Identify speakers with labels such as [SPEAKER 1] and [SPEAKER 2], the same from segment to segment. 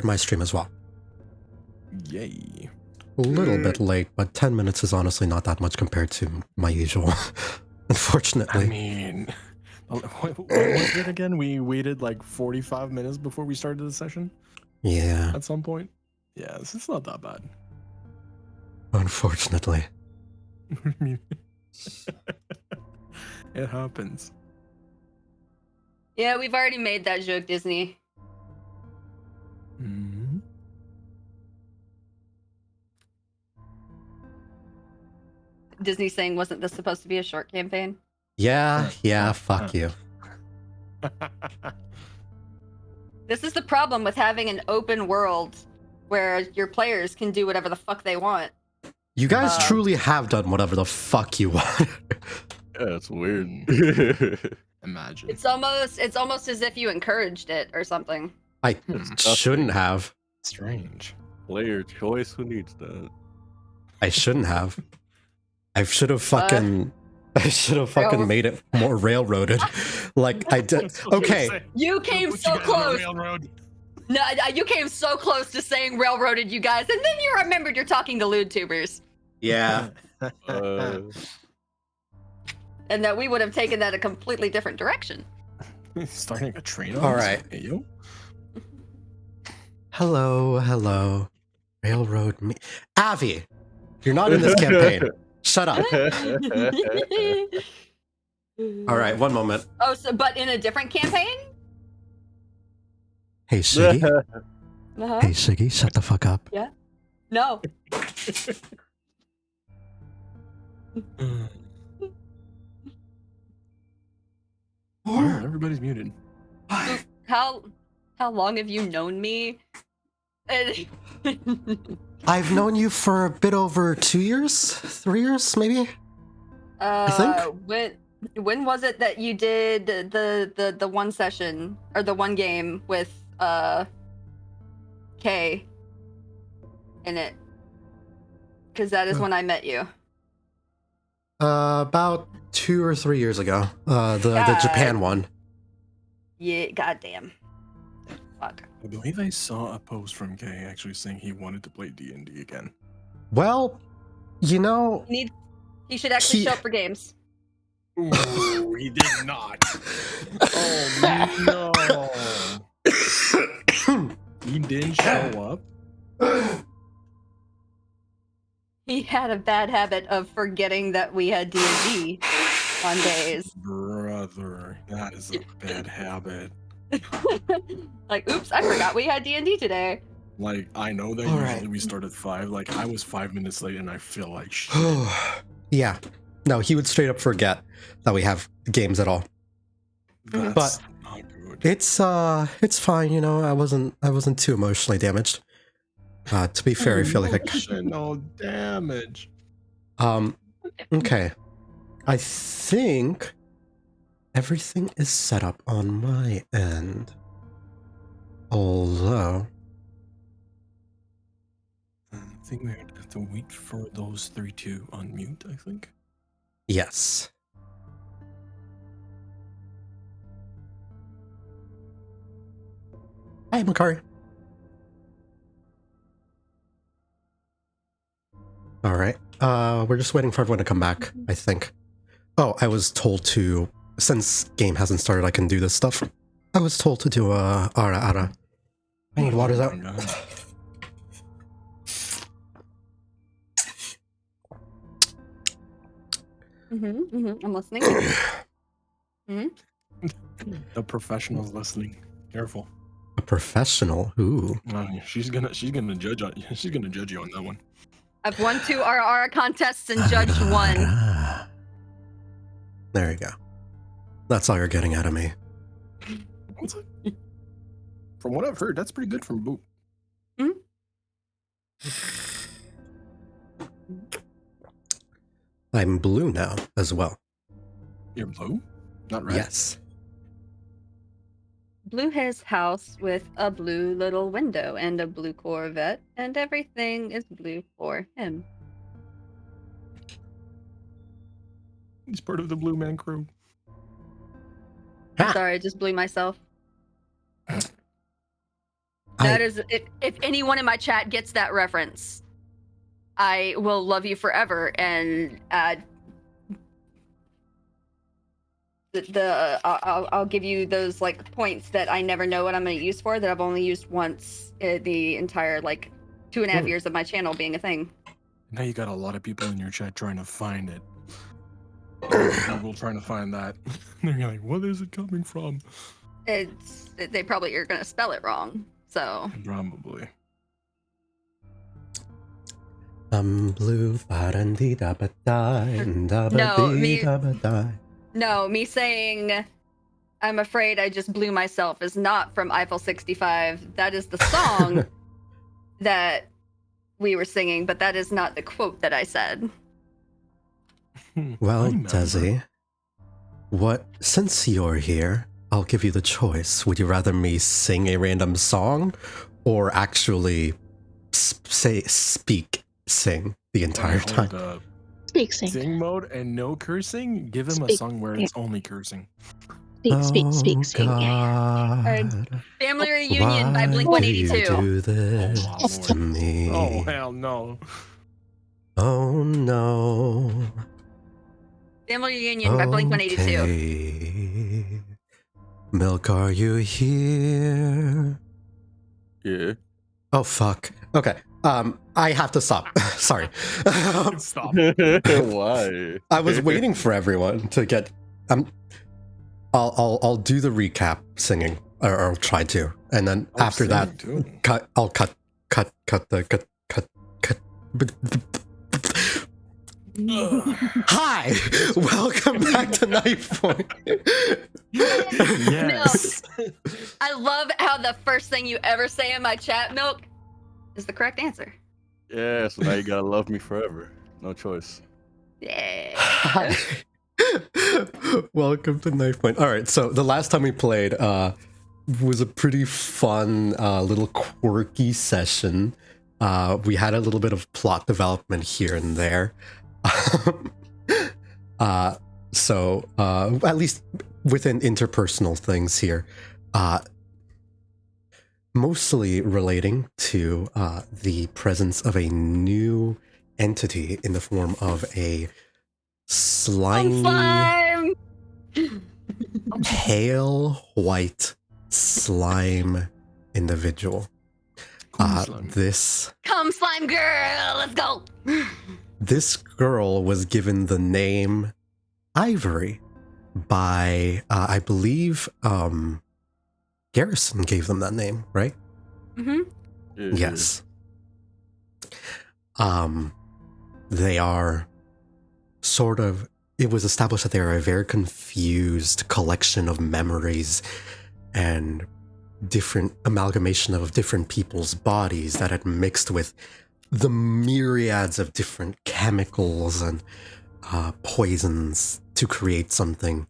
[SPEAKER 1] my stream as well.
[SPEAKER 2] Yay.
[SPEAKER 1] A little bit late, but 10 minutes is honestly not that much compared to my usual, unfortunately.
[SPEAKER 2] I mean, what was it again? We waited like 45 minutes before we started the session?
[SPEAKER 1] Yeah.
[SPEAKER 2] At some point? Yeah, it's not that bad.
[SPEAKER 1] Unfortunately.
[SPEAKER 2] I mean, it happens.
[SPEAKER 3] Yeah, we've already made that joke, Disney.
[SPEAKER 2] Mm-hmm.
[SPEAKER 3] Disney saying, wasn't this supposed to be a short campaign?
[SPEAKER 1] Yeah, fuck you.
[SPEAKER 3] This is the problem with having an open world where your players can do whatever the fuck they want.
[SPEAKER 1] You guys truly have done whatever the fuck you want.
[SPEAKER 4] Yeah, it's weird.
[SPEAKER 2] Imagine.
[SPEAKER 3] It's almost as if you encouraged it or something.
[SPEAKER 1] I shouldn't have.
[SPEAKER 2] Strange.
[SPEAKER 4] Player choice, who needs that?
[SPEAKER 1] I shouldn't have. I should have fucking... I should have fucking made it more railroaded. Like I did. Okay.
[SPEAKER 3] You came so close. No, you came so close to saying railroaded, you guys, and then you remembered you're talking to lewd tubers.
[SPEAKER 1] Yeah.
[SPEAKER 3] And that we would have taken that a completely different direction.
[SPEAKER 2] Starting a train.
[SPEAKER 1] All right.
[SPEAKER 2] Hey, yo.
[SPEAKER 1] Hello. Railroad me. Avi, you're not in this campaign. Shut up. All right, one moment.
[SPEAKER 3] Oh, so but in a different campaign?
[SPEAKER 1] Hey, Shiggy.
[SPEAKER 3] Uh-huh.
[SPEAKER 1] Hey, Shiggy, shut the fuck up.
[SPEAKER 3] Yeah. No.
[SPEAKER 2] Oh, everybody's muted.
[SPEAKER 3] How long have you known me?
[SPEAKER 1] I've known you for a bit over 2 years? 3 years, maybe? I think?
[SPEAKER 3] When was it that you did the one session or the one game with Kay in it? Because that is when I met you.
[SPEAKER 1] About 2 or 3 years ago. The Japan one.
[SPEAKER 3] Yeah, goddamn. Fuck.
[SPEAKER 2] I believe I saw a post from Kay actually saying he wanted to play D&D again.
[SPEAKER 1] Well, you know...
[SPEAKER 3] He should actually show up for games.
[SPEAKER 2] Ooh, he did not. Oh, no. He didn't show up?
[SPEAKER 3] He had a bad habit of forgetting that we had D&D on days.
[SPEAKER 2] Brother, that is a bad habit.
[SPEAKER 3] Like, oops, I forgot we had D&D today.
[SPEAKER 2] Like, I know that usually we start at 5. Like, I was 5 minutes late and I feel like shit.
[SPEAKER 1] Yeah. No, he would straight up forget that we have games at all.
[SPEAKER 2] That's
[SPEAKER 1] but
[SPEAKER 2] not good.
[SPEAKER 1] It's fine, you know. I wasn't too emotionally damaged. To be fair, I feel like
[SPEAKER 2] no damage.
[SPEAKER 1] Okay. I think everything is set up on my end. Although
[SPEAKER 2] I think we have to wait for those 3 to unmute, I think.
[SPEAKER 1] yes. Hi, Makari. All right. We're just waiting for everyone to come back, I think. Oh, I was told to, since game hasn't started, I can do this stuff. I was told to do ara. I need water though.
[SPEAKER 3] I'm listening.
[SPEAKER 2] The professional's listening. Careful.
[SPEAKER 1] A professional? Ooh.
[SPEAKER 2] She's gonna judge on. She's gonna judge you on that one.
[SPEAKER 3] I've won 2 RR contests and judged 1.
[SPEAKER 1] There you go. That's all you're getting out of me.
[SPEAKER 2] From what I've heard, that's pretty good from Boot.
[SPEAKER 1] I'm blue now as well.
[SPEAKER 2] You're blue? Not red?
[SPEAKER 1] Yes.
[SPEAKER 3] Blue his house with a blue little window and a blue Corvette, and everything is blue for him.
[SPEAKER 2] He's part of the Blue Man crew.
[SPEAKER 3] I'm sorry, I just blew myself. That is, if anyone in my chat gets that reference, I will love you forever. And I'll give you those like points that I never know what I'm going to use for, that I've only used once the entire like 2.5 years of my channel being a thing.
[SPEAKER 2] Now you got a lot of people in your chat trying to find it. Google trying to find that. They're like, what is it coming from?
[SPEAKER 3] They probably are going to spell it wrong. So
[SPEAKER 2] Probably.
[SPEAKER 1] Blue,
[SPEAKER 3] no, me saying I'm afraid I just blew myself is not from Eiffel 65. That is the song that we were singing, but that is not the quote that I said.
[SPEAKER 1] Well, Desi, since you're here, I'll give you the choice. Would you rather me sing a random song or actually sing the entire time?
[SPEAKER 5] Speak, sing.
[SPEAKER 2] Sing mode and no cursing? Give him a song where it's only cursing.
[SPEAKER 5] Speak, sing.
[SPEAKER 1] God,
[SPEAKER 3] Family Reunion by Blink-182.
[SPEAKER 1] you do this to me?
[SPEAKER 2] Oh, hell no.
[SPEAKER 1] Oh, no.
[SPEAKER 3] Family Reunion by Blink-182.
[SPEAKER 1] Okay. Milk, are you here?
[SPEAKER 4] Yeah.
[SPEAKER 1] Oh, fuck. Okay. I have to stop. Sorry.
[SPEAKER 2] Stop.
[SPEAKER 4] Why?
[SPEAKER 1] I was waiting for everyone to get. I'll do the recap singing, or I'll try to, and then after that, I'll cut. Hi, welcome back to Knifepoint.
[SPEAKER 2] Yes.
[SPEAKER 3] Milk. I love how the first thing you ever say in my chat, Milk, is the correct answer.
[SPEAKER 4] Yeah, so now you gotta love me forever. No choice.
[SPEAKER 3] Yeah.
[SPEAKER 1] Hi. Welcome to Knifepoint. All right, so the last time we played was a pretty fun, little quirky session. We had a little bit of plot development here and there. So at least within interpersonal things here, mostly relating to the presence of a new entity in the form of a slimy, pale white slime individual. This
[SPEAKER 3] Come slime girl, let's go.
[SPEAKER 1] This girl was given the name Ivory by, I believe, Garrison gave them that name, right?
[SPEAKER 3] Mm-hmm.
[SPEAKER 4] Yeah.
[SPEAKER 1] Yes. They are sort of, it was established that they are a very confused collection of memories and different amalgamation of different people's bodies that had mixed with the myriads of different chemicals and poisons to create something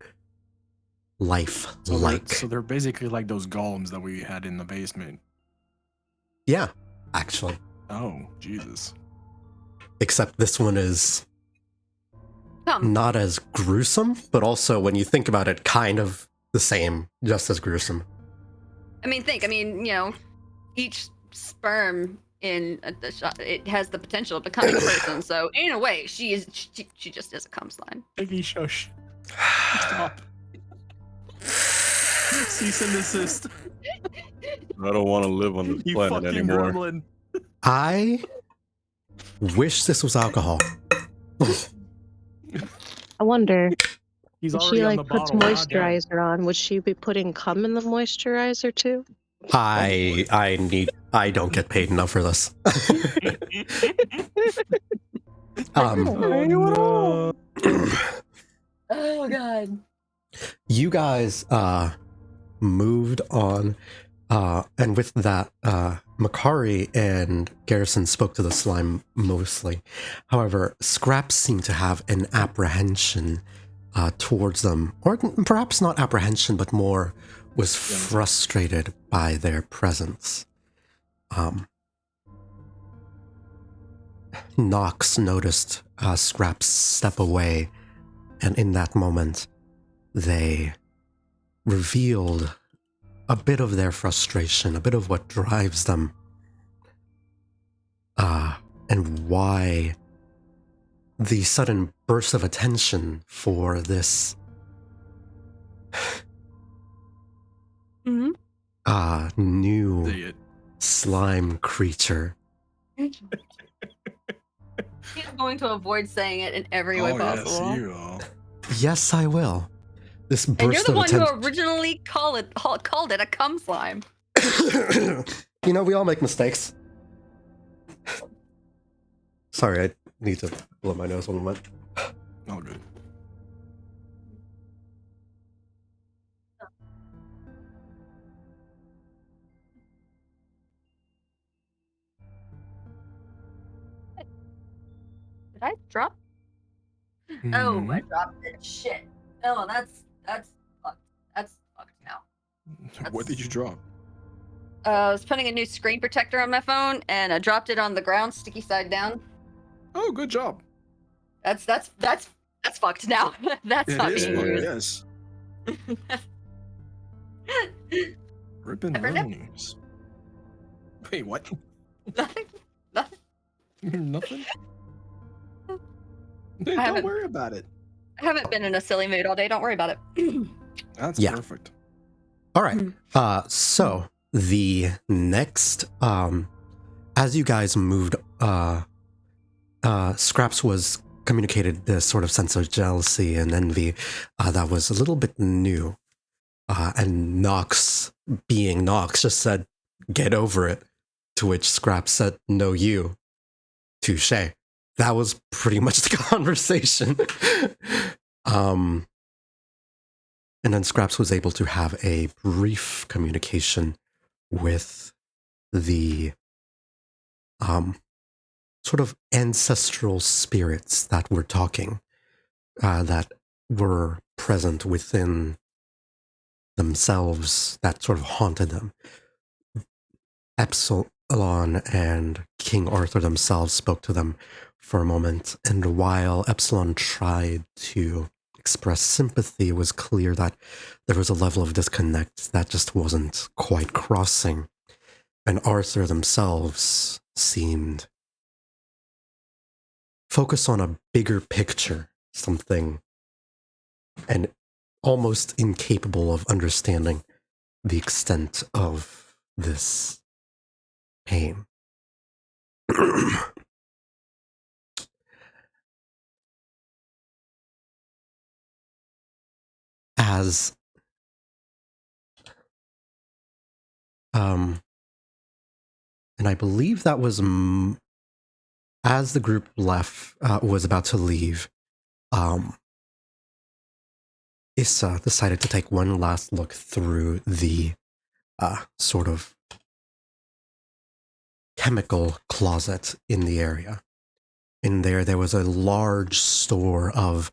[SPEAKER 1] life-like.
[SPEAKER 2] So they're basically like those golems that we had in the basement.
[SPEAKER 1] Yeah, actually.
[SPEAKER 2] Oh, Jesus.
[SPEAKER 1] Except this one is
[SPEAKER 3] Come.
[SPEAKER 1] not as gruesome, but also when you think about it, kind of the same, just as gruesome.
[SPEAKER 3] I mean, you know, each sperm in the shot, it has the potential of becoming a person. So in a way, she just is a cum slime.
[SPEAKER 2] Biggie, shush. Stop. Cease and desist.
[SPEAKER 4] I don't want to live on this
[SPEAKER 2] You
[SPEAKER 4] planet
[SPEAKER 2] fucking
[SPEAKER 4] anymore.
[SPEAKER 2] gremlin.
[SPEAKER 1] I wish this was alcohol.
[SPEAKER 5] I wonder,
[SPEAKER 2] He's
[SPEAKER 5] if
[SPEAKER 2] already
[SPEAKER 5] she
[SPEAKER 2] on
[SPEAKER 5] like
[SPEAKER 2] the
[SPEAKER 5] puts
[SPEAKER 2] bottle.
[SPEAKER 5] moisturizer on, would she be putting cum in the moisturizer too?
[SPEAKER 1] I don't get paid enough for this.
[SPEAKER 2] Oh,
[SPEAKER 3] Oh god.
[SPEAKER 1] You guys moved on, and with that, Makari and Garrison spoke to the slime mostly. However, Scraps seemed to have an apprehension towards them, or perhaps not apprehension, but more was frustrated by their presence. Nox noticed Scraps step away, and in that moment, they revealed a bit of their frustration, a bit of what drives them, and why the sudden burst of attention for this new
[SPEAKER 2] Say it.
[SPEAKER 1] slime creature.
[SPEAKER 3] He's going to avoid saying it in every way possible.
[SPEAKER 2] Yes, you are.
[SPEAKER 1] Yes, I will. This burst
[SPEAKER 3] And you're the
[SPEAKER 1] of
[SPEAKER 3] one who
[SPEAKER 1] attention.
[SPEAKER 3] originally called it a cum slime.
[SPEAKER 1] You know, we all make mistakes. Sorry, I need to blow my nose one moment.
[SPEAKER 2] All good.
[SPEAKER 3] Did I drop? Oh, I dropped it. Shit. Oh, that's fucked. That's fucked now.
[SPEAKER 2] What did you drop?
[SPEAKER 3] I was putting a new screen protector on my phone, and I dropped it on the ground, sticky side down.
[SPEAKER 2] Oh, good job.
[SPEAKER 3] That's fucked now. That's
[SPEAKER 2] It
[SPEAKER 3] not
[SPEAKER 2] is
[SPEAKER 3] being
[SPEAKER 2] fun,
[SPEAKER 3] used.
[SPEAKER 2] yes. Ribbon
[SPEAKER 3] Ever know?
[SPEAKER 2] learnings. Wait, what?
[SPEAKER 3] Nothing.
[SPEAKER 2] Nothing? Dude,
[SPEAKER 3] I
[SPEAKER 2] don't
[SPEAKER 3] haven't-
[SPEAKER 2] worry about it.
[SPEAKER 3] I haven't been in a silly mood all day. Don't worry about it.
[SPEAKER 2] That's
[SPEAKER 1] Yeah.
[SPEAKER 2] perfect.
[SPEAKER 1] All right. So the next, as you guys moved, Scraps was communicated this sort of sense of jealousy and envy that was a little bit new. And Nox, being Nox, just said, "Get over it." To which Scraps said, "No, you." Touche. That was pretty much the conversation. And then Scraps was able to have a brief communication with the sort of ancestral spirits that were talking, that were present within themselves, that sort of haunted them. Upsilon and King Arthur themselves spoke to them for a moment, and while Upsilon tried to express sympathy, it was clear that there was a level of disconnect that just wasn't quite crossing. And Arthur themselves seemed focused on a bigger picture, something, and almost incapable of understanding the extent of this pain. As and I believe that was as the group left, was about to leave, Issa decided to take one last look through the sort of chemical closet in the area. In there was a large store of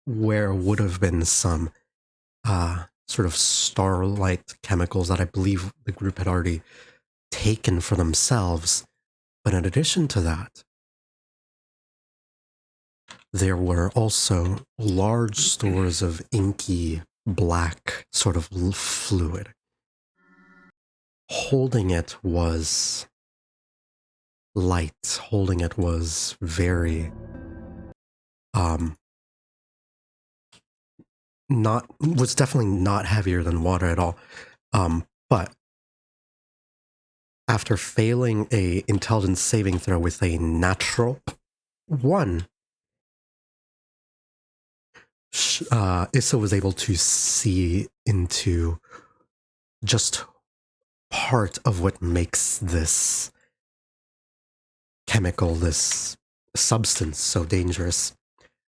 [SPEAKER 1] where would have been some sort of starlight chemicals that I believe the group had already taken for themselves. But in addition to that, there were also large stores of inky black sort of fluid. Holding it was light. Holding it was very was definitely not heavier than water at all. But after failing a intelligence saving throw with a natural 1, Issa was able to see into just part of what makes this chemical, this substance, so dangerous,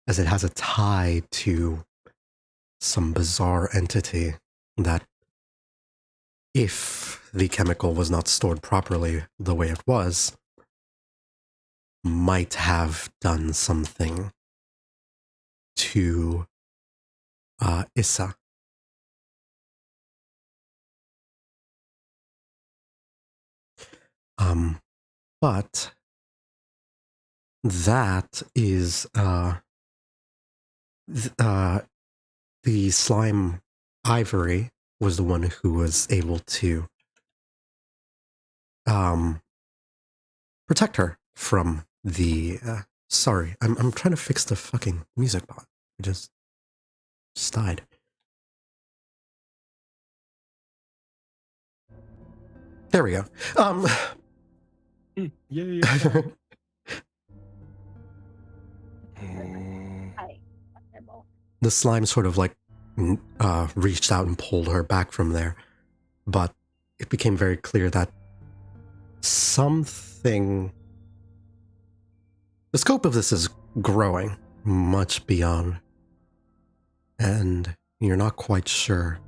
[SPEAKER 1] as it has a tie to some bizarre entity that, if the chemical was not stored properly the way it was, might have done something to Issa. But that is the slime ivory was the one who was able to protect her from the sorry, I'm trying to fix the fucking music bot. It just died. There we go.
[SPEAKER 2] Yay.
[SPEAKER 1] The slime sort of like reached out and pulled her back from there, but it became very clear that something, the scope of this is growing much beyond, and you're not quite sure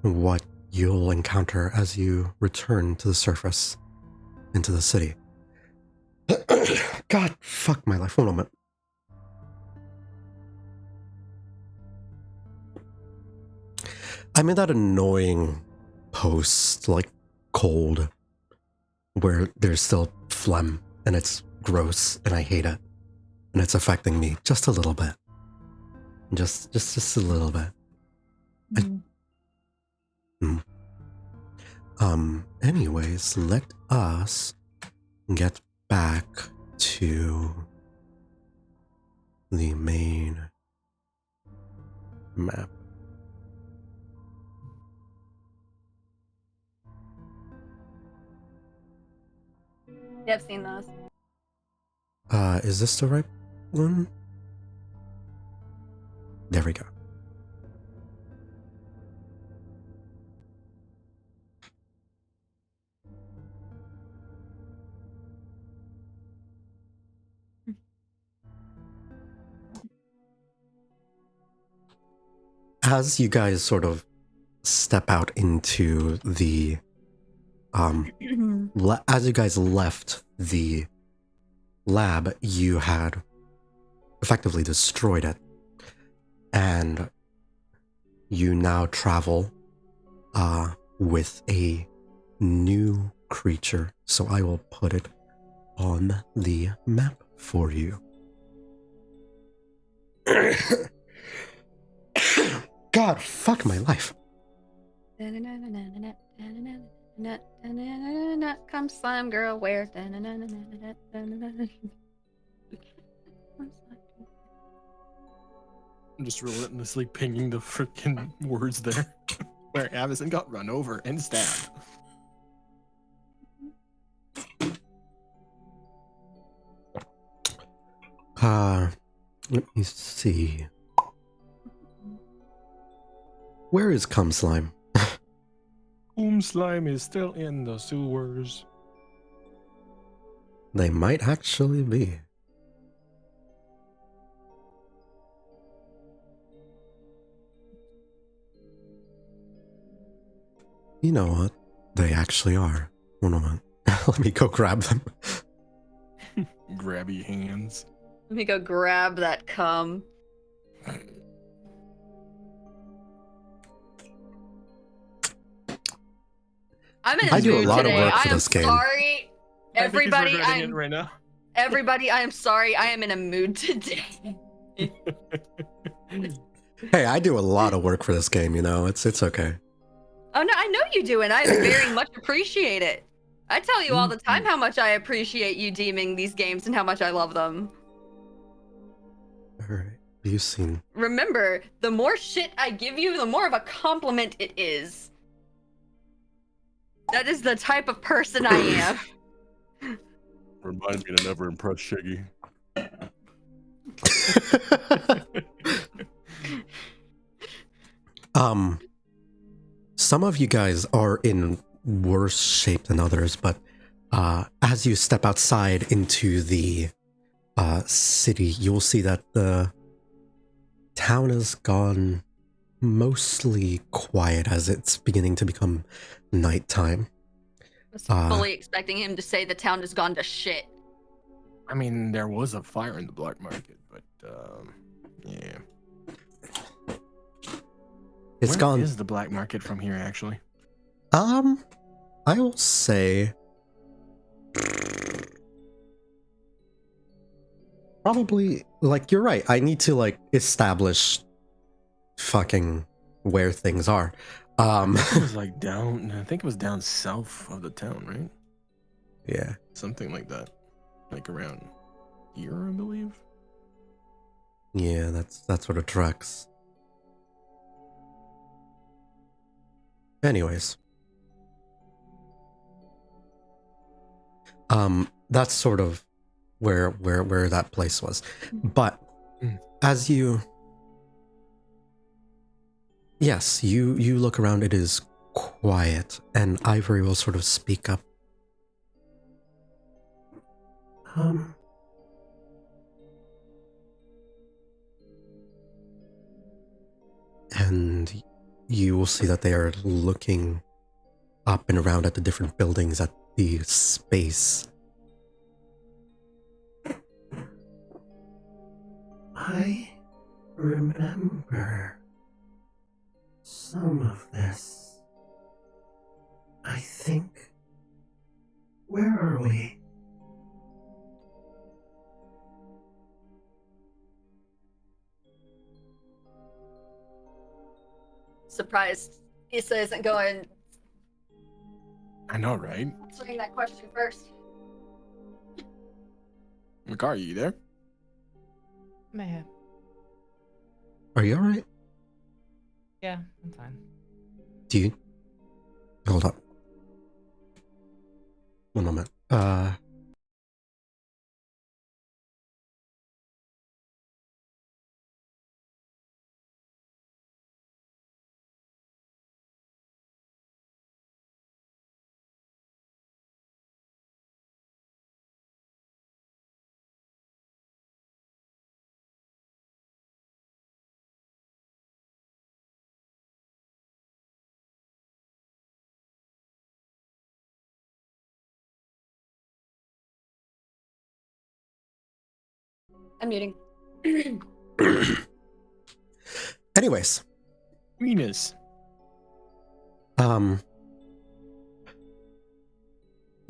[SPEAKER 1] what you'll encounter as you return to the surface into the city. God, fuck my life. 1 moment. I'm in that annoying post, like, cold, where there's still phlegm, and it's gross, and I hate it. And it's affecting me just a little bit. Just a little bit. Anyways, let us get back to the main map.
[SPEAKER 3] Yeah, I've seen those.
[SPEAKER 1] Is this the right one? There we go. As you guys sort of step out into the as you guys left the lab, you had effectively destroyed it, and you now travel with a new creature. So I will put it on the map for you. God, fuck my life.
[SPEAKER 3] Come slime girl, where?
[SPEAKER 2] I'm just relentlessly pinging the freaking words there. Where Avacyn got run over and stabbed.
[SPEAKER 1] Let me see. Where is Cum Slime?
[SPEAKER 2] Slime is still in the sewers.
[SPEAKER 1] They might actually be. You know what? They actually are. 1 moment. Let me go grab them.
[SPEAKER 2] Grabby hands.
[SPEAKER 3] Let me go grab that cum. I'm in a
[SPEAKER 1] I do a
[SPEAKER 3] mood
[SPEAKER 1] lot of
[SPEAKER 3] today.
[SPEAKER 1] work for
[SPEAKER 3] I am
[SPEAKER 1] this game.
[SPEAKER 3] sorry, everybody.
[SPEAKER 2] It right now.
[SPEAKER 3] Everybody. I am sorry. I am in a mood today.
[SPEAKER 1] Hey, I do a lot of work for this game, you know? It's okay.
[SPEAKER 3] Oh no, I know you do, and I very much appreciate it. I tell you all the time how much I appreciate you deeming these games and how much I love them.
[SPEAKER 1] Alright, you've seen.
[SPEAKER 3] Remember, the more shit I give you, the more of a compliment it is. That is the type of person I am.
[SPEAKER 4] Remind me to never impress Shiggy.
[SPEAKER 1] Some of you guys are in worse shape than others, but as you step outside into the city, you'll see that the town has gone mostly quiet as it's beginning to become nighttime.
[SPEAKER 3] I was fully expecting him to say the town has gone to shit.
[SPEAKER 2] I mean, there was a fire in the black market, but yeah.
[SPEAKER 1] It's
[SPEAKER 2] Where
[SPEAKER 1] gone.
[SPEAKER 2] is the black market from here, actually?
[SPEAKER 1] I will say probably, like, you're right. I need to, like, establish fucking where things are.
[SPEAKER 2] It was like down. I think it was down south of the town, right?
[SPEAKER 1] Yeah.
[SPEAKER 2] Something like that, like around here, I believe.
[SPEAKER 1] Yeah, that's what it tracks. Anyways. That's sort of where that place was. But as you yes, you look around, it is quiet, and Ivory will sort of speak up. And you will see that they are looking up and around at the different buildings at the space.
[SPEAKER 6] I remember some of this. I think. Where are we?
[SPEAKER 3] Surprised Issa isn't going
[SPEAKER 2] I know, right?
[SPEAKER 3] answering that question first.
[SPEAKER 2] Makari, you there?
[SPEAKER 7] Man,
[SPEAKER 1] Are you alright?
[SPEAKER 7] yeah, I'm fine.
[SPEAKER 1] Do you... Hold up. One moment.
[SPEAKER 3] I'm muting.
[SPEAKER 1] Anyways.
[SPEAKER 2] Venus.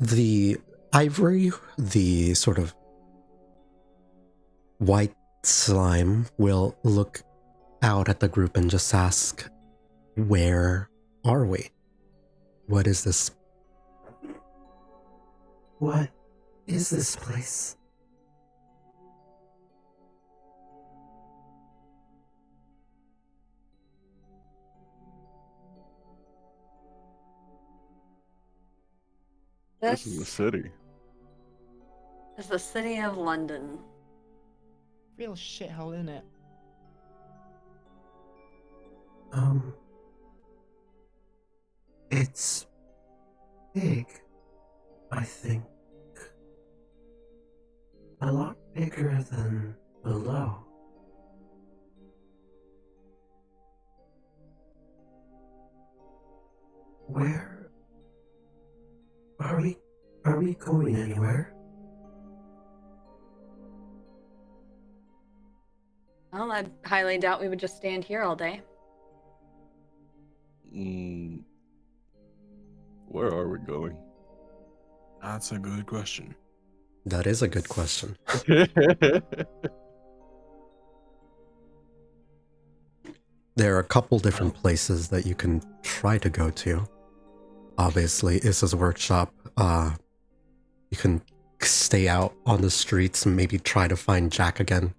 [SPEAKER 1] The Ivory, the sort of white slime, will look out at the group and just ask, where are we? What is this?
[SPEAKER 6] What is this place?
[SPEAKER 4] This is the
[SPEAKER 3] This
[SPEAKER 4] city.
[SPEAKER 3] is the city of London.
[SPEAKER 7] Real shithole, innit?
[SPEAKER 6] It's big, I think. A lot bigger than below. Where are we? Are we going anywhere?
[SPEAKER 3] Well, I highly doubt we would just stand here all day.
[SPEAKER 4] Where are we going?
[SPEAKER 2] That's a good question.
[SPEAKER 1] That is a good question. There are a couple different places that you can try to go to. Obviously, Issa's workshop. You can stay out on the streets and maybe try to find Jack again.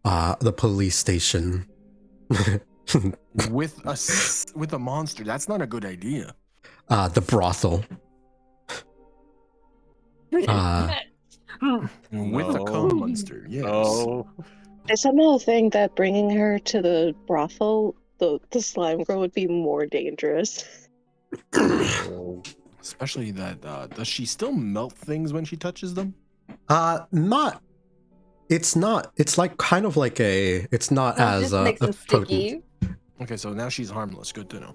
[SPEAKER 1] The police station.
[SPEAKER 2] With a monster, that's not a good idea.
[SPEAKER 1] The brothel.
[SPEAKER 2] With a
[SPEAKER 4] No.
[SPEAKER 2] cum monster, yes.
[SPEAKER 4] Oh,
[SPEAKER 5] I somehow think that bringing her to the brothel, the slime girl, would be more dangerous.
[SPEAKER 2] Especially that, does she still melt things when she touches them?
[SPEAKER 1] Not. It's not. It's like kind of like a. It's not
[SPEAKER 3] Well, it
[SPEAKER 1] as
[SPEAKER 3] just makes them
[SPEAKER 1] potent.
[SPEAKER 3] sticky.
[SPEAKER 2] Okay, so now she's harmless. Good to know.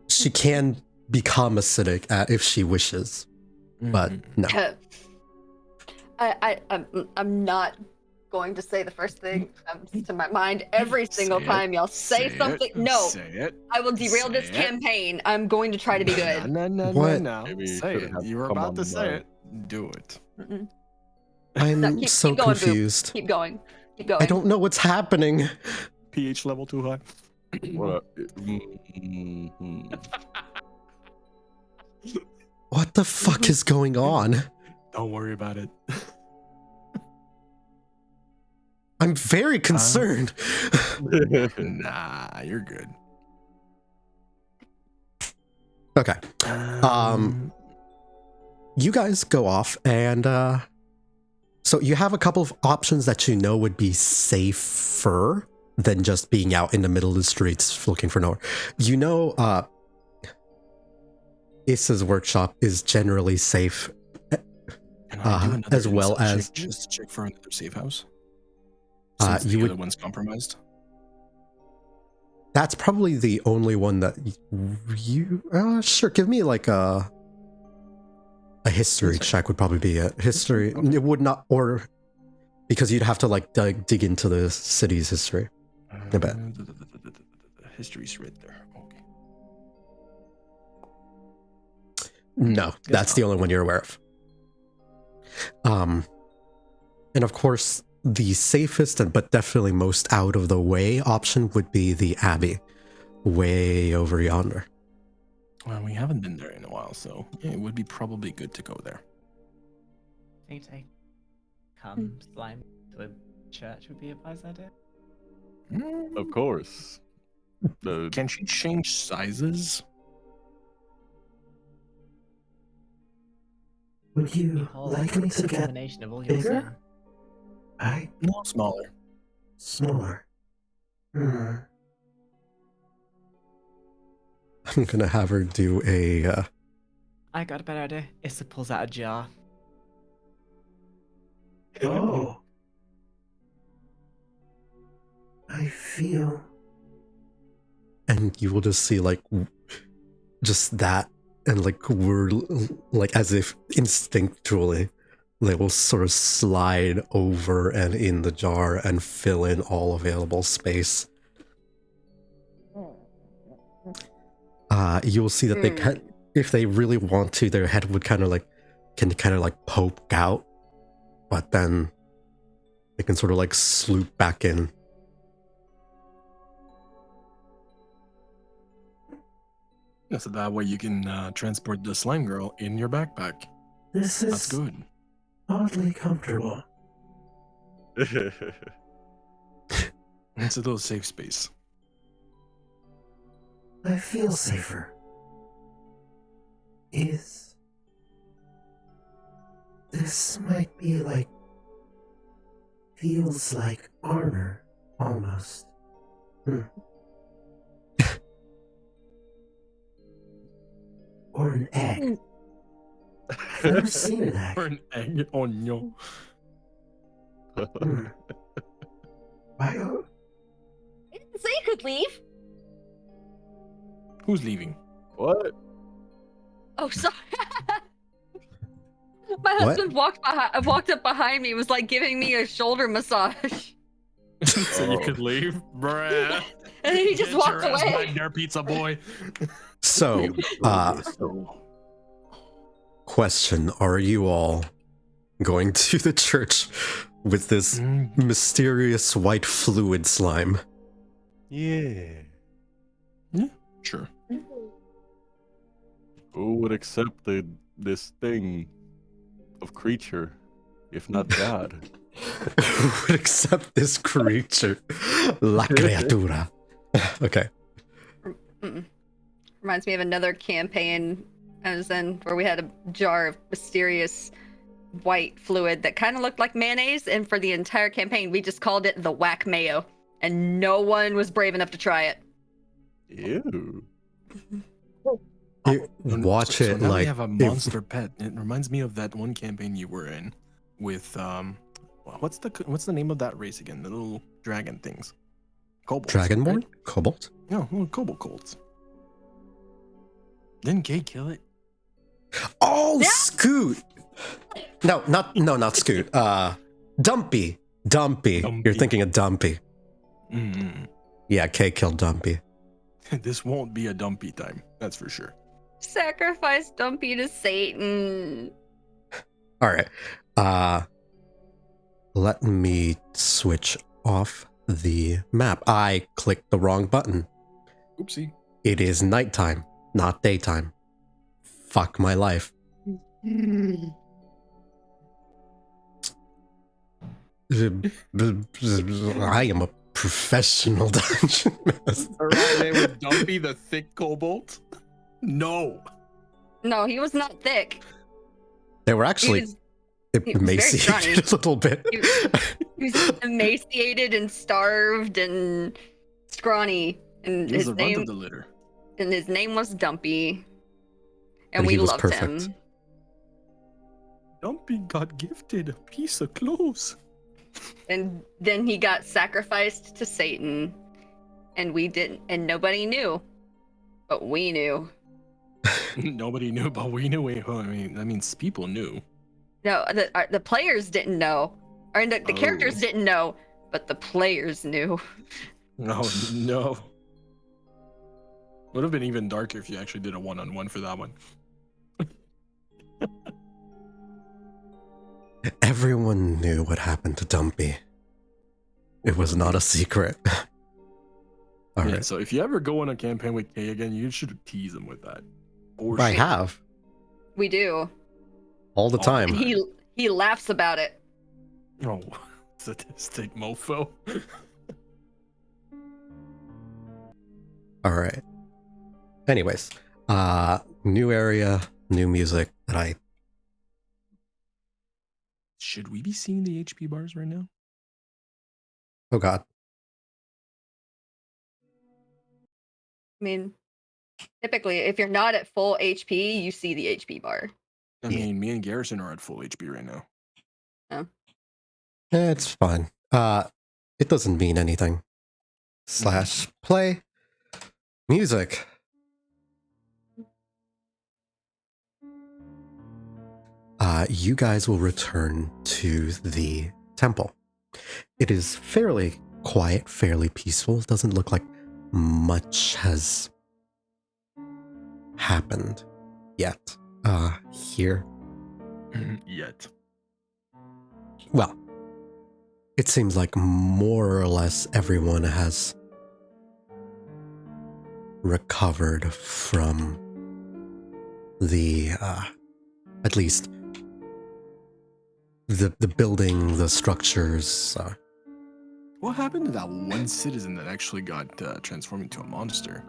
[SPEAKER 1] She can become acidic if she wishes, but no.
[SPEAKER 3] I'm not going to say the first thing that comes to my mind every single
[SPEAKER 2] Say it.
[SPEAKER 3] time y'all say something. No,
[SPEAKER 2] Say it.
[SPEAKER 3] I will derail
[SPEAKER 2] Say
[SPEAKER 3] this
[SPEAKER 2] it.
[SPEAKER 3] campaign. I'm going to try to be good.
[SPEAKER 2] No,
[SPEAKER 1] What?
[SPEAKER 2] no.
[SPEAKER 4] Maybe you
[SPEAKER 2] Say
[SPEAKER 4] should
[SPEAKER 2] it.
[SPEAKER 4] have
[SPEAKER 2] You were
[SPEAKER 4] come
[SPEAKER 2] about
[SPEAKER 4] on
[SPEAKER 2] to say
[SPEAKER 4] by.
[SPEAKER 2] it. Do it.
[SPEAKER 3] Mm-mm.
[SPEAKER 1] I'm
[SPEAKER 3] No, keep going, Boo.
[SPEAKER 1] confused.
[SPEAKER 3] Keep going. Keep going.
[SPEAKER 1] I don't know what's happening.
[SPEAKER 2] pH level too high.
[SPEAKER 4] What? Mhm.
[SPEAKER 1] What the fuck is going on?
[SPEAKER 2] Don't worry about it.
[SPEAKER 1] I'm very concerned.
[SPEAKER 2] Nah, you're good.
[SPEAKER 1] Okay. You guys go off and so you have a couple of options that you know would be safer than just being out in the middle of the streets looking for nowhere. You know Issa's workshop is generally safe,
[SPEAKER 2] Can I do another
[SPEAKER 1] as well
[SPEAKER 2] insight
[SPEAKER 1] as-
[SPEAKER 2] check just to check for another safe house.
[SPEAKER 1] Uh,
[SPEAKER 2] Since
[SPEAKER 1] you
[SPEAKER 2] the
[SPEAKER 1] would-
[SPEAKER 2] other one's compromised.
[SPEAKER 1] that's probably the only one that you sure, give me like a history check would probably be it. History,
[SPEAKER 2] Okay.
[SPEAKER 1] it would not, or because you'd have to like dig into the city's history. I bet.
[SPEAKER 2] The history's right there. Okay.
[SPEAKER 1] No,
[SPEAKER 2] Guess
[SPEAKER 1] that's the
[SPEAKER 2] not.
[SPEAKER 1] only one you're aware of. And of course, the safest and but definitely most out of the way option would be the Abbey, way over yonder.
[SPEAKER 2] Well, we haven't been there in a while, so yeah, it would be probably good to go there.
[SPEAKER 7] Think I come slime to a church would be a wise idea.
[SPEAKER 4] Of course.
[SPEAKER 2] Can she change sizes?
[SPEAKER 6] Would you
[SPEAKER 7] Behold,
[SPEAKER 6] like me to
[SPEAKER 7] the
[SPEAKER 6] get
[SPEAKER 7] combination of all your
[SPEAKER 6] bigger?
[SPEAKER 7] sin.
[SPEAKER 6] I
[SPEAKER 2] No, smaller.
[SPEAKER 6] smaller? Hmm.
[SPEAKER 1] I'm gonna have her do a.
[SPEAKER 7] I got a better idea. Issa pulls out a jar.
[SPEAKER 6] Oh. I feel.
[SPEAKER 1] And you will just see like just that, and like we're like as if instinctually they will sort of slide over and in the jar and fill in all available space. You'll see that they can, if they really want to, their head would kind of like poke out, but then they can sort of like sloop back in.
[SPEAKER 2] Yeah, so that way you can transport the slime girl in your backpack.
[SPEAKER 6] This
[SPEAKER 2] That's
[SPEAKER 6] is
[SPEAKER 2] good.
[SPEAKER 6] oddly comfortable.
[SPEAKER 2] It's a little safe space.
[SPEAKER 6] I feel safer. This might be like. Feels like armor, almost. Or an egg. I've never seen an egg.
[SPEAKER 2] Or an egg. Oh no.
[SPEAKER 6] Hmm. Why?
[SPEAKER 3] So you could leave.
[SPEAKER 2] Who's leaving?
[SPEAKER 4] What?
[SPEAKER 3] Oh, sorry. My
[SPEAKER 1] What?
[SPEAKER 3] husband walked up behind me, was like giving me a shoulder massage,
[SPEAKER 2] So you could leave? Bruh.
[SPEAKER 3] and then he just
[SPEAKER 2] Get
[SPEAKER 3] walked
[SPEAKER 2] your ass back
[SPEAKER 3] away.
[SPEAKER 2] there, pizza boy.
[SPEAKER 1] So, question: are you all going to the church with this mysterious white fluid slime?
[SPEAKER 4] Yeah.
[SPEAKER 2] Sure.
[SPEAKER 4] Who would accept this thing of creature, if not God?
[SPEAKER 1] Who would accept this creature? La criatura. Okay.
[SPEAKER 3] Reminds me of another campaign I was in where we had a jar of mysterious white fluid that kind of looked like mayonnaise, and for the entire campaign we just called it the whack mayo, and no one was brave enough to try it.
[SPEAKER 4] Ew.
[SPEAKER 1] Watch
[SPEAKER 2] so
[SPEAKER 1] it
[SPEAKER 2] now
[SPEAKER 1] like
[SPEAKER 2] we have a monster pet. It reminds me of that one campaign you were in with what's the name of that race again? The little dragon things. Kobolds.
[SPEAKER 1] Dragonborn?
[SPEAKER 2] Right?
[SPEAKER 1] Cobalt?
[SPEAKER 2] No, little kobold colts. Didn't Kay kill it?
[SPEAKER 1] Oh,
[SPEAKER 3] Yeah.
[SPEAKER 1] Scoot! No, not Scoot. Dumpy. You're thinking of Dumpy.
[SPEAKER 2] Mm-hmm.
[SPEAKER 1] Yeah, Kay killed Dumpy.
[SPEAKER 2] This won't be a dumpy time, that's for sure.
[SPEAKER 3] Sacrifice Dumpy to Satan.
[SPEAKER 1] Alright. Let me switch off the map. I clicked the wrong button.
[SPEAKER 2] Oopsie.
[SPEAKER 1] It is nighttime, not daytime. Fuck my life. I am a professional dungeon master.
[SPEAKER 2] Around there with Dumpy, the thick kobold? No.
[SPEAKER 3] No, he was not thick.
[SPEAKER 1] They were
[SPEAKER 3] He
[SPEAKER 1] actually
[SPEAKER 3] was very
[SPEAKER 1] emaciated a little bit.
[SPEAKER 3] He was emaciated and starved and scrawny, and
[SPEAKER 2] He was
[SPEAKER 3] his
[SPEAKER 2] the runt
[SPEAKER 3] name
[SPEAKER 2] of the litter.
[SPEAKER 3] was Dumpy, and
[SPEAKER 1] And
[SPEAKER 3] we
[SPEAKER 1] he was
[SPEAKER 3] loved
[SPEAKER 1] perfect.
[SPEAKER 3] him.
[SPEAKER 2] Dumpy got gifted a piece of clothes.
[SPEAKER 3] And then he got sacrificed to Satan, and we didn't, and nobody knew, but we knew.
[SPEAKER 2] Nobody knew, but we knew. I mean, that means people knew.
[SPEAKER 3] No, the players didn't know, or the characters
[SPEAKER 2] Oh.
[SPEAKER 3] didn't know, but the players knew.
[SPEAKER 2] Oh no. Would have been even darker if you actually did a one-on-one for that one.
[SPEAKER 1] Everyone knew what happened to Dumpy. It was not a secret. All
[SPEAKER 2] Yeah,
[SPEAKER 1] right.
[SPEAKER 2] so if you ever go on a campaign with Kay again, you should tease him with that. Or
[SPEAKER 1] I
[SPEAKER 2] shit.
[SPEAKER 1] have.
[SPEAKER 3] We do.
[SPEAKER 1] All the
[SPEAKER 2] Oh,
[SPEAKER 1] time.
[SPEAKER 3] And he laughs about it.
[SPEAKER 2] Oh, sadistic mofo.
[SPEAKER 1] All right. Anyways, new area, new music that I...
[SPEAKER 2] Should we be seeing the HP bars right now?
[SPEAKER 1] Oh god.
[SPEAKER 3] I mean, typically, if you're not at full HP, you see the HP bar.
[SPEAKER 2] I
[SPEAKER 1] Yeah.
[SPEAKER 2] mean, me and Garrison are at full HP right now.
[SPEAKER 1] It's fine. It doesn't mean anything. / play. Music. You guys will return to the temple. It is fairly quiet, fairly peaceful. It doesn't look like much has happened yet. Here.
[SPEAKER 2] Yet.
[SPEAKER 1] Well, it seems like more or less everyone has recovered from the, at least the building, the structures.
[SPEAKER 2] What happened to that one citizen that actually got transformed into a monster?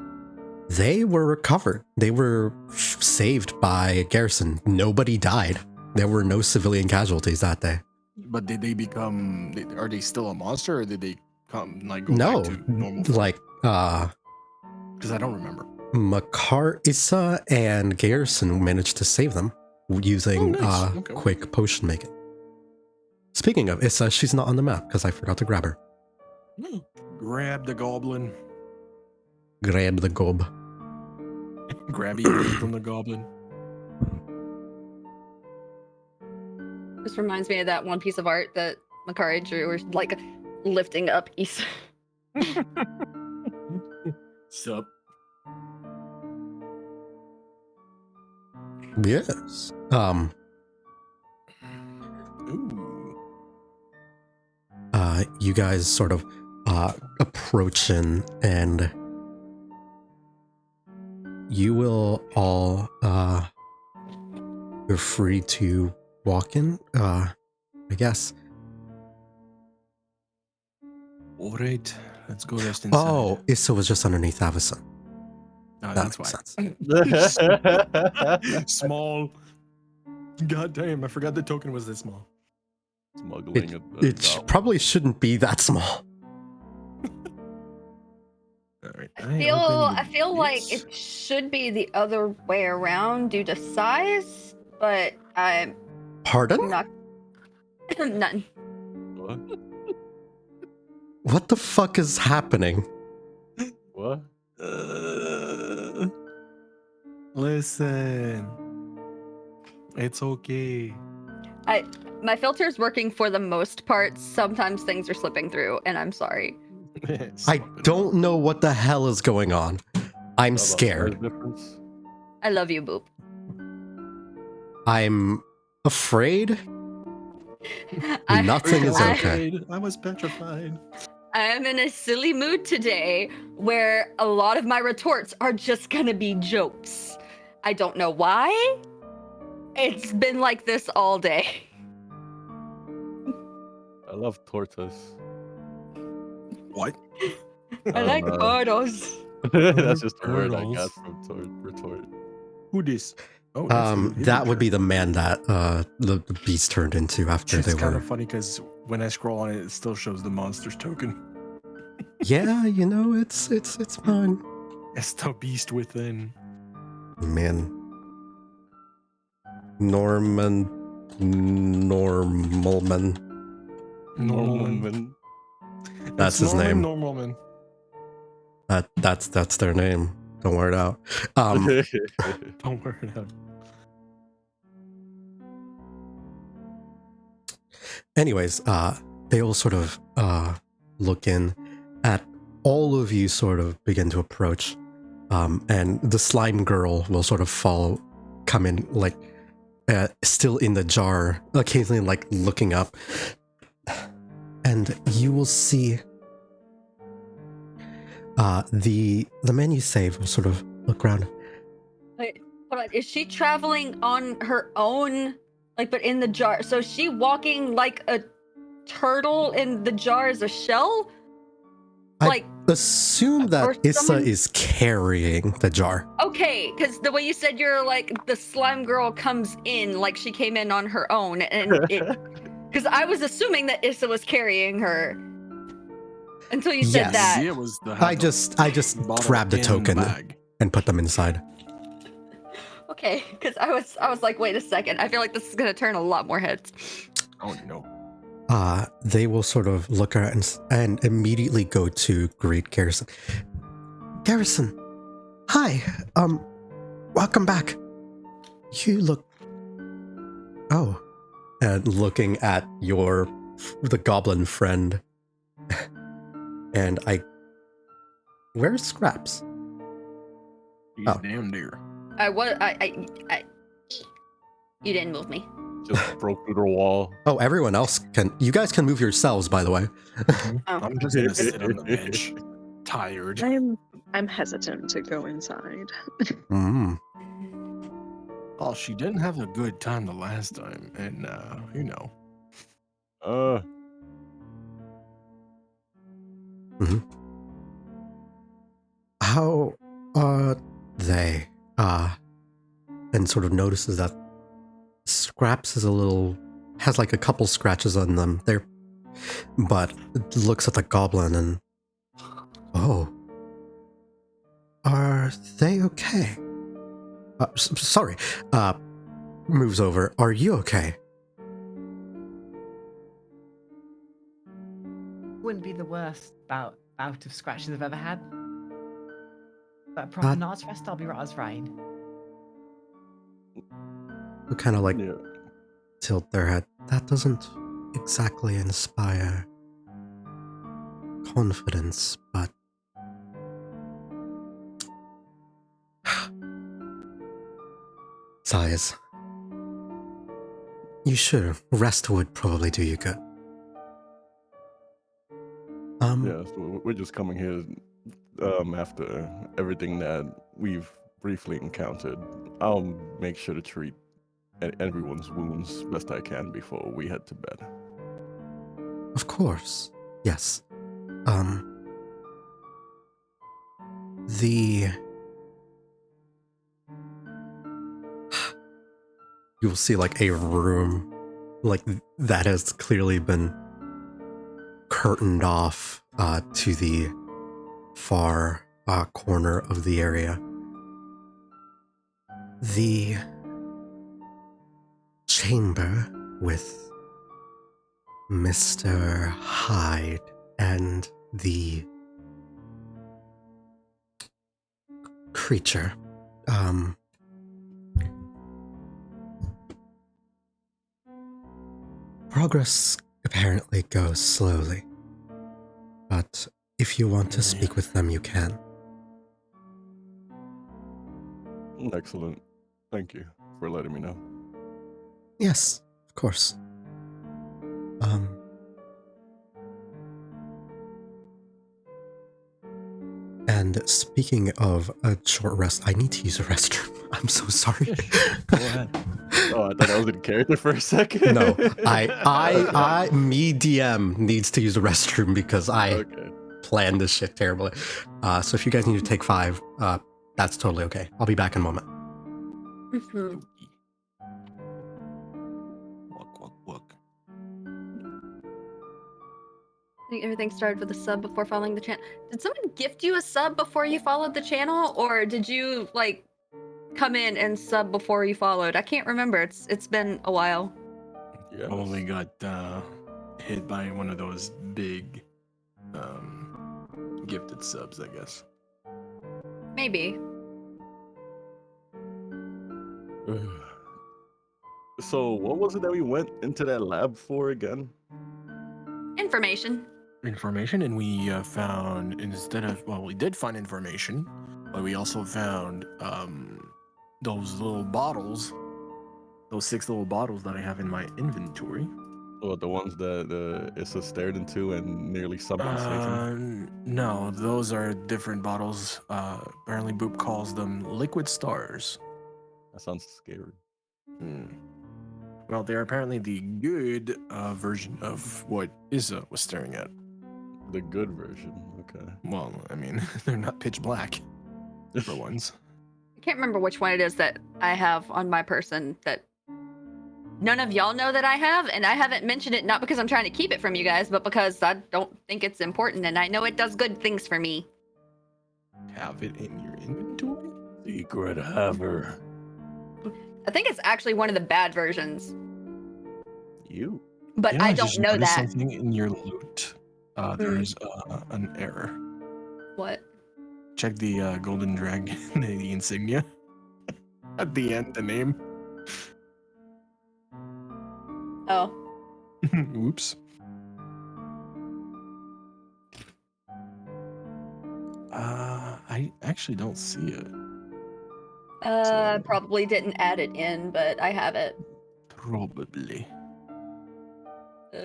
[SPEAKER 1] They were recovered. They were saved by Garrison. Nobody died. There were no civilian casualties that day.
[SPEAKER 2] But did they become? Are they still a monster, or did they come like go
[SPEAKER 1] No,
[SPEAKER 2] back to normal?
[SPEAKER 1] like
[SPEAKER 2] Because I don't remember.
[SPEAKER 1] Makari, Issa, and Garrison managed to save them using
[SPEAKER 2] Oh, nice. Okay.
[SPEAKER 1] quick potion making. Speaking of Issa, she's not on the map because I forgot to grab her.
[SPEAKER 2] Grab the goblin.
[SPEAKER 1] Grab the gob.
[SPEAKER 2] Grabby away from the goblin.
[SPEAKER 3] This reminds me of that one piece of art that Makari drew, where like lifting up Issa.
[SPEAKER 2] Sup?
[SPEAKER 1] Yes.
[SPEAKER 2] Ooh.
[SPEAKER 1] You guys sort of approaching, and you will all you're free to walk in, I guess.
[SPEAKER 2] All right, let's go rest inside.
[SPEAKER 1] Oh, Issa was just underneath Avacyn.
[SPEAKER 2] No,
[SPEAKER 1] That
[SPEAKER 2] that's
[SPEAKER 1] makes
[SPEAKER 2] why.
[SPEAKER 1] sense.
[SPEAKER 2] Small. God damn, I forgot the token was this small.
[SPEAKER 4] Smuggling
[SPEAKER 1] It probably shouldn't be that small.
[SPEAKER 2] All right.
[SPEAKER 3] I feel like it should be the other way around due to size, but I'm
[SPEAKER 1] Pardon?
[SPEAKER 3] not. None.
[SPEAKER 4] What?
[SPEAKER 1] What the fuck is happening?
[SPEAKER 4] What?
[SPEAKER 2] Listen. It's okay.
[SPEAKER 3] My filter is working for the most part. Sometimes things are slipping through, and I'm sorry.
[SPEAKER 1] I don't know what the hell is going on. I'm scared.
[SPEAKER 4] Difference?
[SPEAKER 3] I love you, Boop.
[SPEAKER 1] I'm afraid.
[SPEAKER 3] I-
[SPEAKER 1] Nothing is
[SPEAKER 3] I-
[SPEAKER 1] okay.
[SPEAKER 2] I was petrified.
[SPEAKER 3] I am in a silly mood today where a lot of my retorts are just gonna be jokes. I don't know why. It's been like this all day.
[SPEAKER 4] I love tortas.
[SPEAKER 2] What?
[SPEAKER 3] I like turtles.
[SPEAKER 4] That's just a word I got
[SPEAKER 2] Turtles.
[SPEAKER 4] from retort.
[SPEAKER 2] Who this? Oh, that's
[SPEAKER 1] That would be the man that the beast turned into after
[SPEAKER 2] It's
[SPEAKER 1] they
[SPEAKER 2] kind
[SPEAKER 1] were.
[SPEAKER 2] of funny because when I scroll on it, it still shows the monsters token.
[SPEAKER 1] Yeah, you know, it's fine.
[SPEAKER 2] It's the beast within.
[SPEAKER 1] Man. Norman Normalman.
[SPEAKER 2] Normalman.
[SPEAKER 1] That's
[SPEAKER 2] It's
[SPEAKER 1] his
[SPEAKER 2] Norman
[SPEAKER 1] name.
[SPEAKER 2] Normalman.
[SPEAKER 1] That's their name. Don't wear it out.
[SPEAKER 2] Don't worry about it.
[SPEAKER 1] Anyways, they all sort of look in at all of you sort of begin to approach. And the slime girl will sort of come in like still in the jar, occasionally like looking up. And you will see the man you saved will sort of look around.
[SPEAKER 3] Wait, hold on. Is she traveling on her own? Like, but in the jar? So is she walking like a turtle in the jar as a shell? Like,
[SPEAKER 1] Assume that
[SPEAKER 3] or
[SPEAKER 1] Issa
[SPEAKER 3] someone-
[SPEAKER 1] is carrying the jar.
[SPEAKER 3] okay, because the way you said you're like the slime girl comes in like she came in on her own, and it. Because I was assuming that Issa was carrying her until you said
[SPEAKER 1] Yes.
[SPEAKER 3] that.
[SPEAKER 2] The idea was to have
[SPEAKER 1] I just
[SPEAKER 2] bottle
[SPEAKER 1] grabbed the
[SPEAKER 2] in
[SPEAKER 1] token
[SPEAKER 2] bag.
[SPEAKER 1] and put them inside.
[SPEAKER 3] Okay, because I was like, wait a second. I feel like this is gonna turn a lot more heads.
[SPEAKER 2] Oh no.
[SPEAKER 1] They will sort of look at and immediately go to greet Garrison. Garrison, hi. Welcome back. You look. Oh, and looking at the goblin friend, and where's Scraps?
[SPEAKER 2] He's
[SPEAKER 1] Oh.
[SPEAKER 2] damn dear.
[SPEAKER 3] You didn't move me.
[SPEAKER 4] Just broke through the wall.
[SPEAKER 1] Oh, everyone else can. You guys can move yourselves, by the way.
[SPEAKER 3] Oh.
[SPEAKER 2] I'm just gonna sit on the bench, tired.
[SPEAKER 5] I'm hesitant to go inside.
[SPEAKER 1] Mm.
[SPEAKER 2] Oh, she didn't have a good time the last time, and you know.
[SPEAKER 1] How are they? And sort of notices that Scraps has like a couple scratches on them. But looks at the goblin and, oh, are they okay? Sorry. Moves over. Are you okay?
[SPEAKER 7] Wouldn't be the worst bout of scratches I've ever had. But a proper night's rest, I'll be right as rain.
[SPEAKER 1] Who kind of like
[SPEAKER 4] Yeah.
[SPEAKER 1] tilt their head. That doesn't exactly inspire confidence, but sighs. You should. Rest would probably do you good.
[SPEAKER 4] Yeah, so we're just coming here after everything that we've briefly encountered. I'll make sure to treat everyone's wounds best I can before we head to bed.
[SPEAKER 1] Of course. Yes. You'll see like a room like that has clearly been curtained off to the far corner of the area. The chamber with Mr. Hyde and the creature. Progress apparently goes slowly, but if you want to speak with them, you can.
[SPEAKER 4] Excellent. Thank you for letting me know.
[SPEAKER 1] Yes, of course. And speaking of a short rest, I need to use a restroom. I'm so sorry.
[SPEAKER 2] Go ahead.
[SPEAKER 4] Oh, I thought I was in character for a second.
[SPEAKER 1] No, me DM needs to use a restroom because I
[SPEAKER 4] Okay.
[SPEAKER 1] planned this shit terribly. So if you guys need to take 5, that's totally okay. I'll be back in a moment.
[SPEAKER 3] Mhm.
[SPEAKER 2] Walk.
[SPEAKER 3] I think everything started with a sub before following the channel. Did someone gift you a sub before you followed the channel, or did you like come in and sub before you followed? I can't remember. It's been a while.
[SPEAKER 4] Yes.
[SPEAKER 2] Probably got hit by one of those big gifted subs, I guess.
[SPEAKER 3] Maybe.
[SPEAKER 4] So what was it that we went into that lab for again?
[SPEAKER 3] Information.
[SPEAKER 2] Information, and we found, we did find information, but we also found those little bottles, those 6 little bottles that I have in my inventory.
[SPEAKER 4] Or the ones that Issa stared into and nearly summoned Satan?
[SPEAKER 2] No, those are different bottles. Apparently Boop calls them liquid stars.
[SPEAKER 4] That sounds scary.
[SPEAKER 2] Well, they're apparently the good version of what Issa was staring at.
[SPEAKER 4] The good version, okay.
[SPEAKER 2] Well, I mean, they're not pitch black, for once.
[SPEAKER 3] I can't remember which one it is that I have on my person that none of y'all know that I have, and I haven't mentioned it not because I'm trying to keep it from you guys, but because I don't think it's important, and I know it does good things for me.
[SPEAKER 2] Have it in your inventory?
[SPEAKER 6] Secret haver.
[SPEAKER 3] I think it's actually one of the bad versions,
[SPEAKER 4] You?
[SPEAKER 3] but
[SPEAKER 2] You know,
[SPEAKER 3] I
[SPEAKER 2] just
[SPEAKER 3] don't know
[SPEAKER 2] noticed
[SPEAKER 3] that.
[SPEAKER 2] Something in your loot. There's an error.
[SPEAKER 3] What?
[SPEAKER 2] Check the golden dragon, the insignia. At the end, the name.
[SPEAKER 3] Oh.
[SPEAKER 2] Oops. I actually don't see it.
[SPEAKER 3] I probably didn't add it in, but I have it.
[SPEAKER 2] Probably.
[SPEAKER 3] Uh,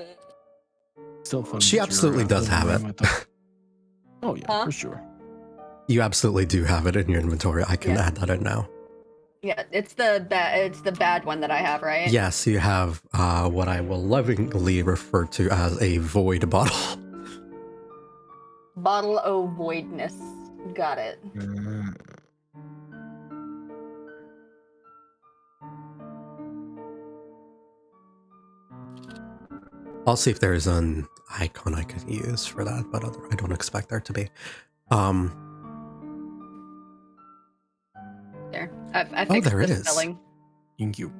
[SPEAKER 2] Still fun.
[SPEAKER 1] She
[SPEAKER 2] that you're,
[SPEAKER 1] absolutely does have
[SPEAKER 2] holding
[SPEAKER 1] it.
[SPEAKER 2] them at the- Oh yeah,
[SPEAKER 3] Huh?
[SPEAKER 2] for sure.
[SPEAKER 1] You absolutely do have it in your inventory. I can
[SPEAKER 3] Yeah.
[SPEAKER 1] add that in now.
[SPEAKER 3] yeah, it's the bad one that I have, right?
[SPEAKER 1] Yes, you have what I will lovingly refer to as a void bottle.
[SPEAKER 3] Bottle of voidness. Got it.
[SPEAKER 1] I'll see if there's an icon I could use for that, but I don't expect there to be.
[SPEAKER 3] There. I fixed
[SPEAKER 1] there
[SPEAKER 3] the
[SPEAKER 1] is.
[SPEAKER 3] spelling.
[SPEAKER 2] Thank you.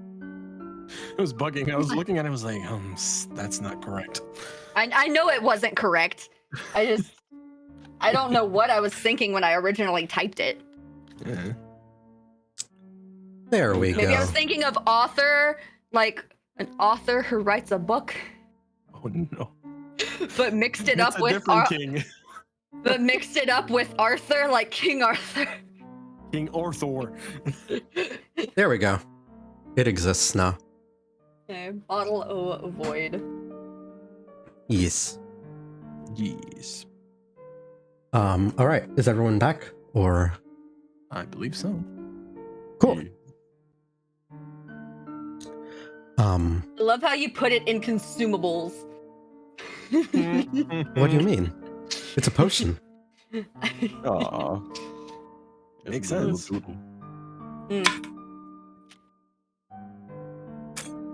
[SPEAKER 2] It was bugging. I was looking at it. I was like, that's not correct.
[SPEAKER 3] I know it wasn't correct. I don't know what I was thinking when I originally typed it.
[SPEAKER 2] Yeah.
[SPEAKER 1] There we
[SPEAKER 3] Maybe I
[SPEAKER 1] go.
[SPEAKER 3] was thinking of author, like an author who writes a book,
[SPEAKER 2] Oh no.
[SPEAKER 3] but mixed it
[SPEAKER 2] That's
[SPEAKER 3] up
[SPEAKER 2] a
[SPEAKER 3] with
[SPEAKER 2] different king.
[SPEAKER 3] but mixed it up with Arthur, like King Arthur.
[SPEAKER 2] King Arthur.
[SPEAKER 1] There we go. It exists now.
[SPEAKER 3] Okay, bottle of void.
[SPEAKER 1] Yes.
[SPEAKER 2] Yes.
[SPEAKER 1] All right. Is everyone back? Or
[SPEAKER 2] I believe so.
[SPEAKER 1] cool.
[SPEAKER 3] I love how you put it in consumables.
[SPEAKER 1] What do you mean? It's a potion.
[SPEAKER 4] Aw.
[SPEAKER 2] Makes
[SPEAKER 4] It's a little
[SPEAKER 2] sense.
[SPEAKER 4] doodle.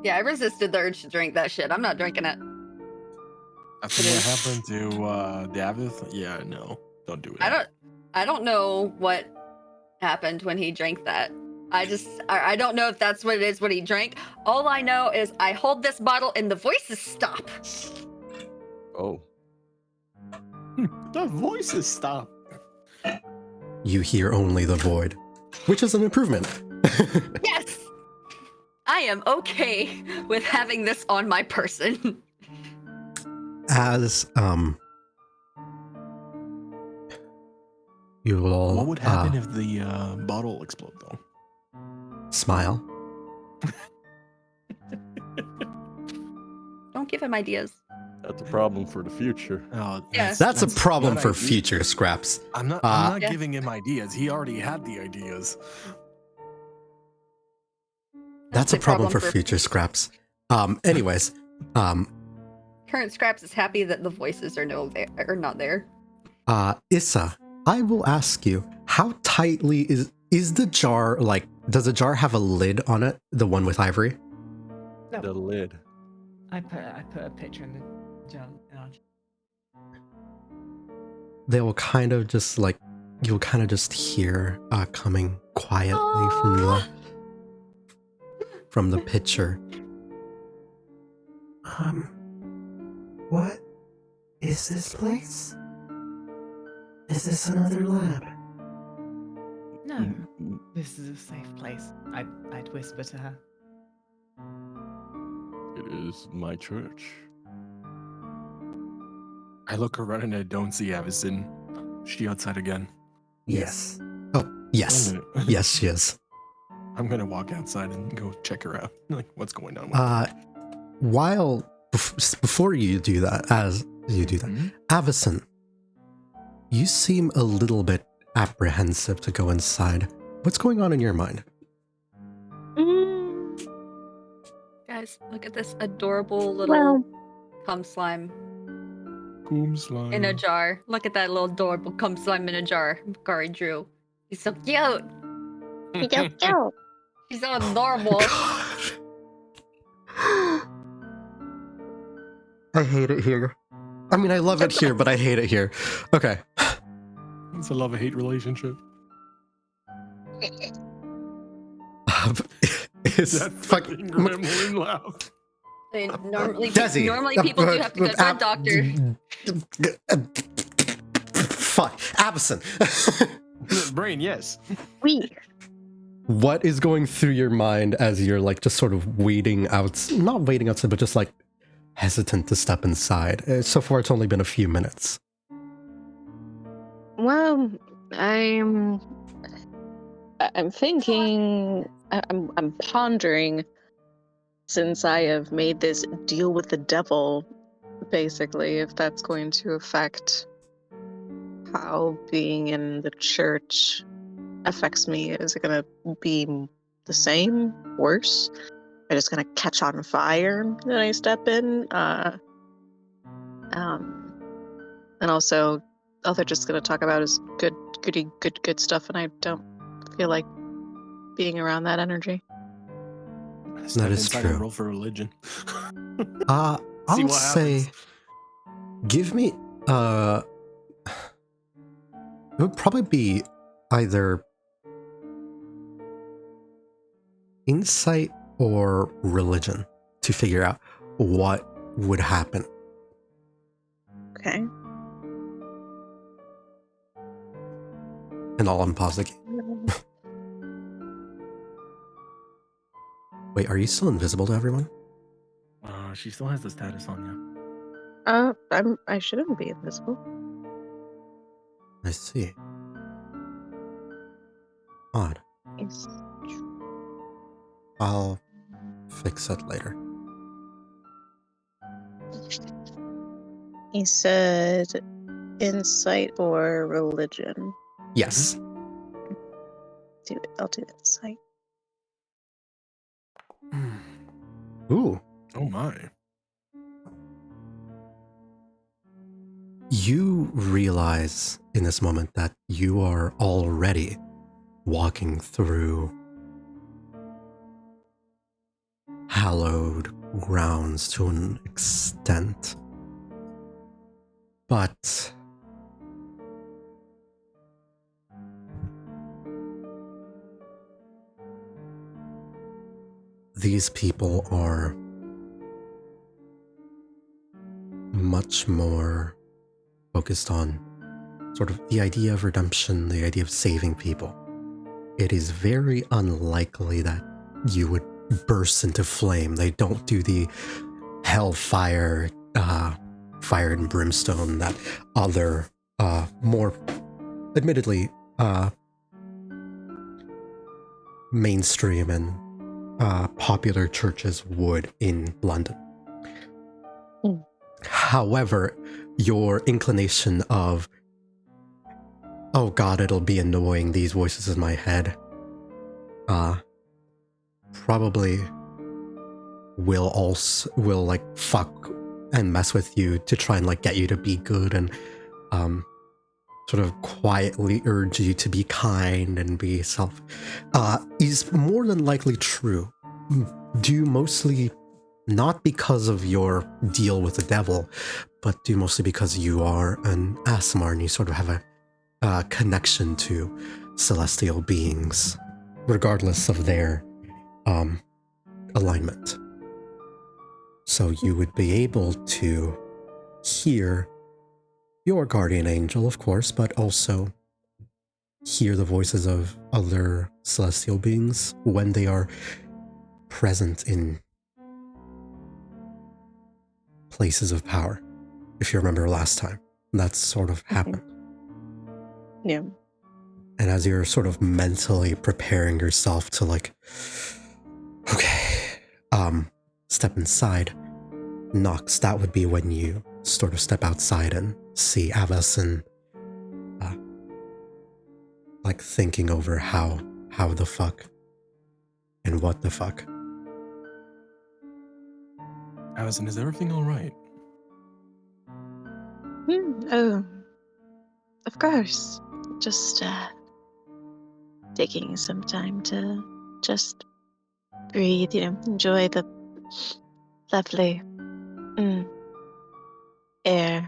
[SPEAKER 3] Yeah, I resisted the urge to drink that shit. I'm not drinking it.
[SPEAKER 2] After what happened to Davith, yeah, no, don't do it.
[SPEAKER 3] I don't know what happened when he drank that. I don't know if that's what it is when he drank. All I know is I hold this bottle and the voices stop.
[SPEAKER 4] Oh.
[SPEAKER 2] The voices stop.
[SPEAKER 1] You hear only the void, which is an improvement.
[SPEAKER 3] Yes! I am okay with having this on my person.
[SPEAKER 1] As you will
[SPEAKER 2] What would happen if the bottle exploded, though?
[SPEAKER 1] smile.
[SPEAKER 3] Don't give him ideas.
[SPEAKER 4] That's a problem for the future.
[SPEAKER 3] Yeah.
[SPEAKER 1] That's a problem
[SPEAKER 2] not
[SPEAKER 1] for
[SPEAKER 2] idea.
[SPEAKER 1] future scraps.
[SPEAKER 2] I'm not
[SPEAKER 3] Yeah.
[SPEAKER 2] giving him ideas. He already had the ideas.
[SPEAKER 1] That's a problem for future scraps. Anyways,
[SPEAKER 3] Current scraps is happy that the voices are not there.
[SPEAKER 1] Issa, I will ask you, how tightly is the jar, like, does the jar have a lid on it? The one with ivory?
[SPEAKER 7] No.
[SPEAKER 4] The lid.
[SPEAKER 7] I put a picture in the jar.
[SPEAKER 1] They will kind of just like, you'll kind of just hear coming quietly from the pitcher.
[SPEAKER 6] What is this place? Is this another lab?
[SPEAKER 7] No, this is a safe place. I'd whisper to her.
[SPEAKER 4] It is my church.
[SPEAKER 2] I look around and I don't see Avacyn. She outside again.
[SPEAKER 6] Yes.
[SPEAKER 1] Oh, yes.
[SPEAKER 2] I'm gonna,
[SPEAKER 1] Yes, she is.
[SPEAKER 2] I'm gonna walk outside and go check her out. Like, what's going on with her?
[SPEAKER 1] Before you do that,
[SPEAKER 2] Mhm.
[SPEAKER 1] Avacyn, you seem a little bit apprehensive to go inside. What's going on in your mind?
[SPEAKER 3] Guys, look at this adorable little cum slime
[SPEAKER 2] Coom slime.
[SPEAKER 3] in a jar. Look at that little adorable cum slime in a jar Makari drew. He's so cute. He's so adorable.
[SPEAKER 1] I hate it here. I mean, I love it here, but I hate it here. Okay.
[SPEAKER 2] It's a love-hate relationship.
[SPEAKER 1] It's
[SPEAKER 2] That
[SPEAKER 1] fucking
[SPEAKER 2] fucking gremlin laugh.
[SPEAKER 3] Normally
[SPEAKER 1] Desi.
[SPEAKER 3] people do have to go to a doctor.
[SPEAKER 1] Fuck. Avacyn.
[SPEAKER 2] Brain, yes.
[SPEAKER 1] What is going through your mind as you're like just sort of waiting out, not waiting outside, but just like hesitant to step inside? So far, it's only been a few minutes.
[SPEAKER 5] Well, I'm thinking, I'm pondering, since I have made this deal with the devil, basically, if that's going to affect how being in the church affects me. Is it going to be the same, worse? Am I just going to catch on fire when I step in? And also, all they're just going to talk about is good stuff, and I don't feel like being around that energy.
[SPEAKER 2] Step
[SPEAKER 1] is
[SPEAKER 2] inside
[SPEAKER 1] true.
[SPEAKER 2] and roll for religion.
[SPEAKER 1] I'll
[SPEAKER 2] what
[SPEAKER 1] say,
[SPEAKER 2] happens.
[SPEAKER 1] give me, it would probably be either insight or religion to figure out what would happen.
[SPEAKER 5] Okay.
[SPEAKER 1] And I'll unpause the game. Wait, are you still invisible to everyone?
[SPEAKER 2] She still has the status on you.
[SPEAKER 5] I shouldn't be invisible.
[SPEAKER 1] I see. Odd.
[SPEAKER 5] Yes.
[SPEAKER 1] I'll fix it later.
[SPEAKER 5] He said insight or religion.
[SPEAKER 1] Yes.
[SPEAKER 5] I'll do insight.
[SPEAKER 1] Ooh.
[SPEAKER 2] Oh my.
[SPEAKER 1] You realize in this moment that you are already walking through hallowed grounds to an extent. But these people are much more focused on sort of the idea of redemption, the idea of saving people. It is very unlikely that you would burst into flame. They don't do the hellfire, fire and brimstone that other, more, admittedly, mainstream and popular churches would in London. However, your inclination of, oh god, it'll be annoying, these voices in my head, probably will like fuck and mess with you to try and like get you to be good and sort of quietly urge you to be kind and be self, is more than likely true. Due mostly not because of your deal with the devil, but due mostly because you are an Aasimar and you sort of have a connection to celestial beings, regardless of their alignment. So you would be able to hear your guardian angel, of course, but also hear the voices of other celestial beings when they are present in places of power. If you remember last time, that's sort of happened.
[SPEAKER 5] Yeah.
[SPEAKER 1] And as you're sort of mentally preparing yourself to like, okay, step inside, Nox, that would be when you sort of step outside and see Avacyn, like thinking over how the fuck and what the fuck.
[SPEAKER 2] Avacyn, is everything all right?
[SPEAKER 5] Oh, of course. Just taking some time to just breathe, enjoy the lovely air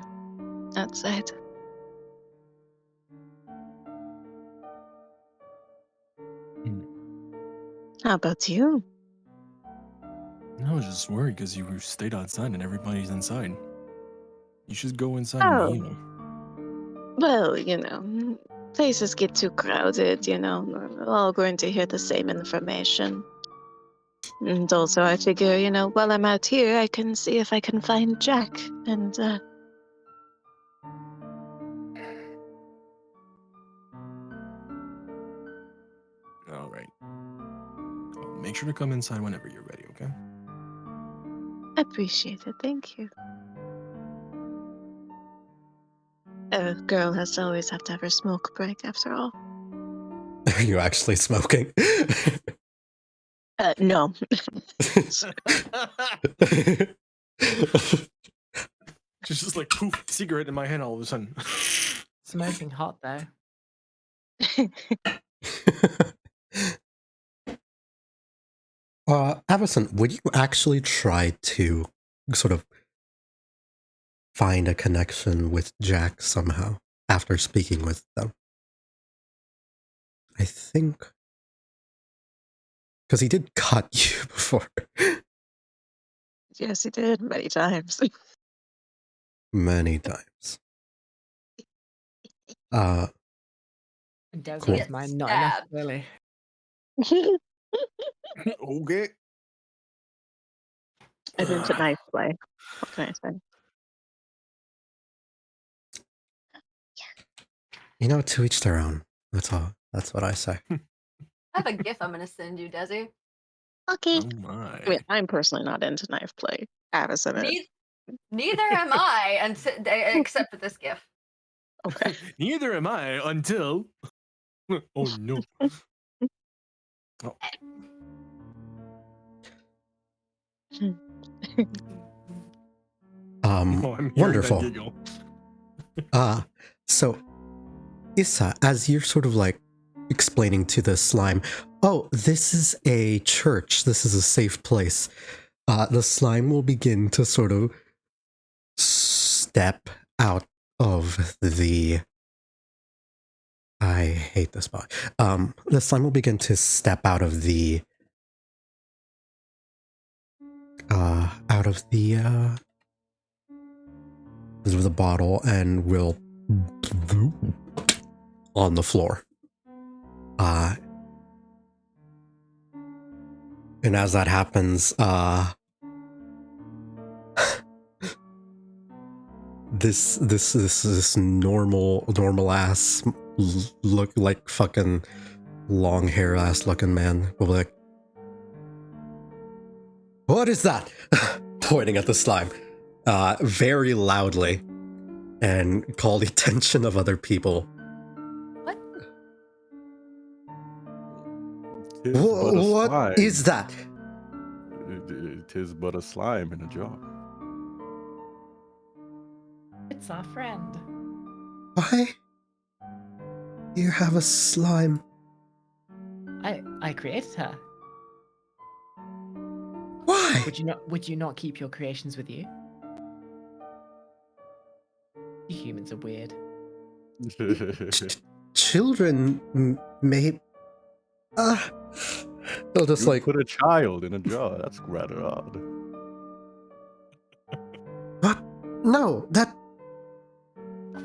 [SPEAKER 5] outside. How about you?
[SPEAKER 2] I was just worried because you stayed outside and everybody's inside. You should go inside
[SPEAKER 5] Oh.
[SPEAKER 2] and heal.
[SPEAKER 5] Well, places get too crowded, we're all going to hear the same information. And also I figure, while I'm out here, I can see if I can find Jack and,
[SPEAKER 2] All right. Well, make sure to come inside whenever you're ready, okay?
[SPEAKER 5] appreciate it. Thank you. A girl has to always have to have her smoke break, after all.
[SPEAKER 1] Are you actually smoking?
[SPEAKER 5] No.
[SPEAKER 2] Just like poof, cigarette in my hand all of a sudden.
[SPEAKER 7] Smoking hot though.
[SPEAKER 1] Avacyn, would you actually try to sort of find a connection with Jack somehow after speaking with them? I think, because he did cut you before.
[SPEAKER 5] Yes, he did, many times.
[SPEAKER 1] Many times.
[SPEAKER 7] Desert
[SPEAKER 1] Cool.
[SPEAKER 7] is mine, not enough,
[SPEAKER 3] Stabbed.
[SPEAKER 7] really.
[SPEAKER 2] Okay.
[SPEAKER 5] I think it's a nice play. What can I say?
[SPEAKER 1] To each their own. That's all. That's what I say.
[SPEAKER 3] I have a GIF I'm gonna send you, Desi.
[SPEAKER 5] Okay.
[SPEAKER 2] Oh my.
[SPEAKER 5] I mean, I'm personally not into knife play. Avacyn is.
[SPEAKER 3] Neither am I, except for this GIF.
[SPEAKER 5] Okay.
[SPEAKER 2] Neither am I until. Oh no. Oh. Oh, I'm hearing that
[SPEAKER 1] Wonderful.
[SPEAKER 2] giggle.
[SPEAKER 1] So Issa, as you're sort of like explaining to the slime, oh, this is a church, this is a safe place, the slime will begin to sort of step out of the... I hate this spot. The slime will begin to step out of the bottle and will on the floor. And as that happens, this normal ass look like fucking long hair ass looking man will be like, "What is that?" pointing at the slime. very loudly and call the attention of other people.
[SPEAKER 3] What?
[SPEAKER 1] What is that?
[SPEAKER 4] It is but a slime in a jar.
[SPEAKER 7] It's our friend.
[SPEAKER 1] Why? You have a slime.
[SPEAKER 7] I created her.
[SPEAKER 1] Why?
[SPEAKER 7] Would you not keep your creations with you? You humans are weird.
[SPEAKER 1] Children may... they'll just
[SPEAKER 4] You
[SPEAKER 1] like...
[SPEAKER 4] put a child in a jar. That's rather odd.
[SPEAKER 1] What? No, that...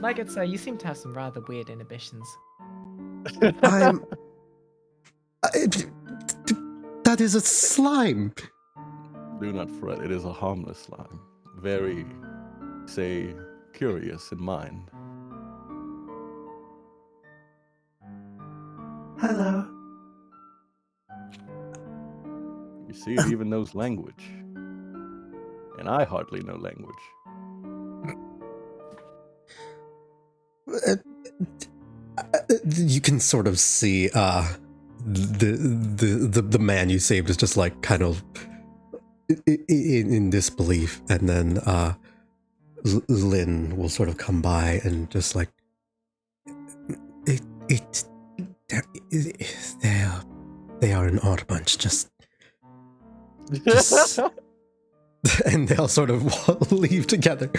[SPEAKER 7] Like I say, you seem to have some rather weird inhibitions.
[SPEAKER 1] I'm... that is a slime.
[SPEAKER 4] Do not fret. It is a harmless slime. Very, say, curious in mind.
[SPEAKER 6] Hello.
[SPEAKER 4] You see, it even knows language. And I hardly know language.
[SPEAKER 1] You can sort of see the man you saved is just like kind of in disbelief, and then Lynn will sort of come by and just like they are an odd bunch, just and they'll sort of leave together.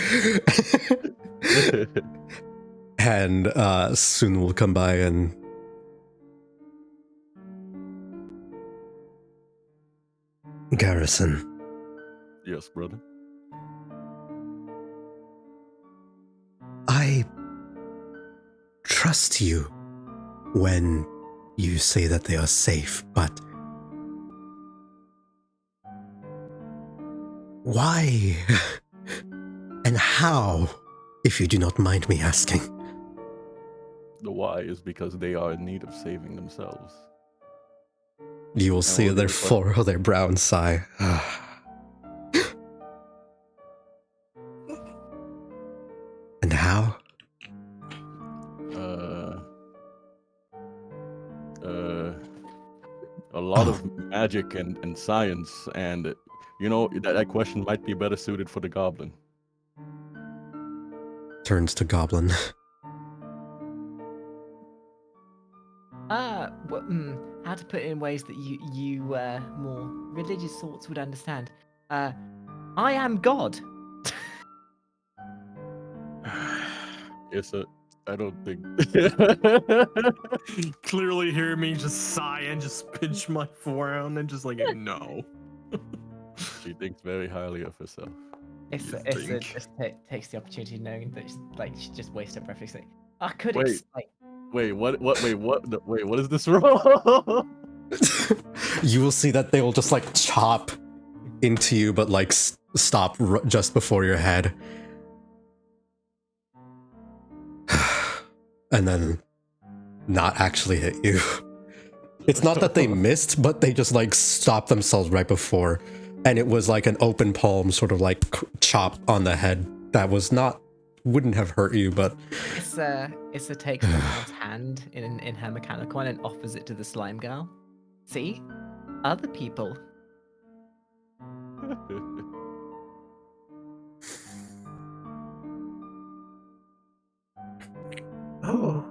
[SPEAKER 1] And soon we'll come by and... Garrison.
[SPEAKER 4] Yes, brother.
[SPEAKER 1] I trust you when you say that they are safe, but why and how, if you do not mind me asking?
[SPEAKER 4] The why is because they are in need of saving themselves.
[SPEAKER 1] You will see their furrow their brow and sigh. And how?
[SPEAKER 4] A lot of magic and science, and you know that question might be better suited for the goblin.
[SPEAKER 1] Turns to Goblin.
[SPEAKER 7] How to put it in ways that you more religious sorts would understand. I am God.
[SPEAKER 4] I don't think.
[SPEAKER 2] Clearly hear me just sigh and just pinch my forearm and just like, no.
[SPEAKER 4] She thinks very highly of herself.
[SPEAKER 7] Just takes the opportunity knowing that she just wasted her breath. It's like, I could
[SPEAKER 4] Wait.
[SPEAKER 7] explain.
[SPEAKER 4] Wait, what? What is this roll?
[SPEAKER 1] You will see that they will just like chop into you, but like stop just before your head. And then not actually hit you. It's not that they missed, but they just like stopped themselves right before. And it was like an open palm sort of like chop on the head that wouldn't have hurt you, but...
[SPEAKER 7] Issa takes the man's hand in her mechanical one and offers it to the slime girl. See? Other people.
[SPEAKER 6] Oh,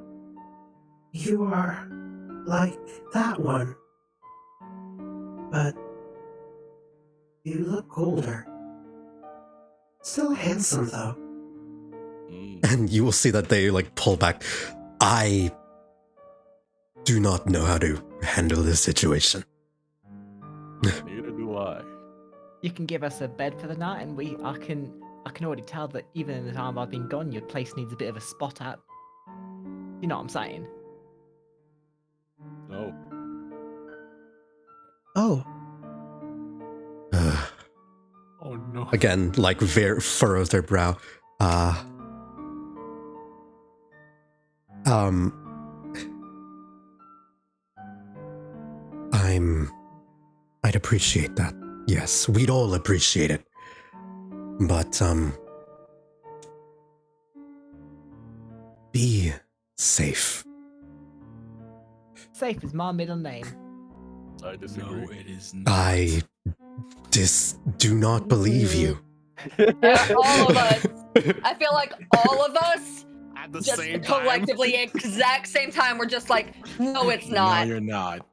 [SPEAKER 6] you are like that one. But you look older. Still handsome, though.
[SPEAKER 1] And you will see that they like pull back. I do not know how to handle this situation.
[SPEAKER 4] Neither do I.
[SPEAKER 7] You can give us a bed for the night, and I can already tell that even in the time I've been gone, your place needs a bit of a spot up. You know what I'm saying?
[SPEAKER 4] No.
[SPEAKER 6] Oh.
[SPEAKER 2] Oh no.
[SPEAKER 1] Again, like furrows their brow. I'd appreciate that. Yes, we'd all appreciate it. But, be safe.
[SPEAKER 7] Safe is my middle name.
[SPEAKER 4] I disagree.
[SPEAKER 2] No, it is not.
[SPEAKER 1] I do not believe you.
[SPEAKER 3] All of us. I feel like all of us,
[SPEAKER 2] At the
[SPEAKER 3] just
[SPEAKER 2] same time.
[SPEAKER 3] collectively, exact same time, we're just like, no, it's
[SPEAKER 2] No,
[SPEAKER 3] not.
[SPEAKER 2] you're not.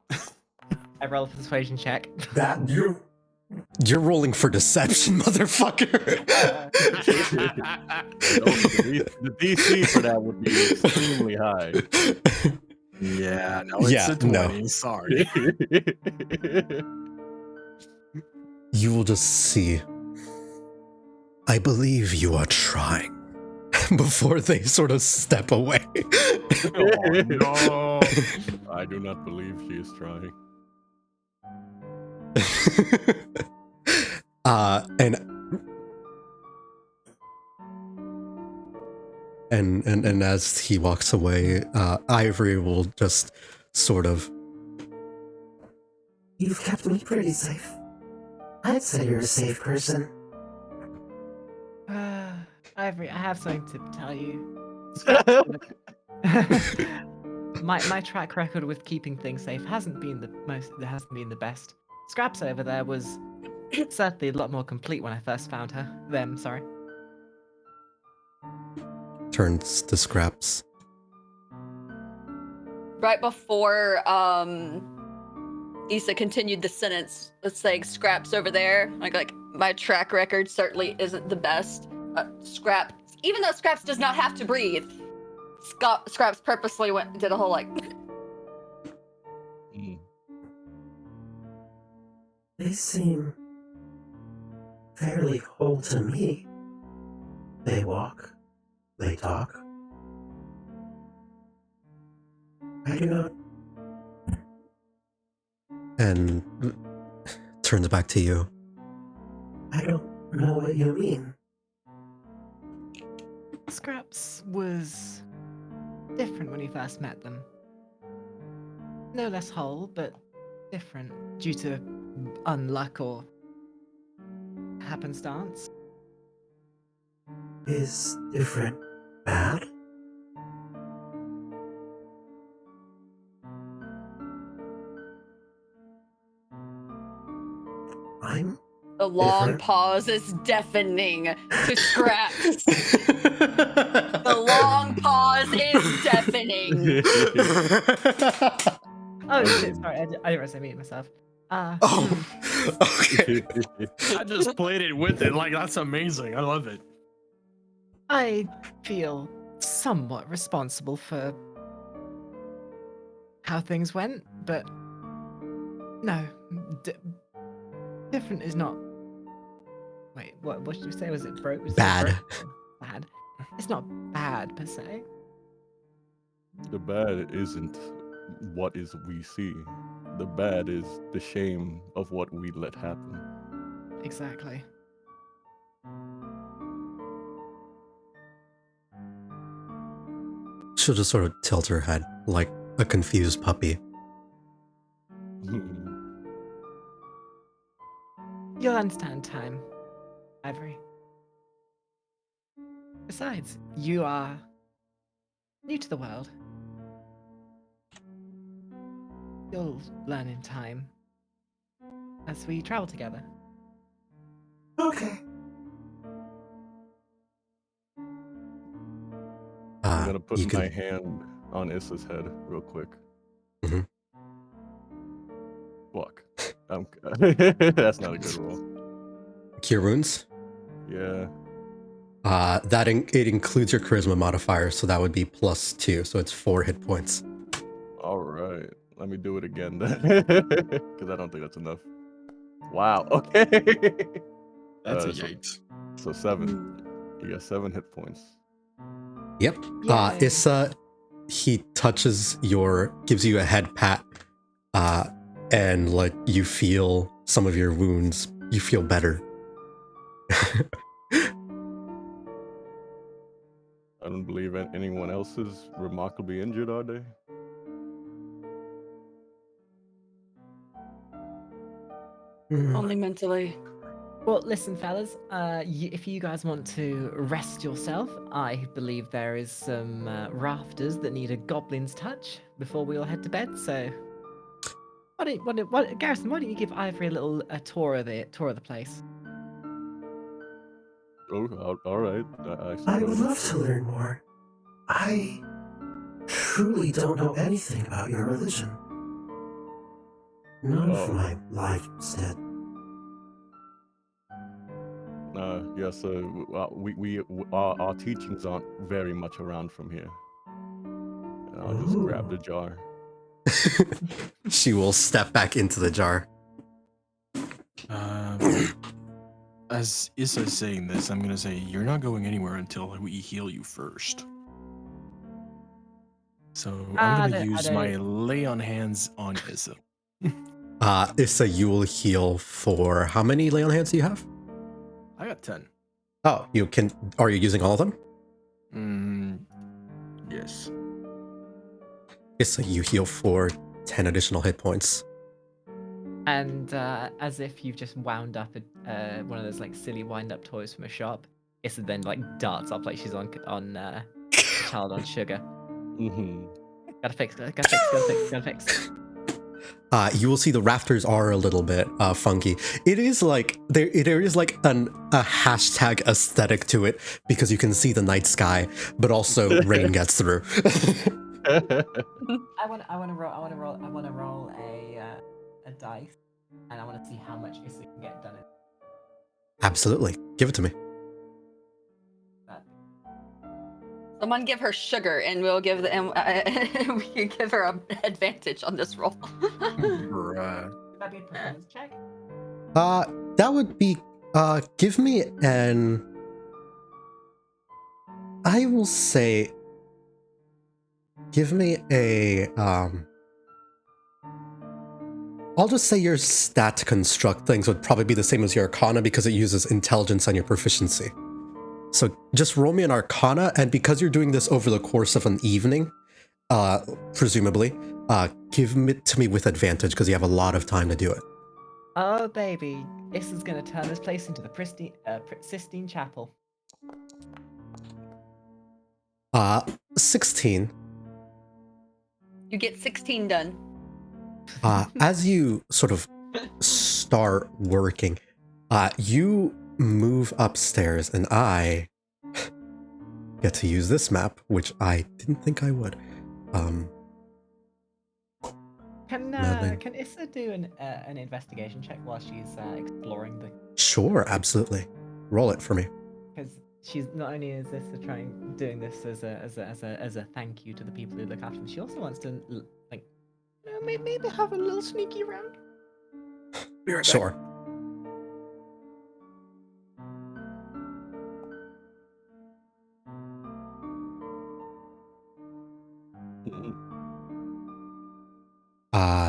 [SPEAKER 7] I roll a persuasion check.
[SPEAKER 6] That you.
[SPEAKER 1] You're rolling for deception, motherfucker.
[SPEAKER 4] The DC for that would be extremely high.
[SPEAKER 2] Yeah, no, it's
[SPEAKER 1] Yeah,
[SPEAKER 2] a 20.
[SPEAKER 1] no.
[SPEAKER 2] Sorry.
[SPEAKER 1] You will just see. I believe you are trying. Before they sort of step away.
[SPEAKER 2] Oh, no.
[SPEAKER 4] I do not believe she is trying.
[SPEAKER 1] And as he walks away, Ivory will just sort of.
[SPEAKER 6] You've kept me pretty safe. I'd say you're a safe person.
[SPEAKER 7] Ivory, I have something to tell you. my track record with keeping things safe hasn't been the best. Scraps over there was certainly a lot more complete when I first found her. Them, sorry.
[SPEAKER 1] Turns to Scraps.
[SPEAKER 3] Right before Issa continued the sentence, let's say Scraps over there, like my track record certainly isn't the best. Scraps, even though Scraps does not have to breathe, Scraps purposely did a whole like.
[SPEAKER 6] They seem fairly whole to me. They walk. They talk. I do not.
[SPEAKER 1] And turns back to you.
[SPEAKER 6] I don't know what you mean.
[SPEAKER 7] Scraps was different when you first met them. No less whole, but different due to unluck or happenstance.
[SPEAKER 6] Is different bad? I'm
[SPEAKER 3] The long
[SPEAKER 6] different.
[SPEAKER 3] pause is deafening to Scraps. The long pause is deafening.
[SPEAKER 7] Oh shit! Sorry, I didn't realize I muted myself.
[SPEAKER 1] Oh, okay.
[SPEAKER 2] I just played it with it. Like, that's amazing. I love it.
[SPEAKER 7] I feel somewhat responsible for how things went, but no, different is not. Wait, what did you say? Was it broke? Was it
[SPEAKER 1] Bad.
[SPEAKER 7] broke? Bad. It's not bad per se.
[SPEAKER 4] The bad isn't what is we see. The bad is the shame of what we let happen.
[SPEAKER 7] Exactly.
[SPEAKER 1] She'll just sort of tilt her head like a confused puppy.
[SPEAKER 7] You'll understand time, Ivory. Besides, you are new to the world. You'll learn in time as we travel together.
[SPEAKER 6] Okay.
[SPEAKER 4] I'm gonna put
[SPEAKER 1] you
[SPEAKER 4] my
[SPEAKER 1] can-
[SPEAKER 4] hand on Issa's head real quick.
[SPEAKER 1] Mhm.
[SPEAKER 4] Fuck. That's not a good roll.
[SPEAKER 1] Cure wounds.
[SPEAKER 4] Yeah.
[SPEAKER 1] It includes your charisma modifier, so that would be +2, so it's 4 hit points.
[SPEAKER 4] All right. Let me do it again then, because I don't think that's enough. Wow. Okay.
[SPEAKER 2] That's a
[SPEAKER 4] so-
[SPEAKER 2] yikes.
[SPEAKER 4] So 7. You got 7 hit points.
[SPEAKER 1] Yep.
[SPEAKER 7] Yay.
[SPEAKER 1] Issa, he gives you a head pat, and like you feel some of your wounds. You feel better.
[SPEAKER 4] I don't believe anyone else is remarkably injured, are they?
[SPEAKER 6] Hmm.
[SPEAKER 3] Only mentally.
[SPEAKER 7] Well, listen, fellas. If you guys want to rest yourself, I believe there is some rafters that need a goblin's touch before we all head to bed. So, Garrison? Why don't you give Ivory a tour of the place?
[SPEAKER 4] Oh, all right. I
[SPEAKER 6] I would
[SPEAKER 4] suppose.
[SPEAKER 6] love to learn more. I truly don't know anything about your religion. None of
[SPEAKER 4] Oh.
[SPEAKER 6] my life instead.
[SPEAKER 4] Yes, our teachings aren't very much around from here. And I'll just grab the jar.
[SPEAKER 1] She will step back into the jar.
[SPEAKER 2] As Issa's saying this, I'm gonna say you're not going anywhere until we heal you first. So I'm gonna use my lay on hands on Issa.
[SPEAKER 1] Issa, you will heal for how many lay on hands do you have?
[SPEAKER 2] I got 10.
[SPEAKER 1] Oh, you can. Are you using all of them?
[SPEAKER 2] Yes.
[SPEAKER 1] Issa, you heal for 10 additional hit points.
[SPEAKER 7] And as if you've just wound up one of those like silly wind-up toys from a shop, Issa then like darts up like she's on Child on Sugar.
[SPEAKER 4] Mm-hmm.
[SPEAKER 7] Gotta fix.
[SPEAKER 1] You will see the rafters are a little bit funky. It is like there is like a hashtag aesthetic to it because you can see the night sky, but also rain gets through.
[SPEAKER 7] I want to roll a dice, and I want to see how much Issa can get done.
[SPEAKER 1] Absolutely, give it to me.
[SPEAKER 3] Someone give her sugar, and we'll give we can give her an advantage on this roll.
[SPEAKER 2] Bruh.
[SPEAKER 7] Would that be a performance check?
[SPEAKER 1] That would be. Give me an. I will say. Give me a. I'll just say your stat to construct things would probably be the same as your Arcana because it uses intelligence and your proficiency. So just roll me an Arcana, and because you're doing this over the course of an evening, presumably, give it to me with advantage because you have a lot of time to do it.
[SPEAKER 7] Oh baby, Issa's gonna turn this place into the Sistine Chapel.
[SPEAKER 1] 16.
[SPEAKER 3] You get 16 done.
[SPEAKER 1] As you sort of start working, you move upstairs, and I get to use this map, which I didn't think I would.
[SPEAKER 7] Can Issa do an investigation check while she's exploring the?
[SPEAKER 1] Sure, absolutely. Roll it for me.
[SPEAKER 7] Because she's not only is this doing this as a thank you to the people who look after them, she also wants to like maybe have a little sneaky round.
[SPEAKER 2] Be right back.
[SPEAKER 1] Sure.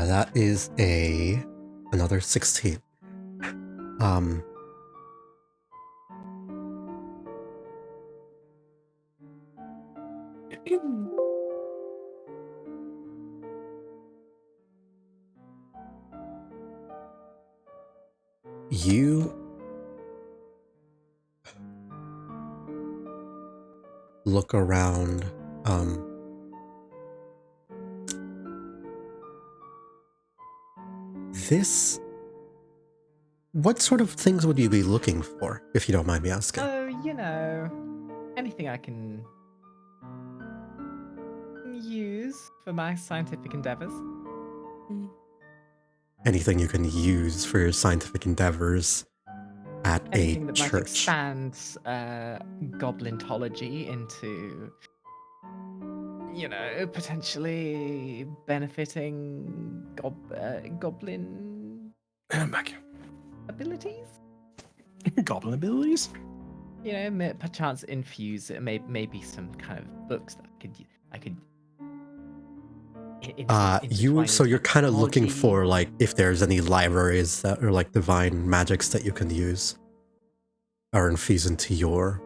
[SPEAKER 1] That is another 16. You look around. What sort of things would you be looking for, if you don't mind me asking?
[SPEAKER 7] Oh, anything I can use for my scientific endeavors.
[SPEAKER 1] Anything you can use for your scientific endeavors at
[SPEAKER 7] Anything
[SPEAKER 1] a
[SPEAKER 7] that might
[SPEAKER 1] church.
[SPEAKER 7] expand goblintology into, potentially benefiting goblin
[SPEAKER 2] And I'm back.
[SPEAKER 7] abilities.
[SPEAKER 2] Goblin abilities?
[SPEAKER 7] Perchance infuse maybe some kind of books that I could.
[SPEAKER 1] So you're kind of looking for like if there's any libraries that are like divine magics that you can use or infuse into your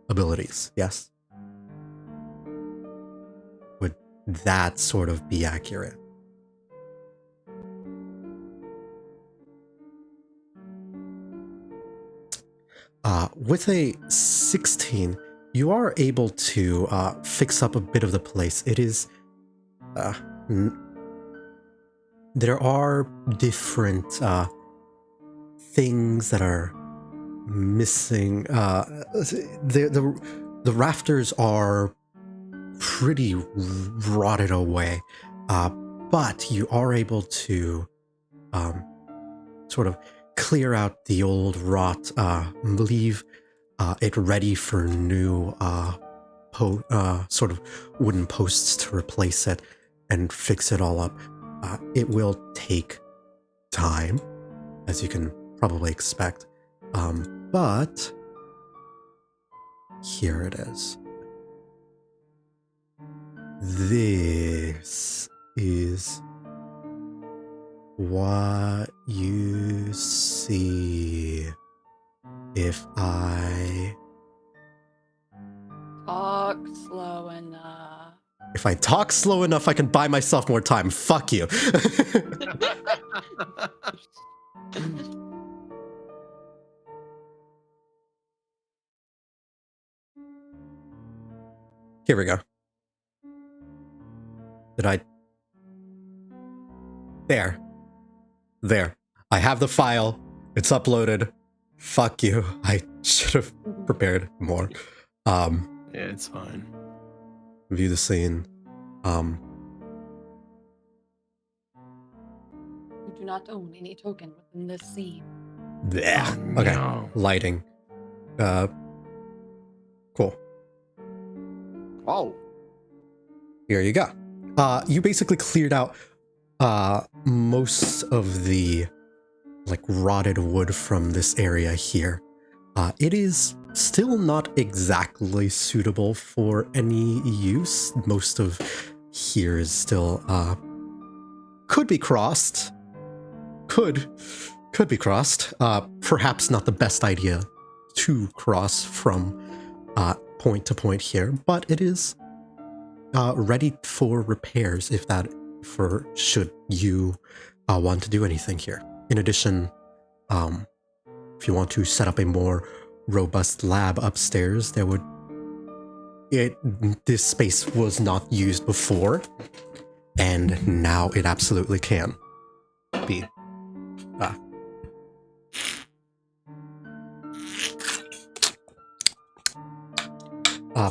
[SPEAKER 1] abilities. Yes. Would that sort of be accurate? With a 16, you are able to fix up a bit of the place. It is... there are different things that are missing. The rafters are pretty rotted away, but you are able to sort of clear out the old rot, leave it ready for new sort of wooden posts to replace it and fix it all up. It will take time, as you can probably expect, but here it is. This is what you see if I
[SPEAKER 3] Talk slow enough.
[SPEAKER 1] If I talk slow enough, I can buy myself more time. Fuck you. Here we go. Did I? There. I have the file. It's uploaded. Fuck you. I should have prepared more.
[SPEAKER 2] Yeah, it's fine.
[SPEAKER 1] View the scene.
[SPEAKER 3] You do not own any token within this scene.
[SPEAKER 1] Blech. Okay.
[SPEAKER 2] No.
[SPEAKER 1] Lighting. Cool.
[SPEAKER 2] Oh.
[SPEAKER 1] Here you go. You basically cleared out most of the like rotted wood from this area here. It is still not exactly suitable for any use. Most of here is still could be crossed. Could be crossed. Perhaps not the best idea to cross from point to point here, but it is ready for repairs should you want to do anything here. In addition, if you want to set up a more robust lab upstairs, this space was not used before, and now it absolutely can be.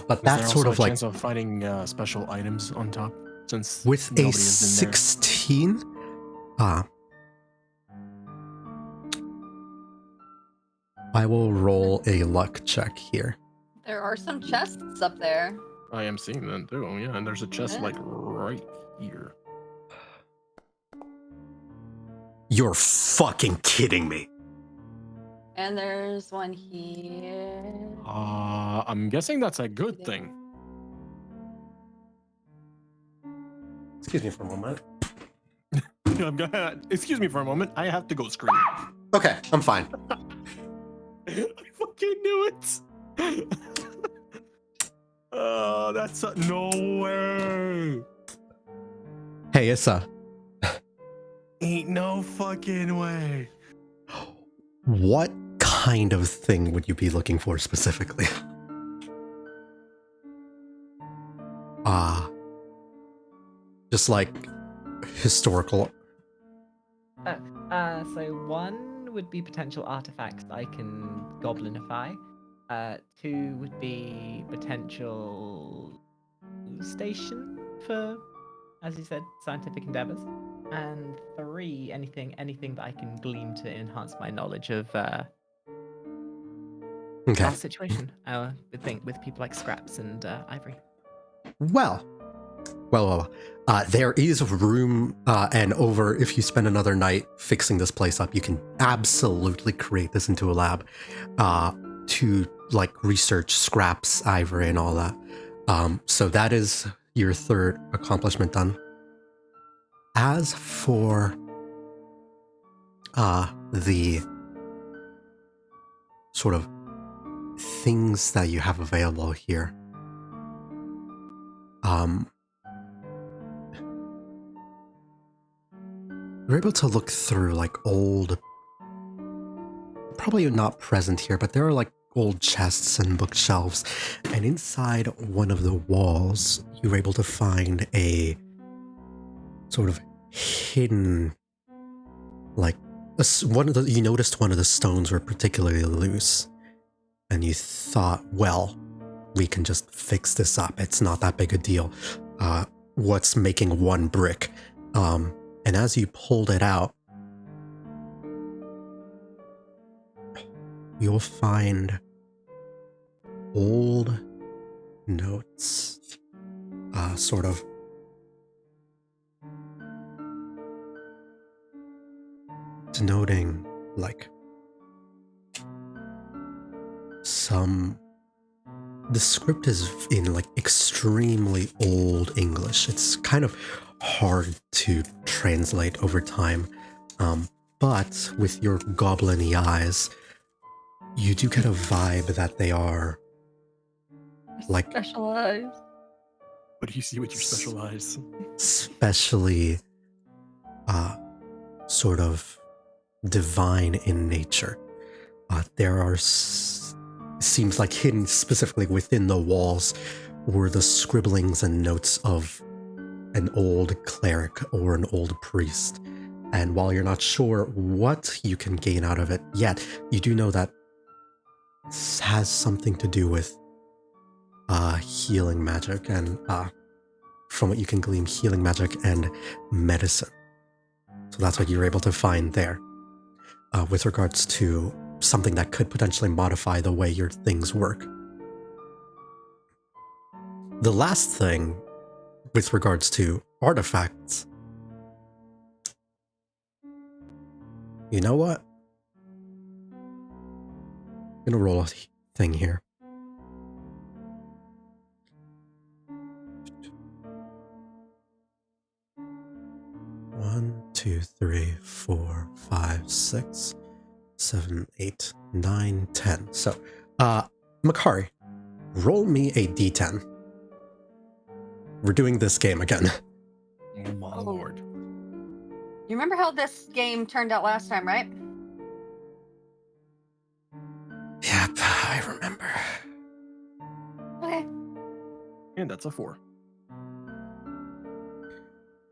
[SPEAKER 1] But that's sort of like
[SPEAKER 2] chance of finding special items on top, since
[SPEAKER 1] with
[SPEAKER 2] nobody
[SPEAKER 1] a
[SPEAKER 2] has been there.
[SPEAKER 1] 16. I will roll a luck check here.
[SPEAKER 3] There are some chests up there.
[SPEAKER 2] I am seeing them too. Yeah, and there's a chest
[SPEAKER 3] Yeah.
[SPEAKER 2] like right here.
[SPEAKER 1] You're fucking kidding me.
[SPEAKER 3] And there's one here.
[SPEAKER 2] I'm guessing that's a good thing.
[SPEAKER 1] Excuse me for a moment.
[SPEAKER 2] Excuse me for a moment. I have to go scream.
[SPEAKER 1] Okay, I'm fine.
[SPEAKER 2] I fucking knew it. Oh, that's no way.
[SPEAKER 1] Hey, Issa.
[SPEAKER 2] Ain't no fucking way.
[SPEAKER 1] What kind of thing would you be looking for specifically? Just like historical.
[SPEAKER 7] So one would be potential artifacts I can goblinify. Two would be potential station for, as you said, scientific endeavors. And three, anything that I can glean to enhance my knowledge of
[SPEAKER 1] Okay.
[SPEAKER 7] our situation. With people like Scraps and Ivory.
[SPEAKER 1] Well. There is room, and if you spend another night fixing this place up, you can absolutely create this into a lab to like research Scraps, Ivory, and all that. So that is your third accomplishment done. As for the sort of things that you have available here, you're able to look through like old, probably not present here, but there are like old chests and bookshelves, and inside one of the walls, you were able to find a sort of hidden, like, you noticed one of the stones were particularly loose, and you thought, well, we can just fix this up. It's not that big a deal. What's making one brick? And as you pulled it out, you'll find old notes, sort of denoting, like, the script is in, like, extremely old English. It's kind of hard to translate over time, but with your goblin-y eyes, you do get a vibe that they are, like,
[SPEAKER 3] Specialized.
[SPEAKER 2] What do you see with your special eyes?
[SPEAKER 1] especially sort of divine in nature. There are seems like hidden specifically within the walls were the scribblings and notes of an old cleric or an old priest. And while you're not sure what you can gain out of it yet, you do know that this has something to do with healing magic, and from what you can glean, healing magic and medicine. So that's what you're able to find there. With regards to something that could potentially modify the way your things work. The last thing, with regards to artifacts, you know what? I'm gonna roll a thing here. One, 2, 3, 4, 5, 6, 7, 8, 9, 10. So, Makari, roll me a d10. We're doing this game again.
[SPEAKER 2] Oh my lord.
[SPEAKER 3] You remember how this game turned out last time, right?
[SPEAKER 1] Yep, I remember.
[SPEAKER 3] Okay.
[SPEAKER 2] And that's a 4.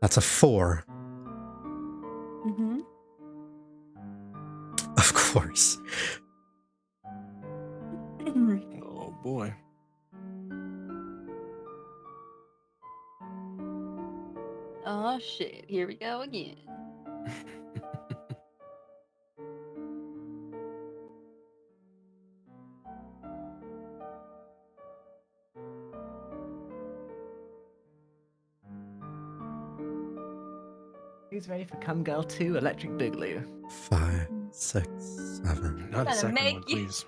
[SPEAKER 1] That's a 4.
[SPEAKER 3] Mm-hmm.
[SPEAKER 1] Of course.
[SPEAKER 2] Oh boy.
[SPEAKER 3] Oh shit, here we go again.
[SPEAKER 7] Who's ready for Come Girl 2 Electric Boogaloo?
[SPEAKER 1] 5, 6, 7.
[SPEAKER 2] Not a
[SPEAKER 3] Gotta
[SPEAKER 2] second
[SPEAKER 3] make
[SPEAKER 2] one,
[SPEAKER 3] you-
[SPEAKER 2] please.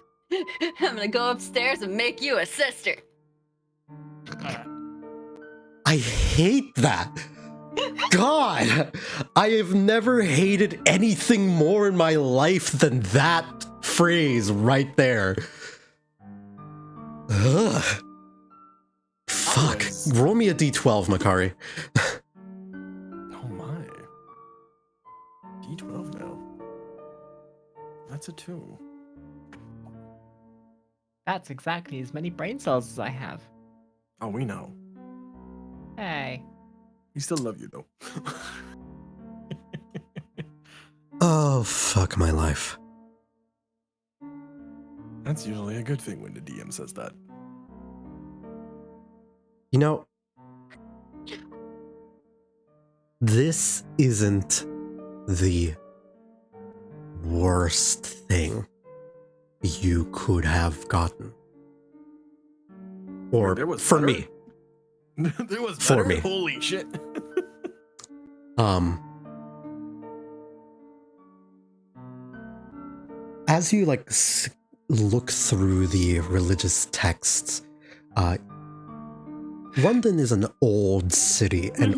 [SPEAKER 3] I'm gonna go upstairs and make you a sister.
[SPEAKER 1] I hate that. God, I have never hated anything more in my life than that phrase right there. Ugh. Fuck.
[SPEAKER 2] Always.
[SPEAKER 1] Roll me a d12, Makari.
[SPEAKER 2] Oh my. D12 now. That's a 2.
[SPEAKER 7] That's exactly as many brain cells as I have.
[SPEAKER 2] Oh, we know.
[SPEAKER 7] Hey.
[SPEAKER 2] We still love you though.
[SPEAKER 1] Oh, fuck my life.
[SPEAKER 2] That's usually a good thing when the DM says that.
[SPEAKER 1] You know, this isn't the worst thing you could have gotten. Or
[SPEAKER 2] There was
[SPEAKER 1] for
[SPEAKER 2] better?
[SPEAKER 1] me.
[SPEAKER 2] There was
[SPEAKER 1] For
[SPEAKER 2] better?
[SPEAKER 1] me.
[SPEAKER 2] Holy shit.
[SPEAKER 1] As you like look through the religious texts, London is an old city, and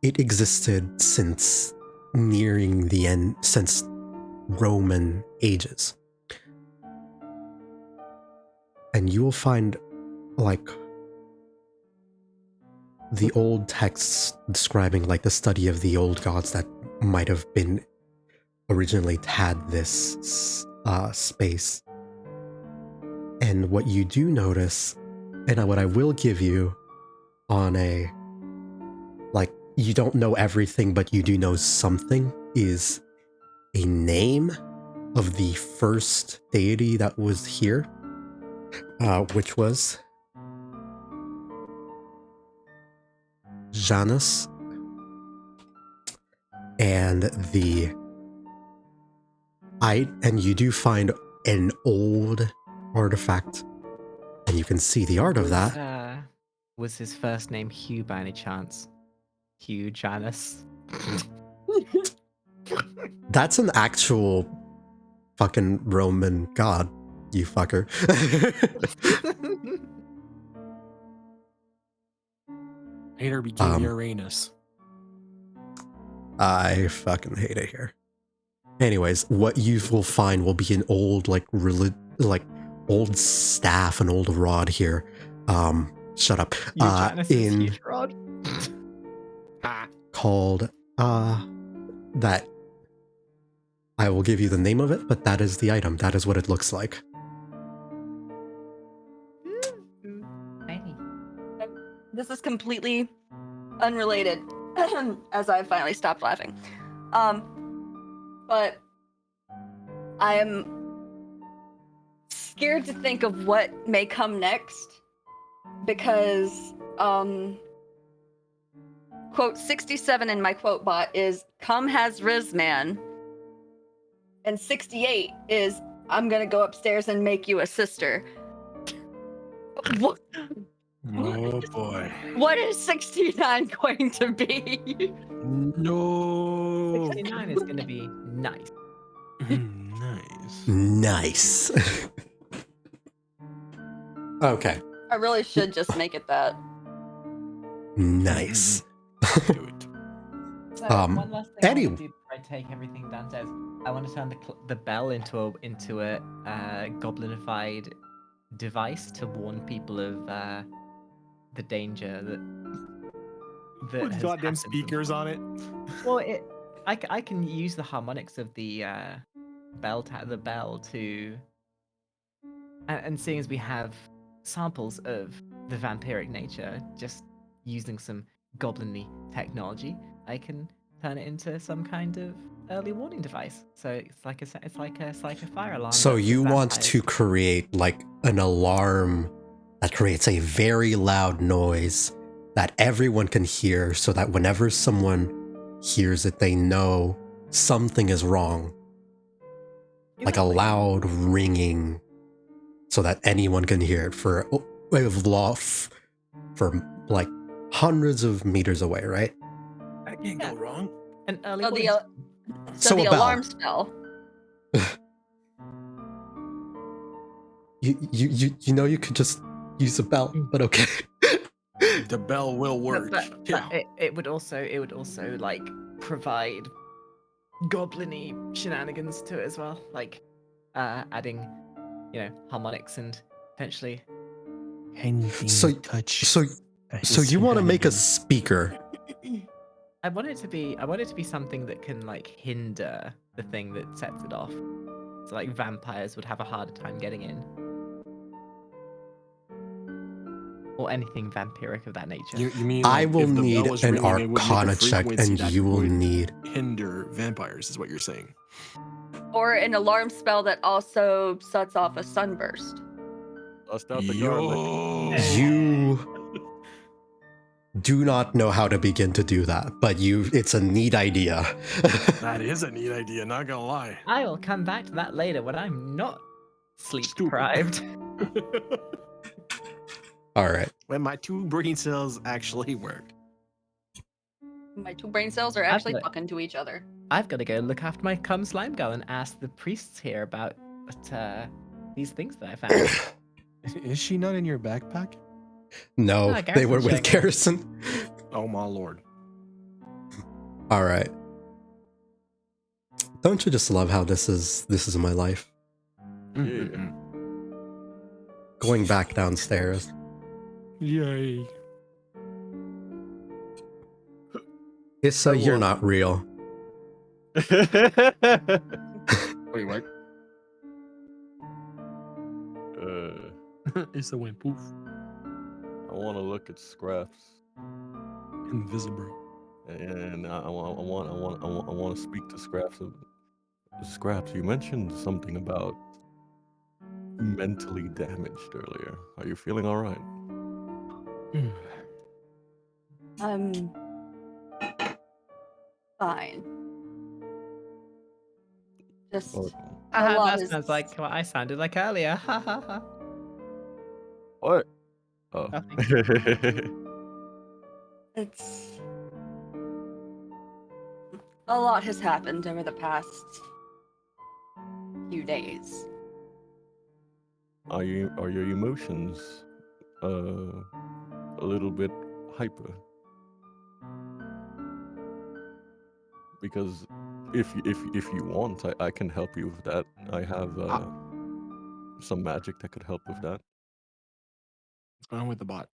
[SPEAKER 1] it existed since nearing the end, since Roman ages. And you will find, like, the old texts describing, like, the study of the old gods that might have been originally had this space. And what you do notice, and what I will give you on a, like, you don't know everything, but you do know something, is a name of the first deity that was here, which was Janus. And and you do find an old artifact, and you can see the art of that.
[SPEAKER 7] Was his first name Hugh by any chance? Hugh Janus.
[SPEAKER 1] That's an actual fucking Roman god, you fucker.
[SPEAKER 2] Hater became Uranus.
[SPEAKER 1] I fucking hate it here. Anyways, what you will find will be an old, like, old staff, an old rod here. Shut up.
[SPEAKER 7] Huge rod.
[SPEAKER 1] Called, that. I will give you the name of it, but that is the item. That is what it looks like.
[SPEAKER 3] This is completely unrelated, as I finally stopped laughing. But I am scared to think of what may come next, because quote 67 in my quote bot is "Come has Rizman," and 68 is "I'm gonna go upstairs and make you a sister." What?
[SPEAKER 2] Oh boy.
[SPEAKER 3] What is 69 going to be?
[SPEAKER 2] No.
[SPEAKER 7] 69 is going to be nice.
[SPEAKER 2] Nice.
[SPEAKER 1] Nice. Okay.
[SPEAKER 3] I really should just make it that.
[SPEAKER 1] Nice.
[SPEAKER 2] Do it.
[SPEAKER 7] So, one last thing
[SPEAKER 1] Eddie.
[SPEAKER 7] I want to do before I take everything downstairs. I want to turn the bell into a goblinified device to warn people of the danger that
[SPEAKER 2] With
[SPEAKER 7] has
[SPEAKER 2] goddamn
[SPEAKER 7] happened.
[SPEAKER 2] speakers on it.
[SPEAKER 7] Well, I can use the harmonics of the bell to, and seeing as we have samples of the vampiric nature, just using some goblinly technology, I can turn it into some kind of early warning device. So it's like a fire alarm.
[SPEAKER 1] So
[SPEAKER 7] but for
[SPEAKER 1] you want
[SPEAKER 7] vampires.
[SPEAKER 1] to create like an alarm that creates a very loud noise that everyone can hear, so that whenever someone hears it, they know something is wrong. Like a loud ringing, so that anyone can hear it for like hundreds of meters away, right?
[SPEAKER 2] That can't go wrong.
[SPEAKER 7] An early
[SPEAKER 3] So
[SPEAKER 7] warning.
[SPEAKER 1] So
[SPEAKER 3] the
[SPEAKER 1] a bell.
[SPEAKER 3] alarm spell.
[SPEAKER 1] You know you could just use a bell, but okay.
[SPEAKER 2] The bell will work.
[SPEAKER 7] But
[SPEAKER 2] Yeah.
[SPEAKER 7] it would also like provide goblin-y shenanigans to it as well, like adding, harmonics and potentially
[SPEAKER 2] Anything
[SPEAKER 1] So
[SPEAKER 2] you touch.
[SPEAKER 1] so
[SPEAKER 2] is
[SPEAKER 1] you want to make a
[SPEAKER 2] shenanigans.
[SPEAKER 1] speaker?
[SPEAKER 7] I want it to be something that can like hinder the thing that sets it off. So like vampires would have a harder time getting in. Or anything vampiric of that nature.
[SPEAKER 2] You mean
[SPEAKER 1] I
[SPEAKER 2] like,
[SPEAKER 1] will
[SPEAKER 2] if the bell
[SPEAKER 1] need
[SPEAKER 2] was
[SPEAKER 1] an
[SPEAKER 2] ringing, it would make a
[SPEAKER 1] Arcana check,
[SPEAKER 2] frequency
[SPEAKER 1] and
[SPEAKER 2] that
[SPEAKER 1] you will
[SPEAKER 2] would
[SPEAKER 1] need.
[SPEAKER 2] hinder vampires, is what you're saying.
[SPEAKER 3] Or an alarm spell that also sets off a sunburst.
[SPEAKER 4] Bust out the garlic.
[SPEAKER 2] Yo.
[SPEAKER 1] You do not know how to begin to do that, but it's a neat idea.
[SPEAKER 2] That is a neat idea, not gonna lie.
[SPEAKER 7] I will come back to that later when I'm not sleep
[SPEAKER 2] Stupid.
[SPEAKER 7] deprived.
[SPEAKER 1] All right.
[SPEAKER 2] When my two brain cells actually work.
[SPEAKER 3] My two brain cells are actually
[SPEAKER 7] got-
[SPEAKER 3] fucking to each other.
[SPEAKER 7] I've got to go look after my cum slime girl and ask the priests here about these things that I found.
[SPEAKER 2] Is she not in your backpack?
[SPEAKER 1] No,
[SPEAKER 7] Ah,
[SPEAKER 1] they were
[SPEAKER 7] Garrison
[SPEAKER 1] with
[SPEAKER 7] check.
[SPEAKER 1] Garrison.
[SPEAKER 2] Oh my lord.
[SPEAKER 1] All right. Don't you just love how this is my life?
[SPEAKER 2] Mm-mm-mm.
[SPEAKER 1] Going back downstairs.
[SPEAKER 2] Yay.
[SPEAKER 1] Issa, you're not real.
[SPEAKER 2] Wait, what? It's a went poof.
[SPEAKER 4] I want to look at Scraps,
[SPEAKER 2] Invisible.
[SPEAKER 4] and I want to speak to Scraps. Scraps, you mentioned something about mentally damaged earlier. Are you feeling all right?
[SPEAKER 3] I'm fine. Just
[SPEAKER 4] Or,
[SPEAKER 3] a lot
[SPEAKER 7] That
[SPEAKER 3] is
[SPEAKER 7] sounds like what I sounded like earlier. Ha ha ha.
[SPEAKER 4] what? Oh.
[SPEAKER 3] it's a lot has happened over the past few days.
[SPEAKER 4] Are your emotions a little bit hyper? Because if you want, I can help you with that. I have some magic that could help with that.
[SPEAKER 2] What's going on with the bot?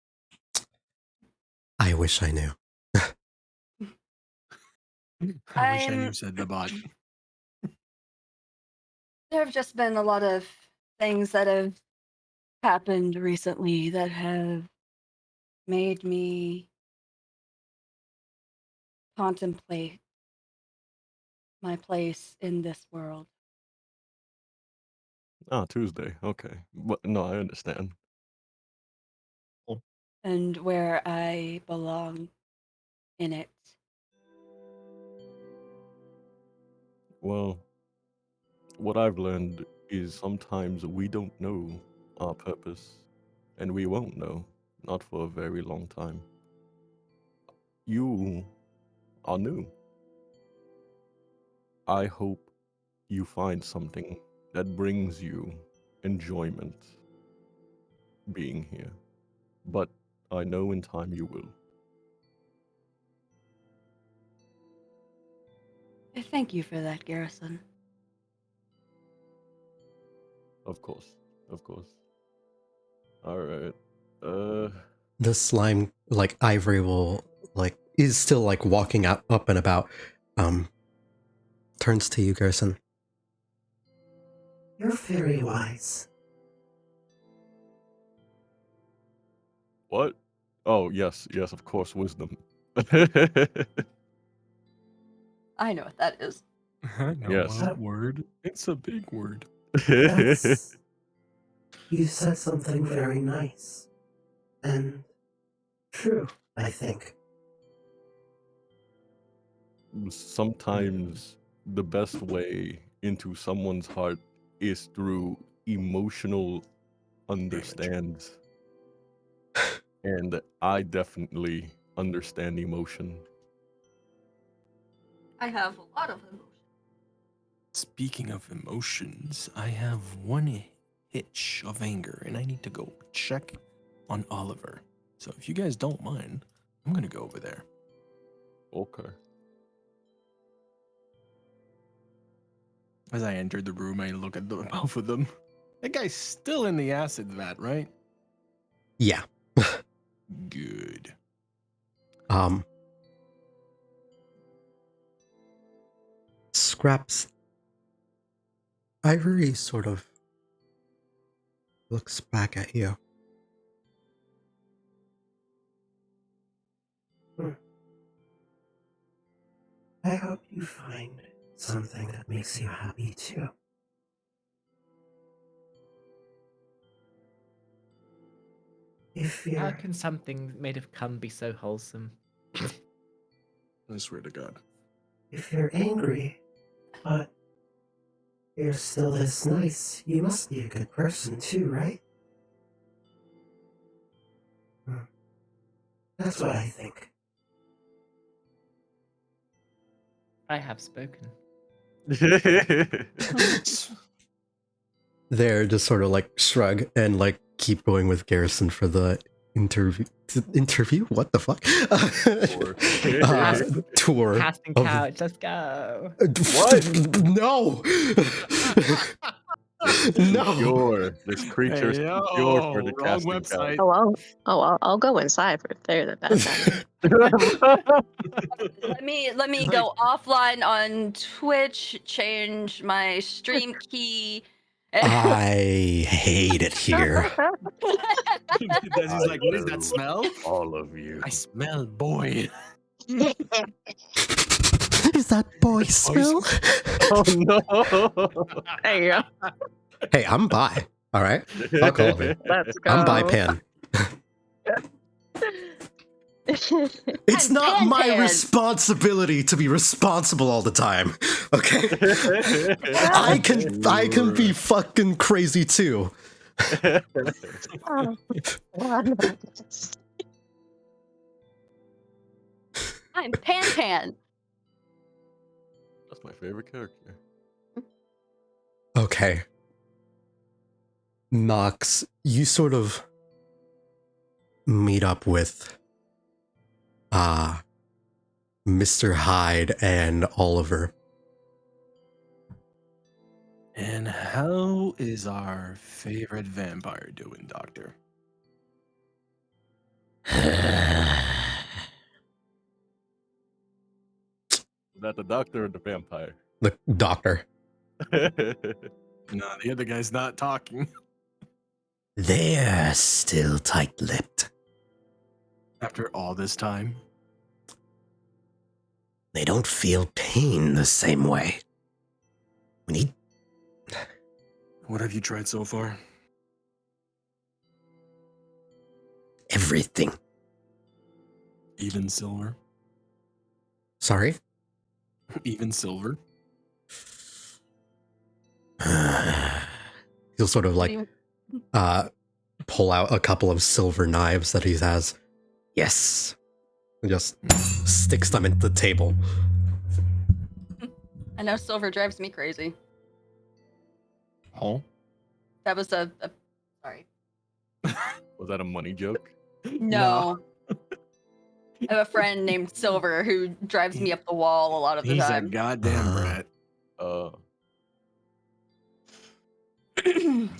[SPEAKER 1] I wish I knew.
[SPEAKER 2] I wish I knew,
[SPEAKER 3] I'm-
[SPEAKER 2] said the bot.
[SPEAKER 3] There have just been a lot of things that have happened recently that have made me contemplate my place in this world.
[SPEAKER 4] Ah, Tuesday. Okay. But no, I understand.
[SPEAKER 3] And where I belong in it.
[SPEAKER 4] Well, what I've learned is sometimes we don't know our purpose, and we won't know, not for a very long time. You are new. I hope you find something that brings you enjoyment being here. But I know in time you will.
[SPEAKER 3] Thank you for that, Garrison.
[SPEAKER 4] Of course. Of course. Alright.
[SPEAKER 1] The slime, like Ivory, will is still like walking up and about. Turns to you, Garrison.
[SPEAKER 6] You're very wise.
[SPEAKER 4] What? Oh, yes, of course, wisdom.
[SPEAKER 3] I know what that is.
[SPEAKER 2] I know
[SPEAKER 4] Yes.
[SPEAKER 2] a word. It's a big word.
[SPEAKER 6] That's... You said something very nice. And true, I think.
[SPEAKER 4] Sometimes the best way into someone's heart is through emotional understand. And I definitely understand emotion.
[SPEAKER 3] I have a lot of emotions.
[SPEAKER 2] Speaking of emotions, I have one hitch of anger, and I need to go check on Oliver. So if you guys don't mind, I'm gonna go over there.
[SPEAKER 4] Okay.
[SPEAKER 2] As I entered the room, I look at both of them. That guy's still in the acid vat, right?
[SPEAKER 1] Yeah.
[SPEAKER 2] Good.
[SPEAKER 1] Scraps. Ivory sort of looks back at you.
[SPEAKER 6] I hope you find something that makes you happy too. If
[SPEAKER 7] How
[SPEAKER 6] you're...
[SPEAKER 7] can something made of cum be so wholesome?
[SPEAKER 2] I swear to God.
[SPEAKER 6] If you're angry, but you're still this nice, you must be a good person too, right? That's what I think.
[SPEAKER 7] I have spoken.
[SPEAKER 1] They're just sort of like shrug and like keep going with Garrison for the interview. Interview? What the fuck? Tour.
[SPEAKER 7] Casting
[SPEAKER 1] of-
[SPEAKER 7] couch, let's go.
[SPEAKER 1] What? No! No!
[SPEAKER 4] This creature is
[SPEAKER 2] Hey,
[SPEAKER 4] secure for the
[SPEAKER 2] wrong
[SPEAKER 4] casting
[SPEAKER 2] website.
[SPEAKER 5] I'll go inside for there that that's happening.
[SPEAKER 3] Let me go offline on Twitch, change my stream key,
[SPEAKER 1] I hate it here.
[SPEAKER 2] Desi's like, what is that smell?
[SPEAKER 4] All of you.
[SPEAKER 2] I smell boy.
[SPEAKER 1] Is that boy smell?
[SPEAKER 4] Oh no.
[SPEAKER 5] Hey,
[SPEAKER 1] Hey, I'm bi. All right. Fuck all of you.
[SPEAKER 5] let's go.
[SPEAKER 1] I'm bi pan. It's
[SPEAKER 3] I'm
[SPEAKER 1] not my
[SPEAKER 3] pan-pan.
[SPEAKER 1] responsibility to be responsible all the time. Okay. I can be fucking crazy too.
[SPEAKER 3] I'm Pan Pan.
[SPEAKER 4] That's my favorite character.
[SPEAKER 1] Okay. Nox, you sort of meet up with Mr. Hyde and Oliver.
[SPEAKER 2] And how is our favorite vampire doing, Doctor?
[SPEAKER 4] Is that the doctor or the vampire?
[SPEAKER 1] The doctor.
[SPEAKER 2] No, the other guy's not talking.
[SPEAKER 1] They're still tight-lipped.
[SPEAKER 2] After all this time?
[SPEAKER 1] They don't feel pain the same way. We need
[SPEAKER 2] What have you tried so far?
[SPEAKER 1] everything.
[SPEAKER 2] Even silver?
[SPEAKER 1] Sorry?
[SPEAKER 2] Even silver?
[SPEAKER 1] He'll sort of like pull out a couple of silver knives that he has. Yes. And just sticks them into the table.
[SPEAKER 3] I know silver drives me crazy.
[SPEAKER 2] Oh?
[SPEAKER 3] That was a sorry.
[SPEAKER 4] Was that a money joke?
[SPEAKER 3] No. I have a friend named Silver who drives me up the wall a lot of the
[SPEAKER 2] He's a
[SPEAKER 3] time.
[SPEAKER 2] goddamn brat.
[SPEAKER 3] Mm.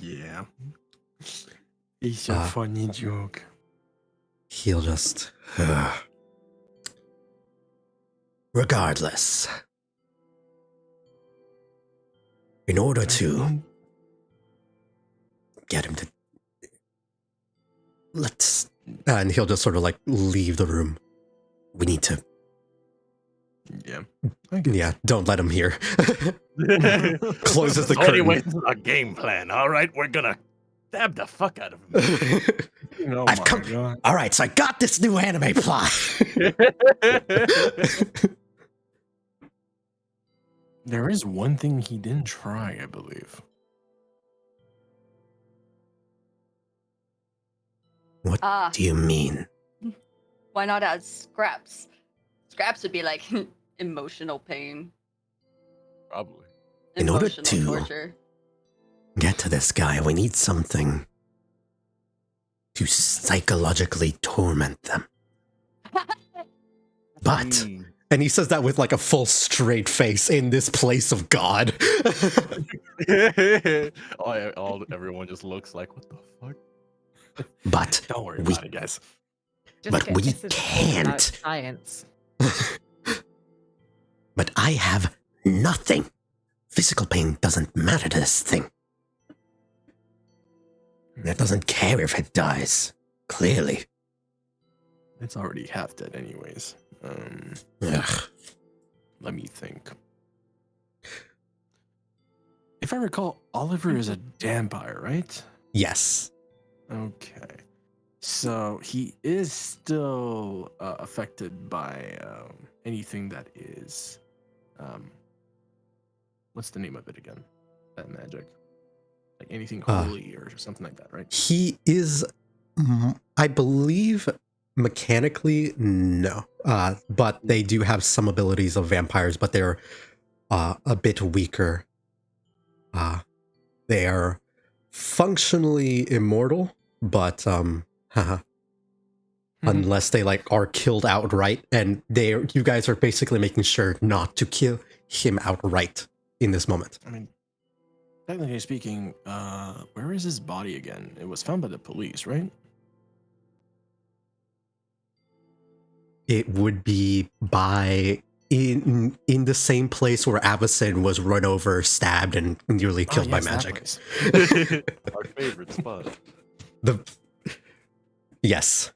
[SPEAKER 2] Yeah. It's a
[SPEAKER 1] Uh,
[SPEAKER 2] funny joke.
[SPEAKER 1] He'll just... Regardless. In order to get him to... Let's... and he'll just sort of like leave the room. We need to...
[SPEAKER 2] Yeah.
[SPEAKER 1] Yeah, don't let him hear. Closes the
[SPEAKER 4] So anyway,
[SPEAKER 1] curtain.
[SPEAKER 4] this is our game plan. All right, we're gonna stab the fuck out of him.
[SPEAKER 2] Oh
[SPEAKER 1] I've
[SPEAKER 2] my
[SPEAKER 1] come-
[SPEAKER 2] god.
[SPEAKER 1] All right, so I got this new anime plot.
[SPEAKER 2] There is one thing he didn't try, I believe.
[SPEAKER 1] What
[SPEAKER 3] Ah,
[SPEAKER 1] do you mean?
[SPEAKER 3] why not add scraps? Scraps would be like emotional pain,
[SPEAKER 4] Probably.
[SPEAKER 1] In order
[SPEAKER 3] emotional
[SPEAKER 1] to-
[SPEAKER 3] torture.
[SPEAKER 1] Get to this guy, we need something to psychologically torment them. But, and he says that with like a full straight face in this place of God.
[SPEAKER 4] Everyone just looks like, what the fuck?
[SPEAKER 2] But don't worry
[SPEAKER 1] We-
[SPEAKER 2] about it, guys.
[SPEAKER 7] Just
[SPEAKER 1] But
[SPEAKER 7] get
[SPEAKER 1] we
[SPEAKER 7] this is all about
[SPEAKER 1] can't.
[SPEAKER 7] Science.
[SPEAKER 1] But I have nothing. Physical pain doesn't matter to this thing. It doesn't care if it dies. Clearly.
[SPEAKER 2] It's already half dead, anyways.
[SPEAKER 1] Ugh.
[SPEAKER 2] Let me think. If I recall, Oliver is a vampire, right?
[SPEAKER 1] Yes.
[SPEAKER 2] Okay. So he is still affected by anything that is. What's the name of it again? That magic. Like anything holy or something like that, right?
[SPEAKER 1] He is, I believe, mechanically, no. But they do have some abilities of vampires, but they're a bit weaker. They are functionally immortal, but unless they like are killed outright, and you guys are basically making sure not to kill him outright in this moment.
[SPEAKER 2] I mean, technically speaking, where is his body again? It was found by the police, right?
[SPEAKER 1] It would be by in the same place where Avacyn was run over, stabbed, and nearly killed by
[SPEAKER 2] yes, that
[SPEAKER 1] magic.
[SPEAKER 2] place.
[SPEAKER 4] Our favorite spot.
[SPEAKER 1] Yes.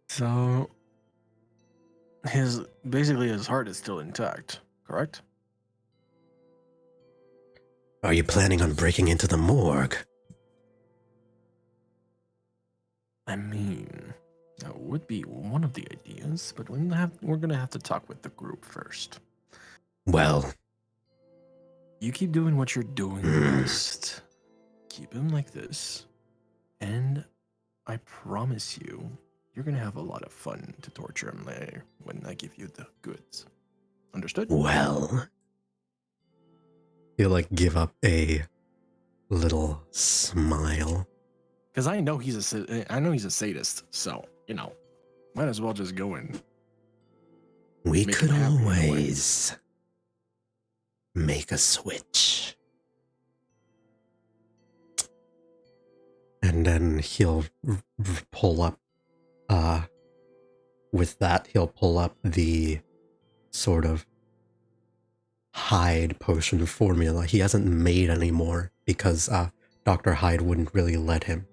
[SPEAKER 2] So his heart is still intact, correct?
[SPEAKER 1] Are you planning on breaking into the morgue?
[SPEAKER 2] I mean, that would be one of the ideas, but we're gonna have to talk with the group first.
[SPEAKER 1] Well,
[SPEAKER 2] You keep doing what you're doing best. Keep him like this, and I promise you're gonna have a lot of fun to torture him later when I give you the goods. Understood?
[SPEAKER 1] well. He'll like give up a little smile.
[SPEAKER 2] Because I know he's a sadist, so might as well just go in.
[SPEAKER 1] We
[SPEAKER 2] Make
[SPEAKER 1] could
[SPEAKER 2] him happy in a way.
[SPEAKER 1] always make a switch. And then he'll pull up, with that, he'll pull up the sort of Hyde potion formula. He hasn't made any more because Dr. Hyde wouldn't really let him.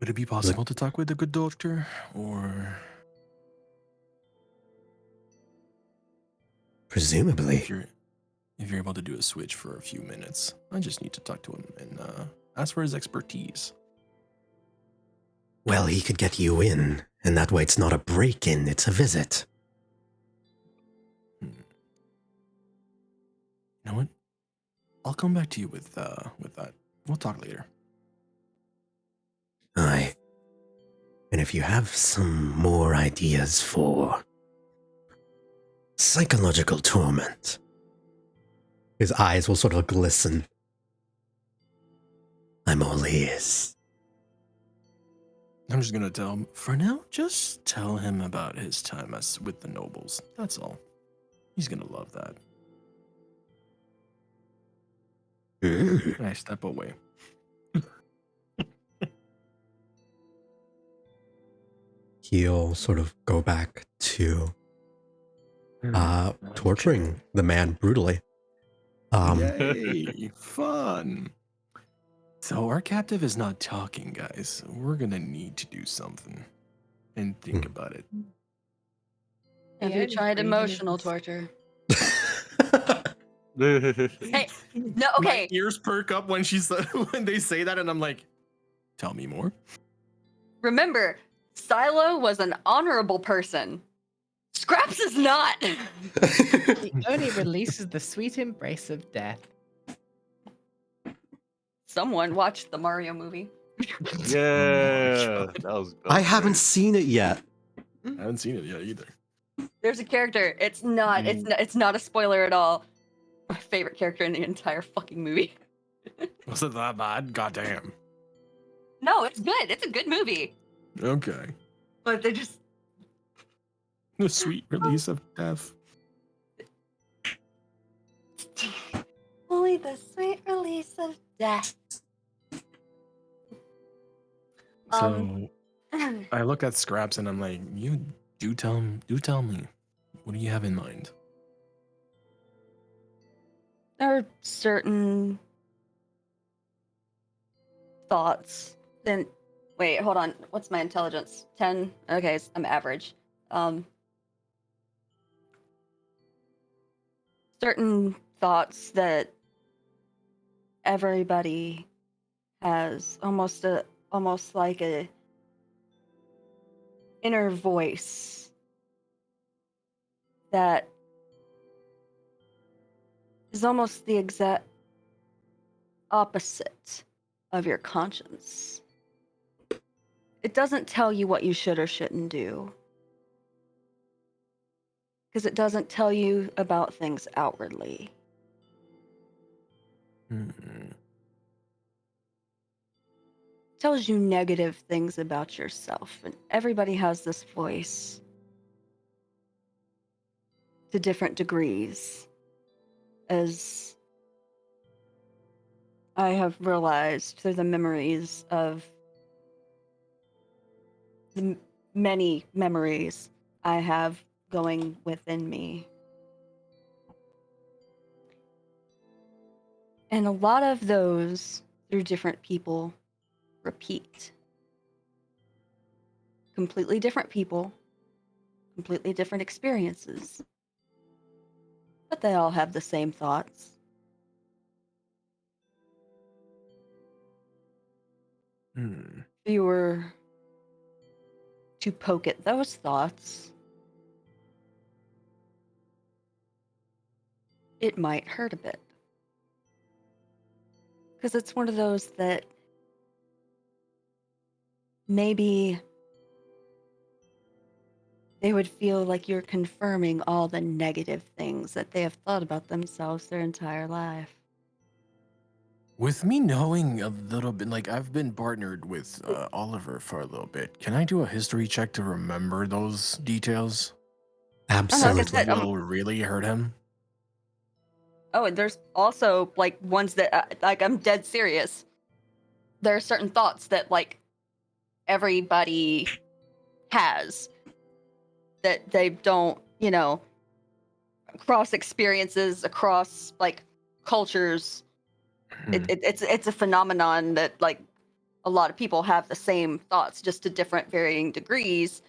[SPEAKER 2] Would it be possible to talk with the good doctor, or
[SPEAKER 1] Presumably.
[SPEAKER 2] if you're able to do a switch for a few minutes? I just need to talk to him and ask for his expertise.
[SPEAKER 1] Well, he could get you in, and that way it's not a break-in, it's a visit.
[SPEAKER 2] You know what? I'll come back to you with that. We'll talk later.
[SPEAKER 1] Aye. And if you have some more ideas for psychological torment, his eyes will sort of glisten. I'm all ears.
[SPEAKER 2] I'm just gonna tell him for now. Just tell him about his time with the nobles. That's all. He's gonna love that. I step away.
[SPEAKER 1] He'll sort of go back to torturing the man brutally.
[SPEAKER 2] Yay! Fun. So our captive is not talking, guys. We're gonna need to do something and think about it.
[SPEAKER 3] Have
[SPEAKER 7] The
[SPEAKER 3] you
[SPEAKER 7] only
[SPEAKER 3] tried
[SPEAKER 7] reason
[SPEAKER 3] emotional
[SPEAKER 7] is-
[SPEAKER 3] torture?
[SPEAKER 4] Hey,
[SPEAKER 3] Hey, no,
[SPEAKER 2] My
[SPEAKER 3] okay.
[SPEAKER 2] ears perk up when when they say that, and I'm like, tell me more.
[SPEAKER 3] Remember, Silo was an honorable person. Scraps is not.
[SPEAKER 7] He only releases the sweet embrace of death.
[SPEAKER 3] Someone watched the Mario movie.
[SPEAKER 4] yeah, that was.
[SPEAKER 1] I haven't
[SPEAKER 4] great.
[SPEAKER 1] seen it yet.
[SPEAKER 2] I haven't seen it yet either.
[SPEAKER 3] There's a character. It's not a spoiler at all. My favorite character in the entire fucking movie.
[SPEAKER 2] Was it that bad? Goddamn.
[SPEAKER 3] No, it's good. It's a good movie.
[SPEAKER 2] Okay.
[SPEAKER 3] But they just
[SPEAKER 2] The sweet release of death.
[SPEAKER 3] only the sweet release of death.
[SPEAKER 2] So I look at Scraps and I'm like, you do tell me. What do you have in mind?
[SPEAKER 3] There are certain thoughts. Then, wait, hold on. What's my intelligence? 10. Okay, I'm average. Certain thoughts that everybody has, almost like a inner voice that is almost the exact opposite of your conscience. It doesn't tell you what you should or shouldn't do, because it doesn't tell you about things outwardly.
[SPEAKER 2] Hmm.
[SPEAKER 3] It tells you negative things about yourself, and everybody has this voice to different degrees. As I have realized through the memories of the many memories I have going within me. And a lot of those, through different people, repeat. Completely different people, completely different experiences. But they all have the same thoughts.
[SPEAKER 2] Hmm.
[SPEAKER 3] If you were to poke at those thoughts, it might hurt a bit. Because it's one of those that maybe they would feel like you're confirming all the negative things that they have thought about themselves their entire life.
[SPEAKER 2] With me knowing a little bit, like I've been partnered with Oliver for a little bit. Can I do a history check to remember those details?
[SPEAKER 3] Like I
[SPEAKER 1] Absolutely.
[SPEAKER 3] said,
[SPEAKER 2] What will really hurt him?
[SPEAKER 3] oh, and there's also like ones that like I'm dead serious. There are certain thoughts that like everybody has that they don't, across experiences, across like cultures. It's a phenomenon that like a lot of people have the same thoughts, just to different varying degrees.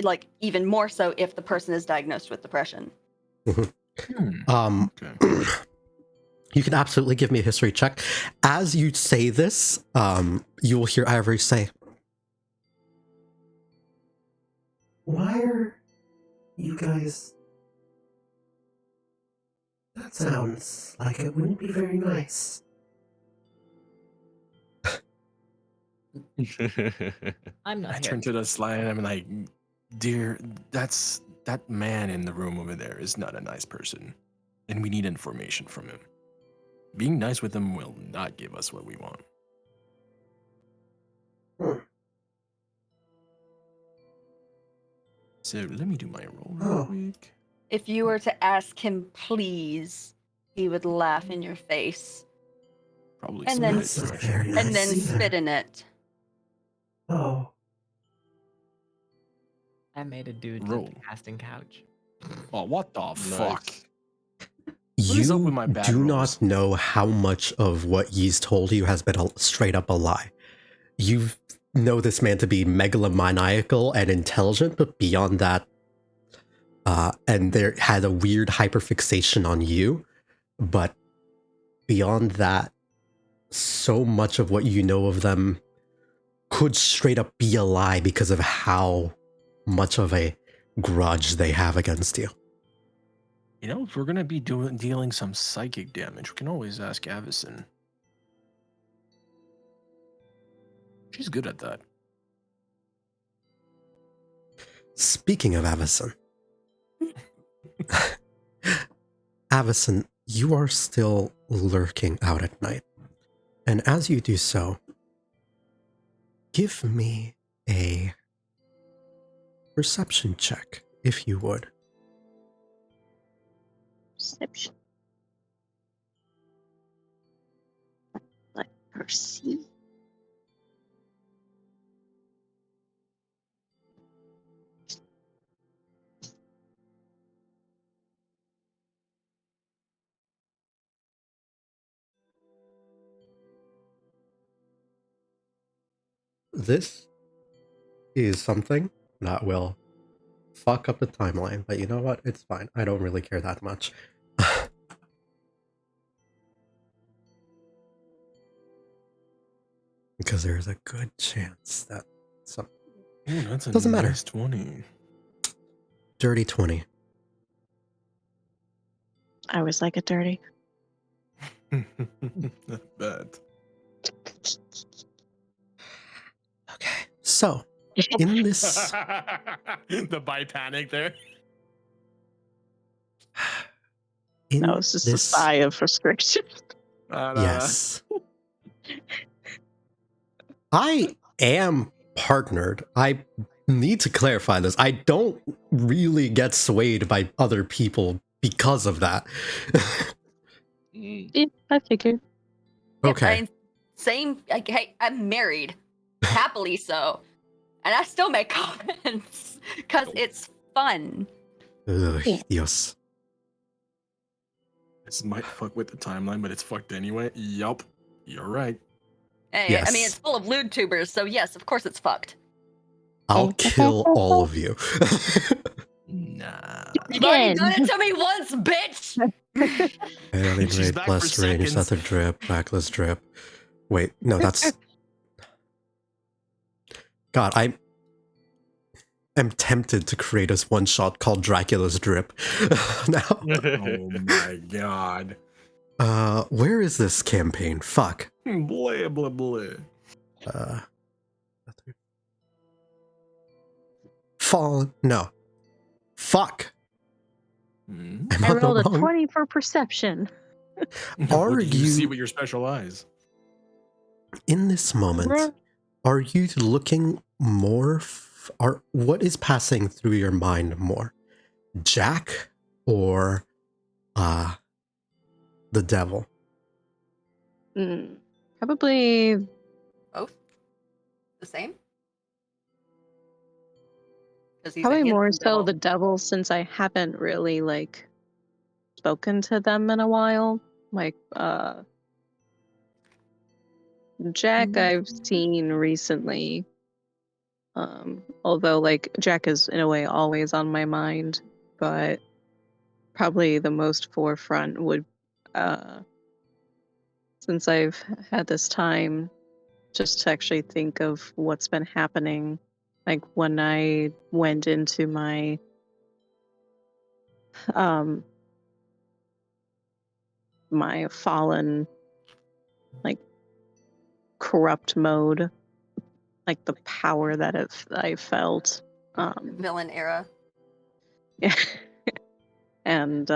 [SPEAKER 3] Like even more so if the person is diagnosed with depression.
[SPEAKER 2] Okay.
[SPEAKER 1] You can absolutely give me a history check. As you say this, you will hear Ivory say,
[SPEAKER 6] Why are you guys... That sounds like it wouldn't be very nice.
[SPEAKER 7] I'm not
[SPEAKER 2] I
[SPEAKER 7] here.
[SPEAKER 2] turn to the slide and I'm like, dear, that man in the room over there is not a nice person. And we need information from him. Being nice with him will not give us what we want. So let me do my roll real quick.
[SPEAKER 3] If you were to ask him please, he would laugh in your face
[SPEAKER 2] Probably
[SPEAKER 3] And
[SPEAKER 2] spit
[SPEAKER 3] then
[SPEAKER 2] it
[SPEAKER 6] That's not
[SPEAKER 2] direction.
[SPEAKER 6] very
[SPEAKER 3] and
[SPEAKER 6] nice
[SPEAKER 3] then
[SPEAKER 6] either.
[SPEAKER 3] spit in it.
[SPEAKER 6] Oh,
[SPEAKER 7] I made a dude
[SPEAKER 2] Roll.
[SPEAKER 7] live the casting couch.
[SPEAKER 2] Oh, what the fuck?
[SPEAKER 1] you
[SPEAKER 2] is up with my bad
[SPEAKER 1] do
[SPEAKER 2] rolls?
[SPEAKER 1] not know how much of what he's told you has been straight up a lie. You know this man to be megalomaniacal and intelligent, but beyond that, and there had a weird hyperfixation on you, but beyond that, so much of what you know of them could straight up be a lie because of how much of a grudge they have against you.
[SPEAKER 2] You know, if we're gonna be dealing some psychic damage, we can always ask Avacyn. She's good at that.
[SPEAKER 1] Speaking of Avacyn, Avacyn, you are still lurking out at night. And as you do so, give me a perception check, if you would.
[SPEAKER 5] Perception. Like perceive.
[SPEAKER 1] This is something that will fuck up the timeline, but you know what? It's fine. I don't really care that much. Because there's a good chance that some
[SPEAKER 2] Ooh, that's a
[SPEAKER 1] Doesn't matter.
[SPEAKER 2] nice 20.
[SPEAKER 1] dirty 20.
[SPEAKER 5] I was like a dirty.
[SPEAKER 2] Not bad.
[SPEAKER 1] Okay. So, in this
[SPEAKER 2] The bi panic there.
[SPEAKER 1] in
[SPEAKER 5] No, it's just a
[SPEAKER 1] this
[SPEAKER 5] sigh of frustration.
[SPEAKER 1] yes. I am partnered. I need to clarify this. I don't really get swayed by other people because of that.
[SPEAKER 5] Yeah, I figured.
[SPEAKER 1] Okay.
[SPEAKER 3] Same. Like, hey, I'm married, happily so, and I still make comments because it's fun.
[SPEAKER 1] Ugh,
[SPEAKER 5] Yeah.
[SPEAKER 1] Dios.
[SPEAKER 2] This might fuck with the timeline, but it's fucked anyway. Yup. You're right.
[SPEAKER 3] Hey, I mean,
[SPEAKER 1] Yes.
[SPEAKER 3] it's full of lewd tubers, so yes, of course it's fucked.
[SPEAKER 1] I'll kill all of you.
[SPEAKER 2] Nah.
[SPEAKER 3] You've already
[SPEAKER 5] Again.
[SPEAKER 3] done it to me once, bitch.
[SPEAKER 1] Alien
[SPEAKER 2] She's
[SPEAKER 1] raid
[SPEAKER 2] back
[SPEAKER 1] plus
[SPEAKER 2] for
[SPEAKER 1] range,
[SPEAKER 2] seconds.
[SPEAKER 1] ether drip, backless drip. Wait, no, that's. God, I'm tempted to create this one shot called Dracula's Drip. Now,
[SPEAKER 2] Oh my god.
[SPEAKER 1] where is this campaign? Fuck.
[SPEAKER 2] Blah blah blah.
[SPEAKER 1] Fallen. No. Fuck.
[SPEAKER 2] Hmm?
[SPEAKER 1] I'm
[SPEAKER 5] I
[SPEAKER 1] on the
[SPEAKER 5] rolled a
[SPEAKER 1] wrong.
[SPEAKER 5] 20 for perception.
[SPEAKER 1] Are
[SPEAKER 2] What do you see
[SPEAKER 1] you-
[SPEAKER 2] with your special eyes?
[SPEAKER 1] In this moment, are you looking more? What is passing through your mind more? Jack or the devil?
[SPEAKER 5] Probably
[SPEAKER 3] Both the same.
[SPEAKER 5] Probably more so the devil, since I haven't really like spoken to them in a while. Like Jack I've seen recently. Although like Jack is in a way always on my mind, but probably the most forefront would since I've had this time just to actually think of what's been happening. Like when I went into my my fallen, like corrupt mode, like the power that I felt.
[SPEAKER 3] Villain era.
[SPEAKER 5] Yeah. And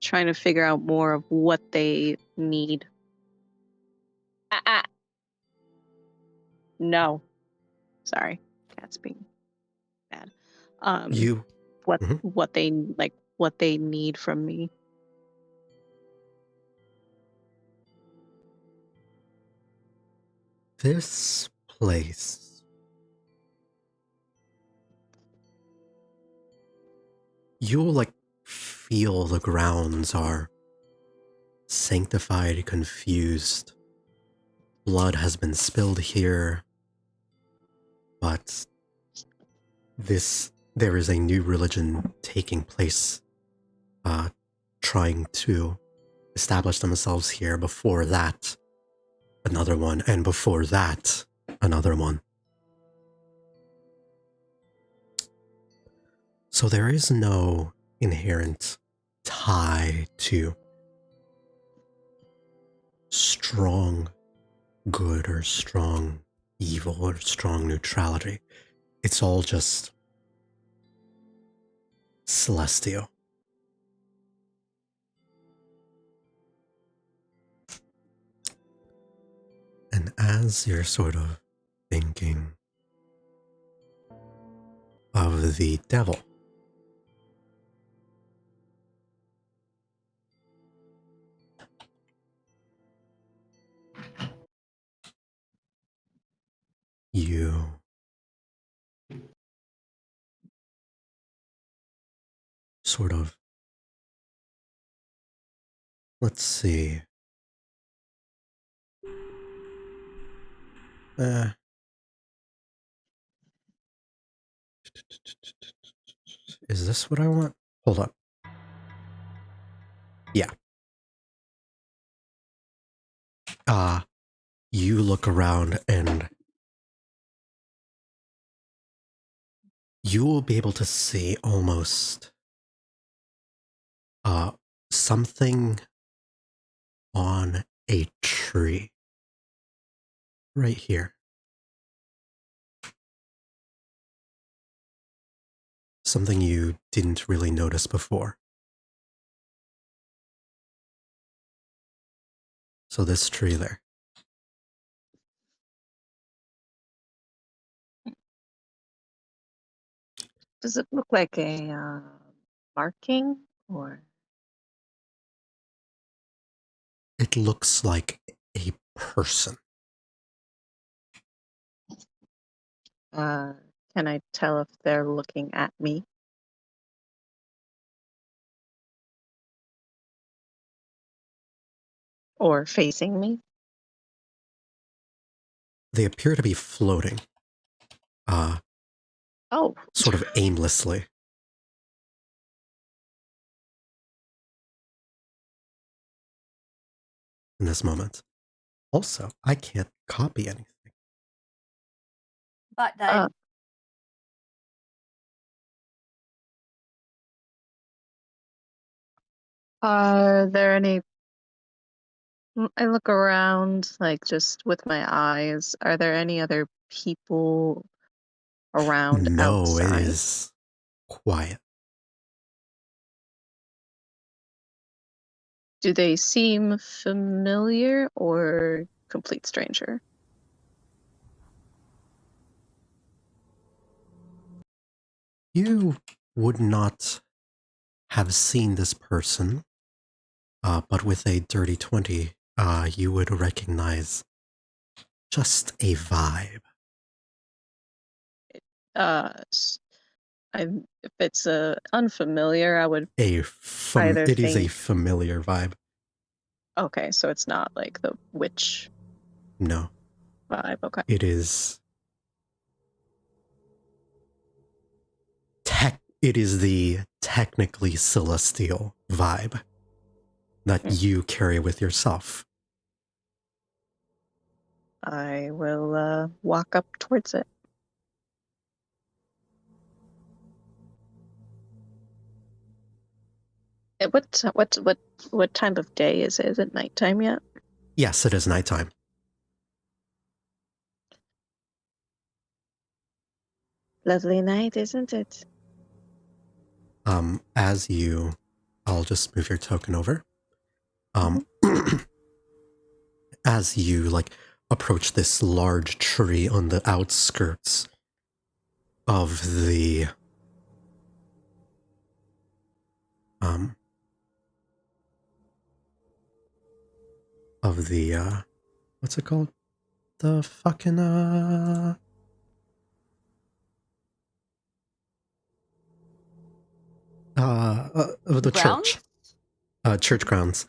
[SPEAKER 5] trying to figure out more of what they need. No. Sorry. Cat's being bad.
[SPEAKER 1] You.
[SPEAKER 5] What they like, what they need from me.
[SPEAKER 1] This place. You'll like feel the grounds are sanctified, confused. Blood has been spilled here. But there is a new religion taking place, trying to establish themselves here. Before that, another one, and before that, another one. So there is no inherent tie to strong good or strong evil or strong neutrality. It's all just celestial. And as you're sort of thinking of the devil, you sort of, let's see, is this what I want? Hold up. Yeah. You look around and you will be able to see almost something on a tree right here. Something you didn't really notice before. So this tree there.
[SPEAKER 5] Does it look like a marking or?
[SPEAKER 1] it looks like a person.
[SPEAKER 5] Can I tell if they're looking at me? Or facing me?
[SPEAKER 1] They appear to be floating.
[SPEAKER 5] Oh.
[SPEAKER 1] Sort of aimlessly. In this moment. Also, I can't copy anything.
[SPEAKER 3] Bot died.
[SPEAKER 5] Are there any... I look around, like, just with my eyes. Are there any other people around
[SPEAKER 1] No, it
[SPEAKER 5] outside?
[SPEAKER 1] is quiet.
[SPEAKER 5] Do they seem familiar or complete stranger?
[SPEAKER 1] You would not have seen this person, but with a dirty 20, you would recognize just a vibe.
[SPEAKER 5] If it's unfamiliar, I would either
[SPEAKER 1] It is a
[SPEAKER 5] think...
[SPEAKER 1] familiar vibe.
[SPEAKER 5] Okay, so it's not like the witch
[SPEAKER 1] No.
[SPEAKER 5] vibe. Okay.
[SPEAKER 1] It is... It is the technically celestial vibe that you carry with yourself.
[SPEAKER 5] I will walk up towards it. What time of day is it? Is it nighttime yet?
[SPEAKER 1] Yes, it is nighttime.
[SPEAKER 5] Lovely night, isn't it?
[SPEAKER 1] As you, I'll just move your token over. As you like approach this large tree on the outskirts of the what's it called? The fucking the
[SPEAKER 3] Grounds?
[SPEAKER 1] church grounds.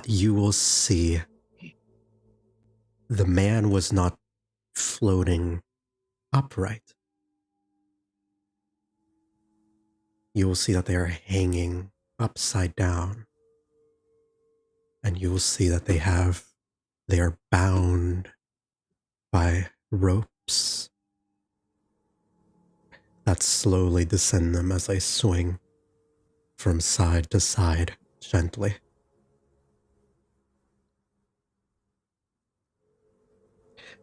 [SPEAKER 1] You will see the man was not floating upright. You will see that they are hanging upside down. And you will see that they are bound by ropes that slowly descend them as they swing from side to side gently.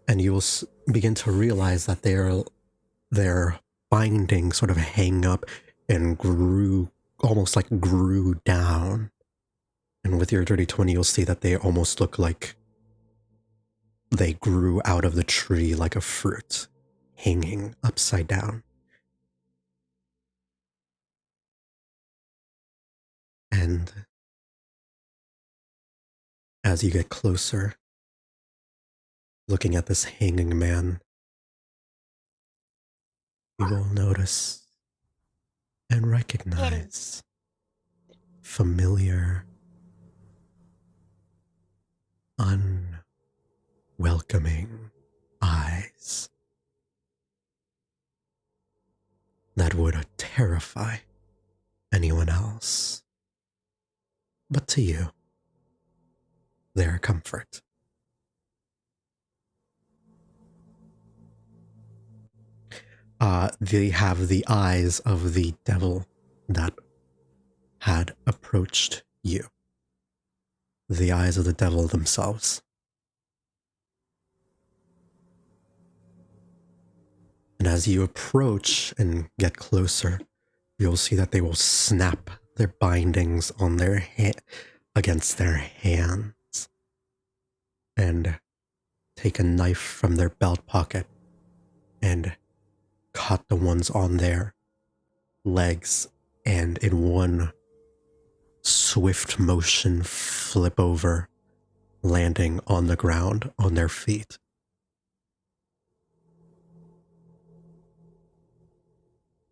[SPEAKER 1] And you will begin to realize that their binding sort of hang up and almost grew down. And with your dirty 20, you'll see that they almost look like they grew out of the tree like a fruit, hanging upside down. And as you get closer, looking at this hanging man, you will notice and recognize familiar, unwelcoming eyes that would terrify anyone else. But to you, they're a comfort. They have the eyes of the devil that had approached you. The eyes of the devil themselves. And as you approach and get closer, you'll see that they will snap their bindings on their against their hands and take a knife from their belt pocket and cut the ones on their legs, and in one swift motion flip over landing on the ground on their feet.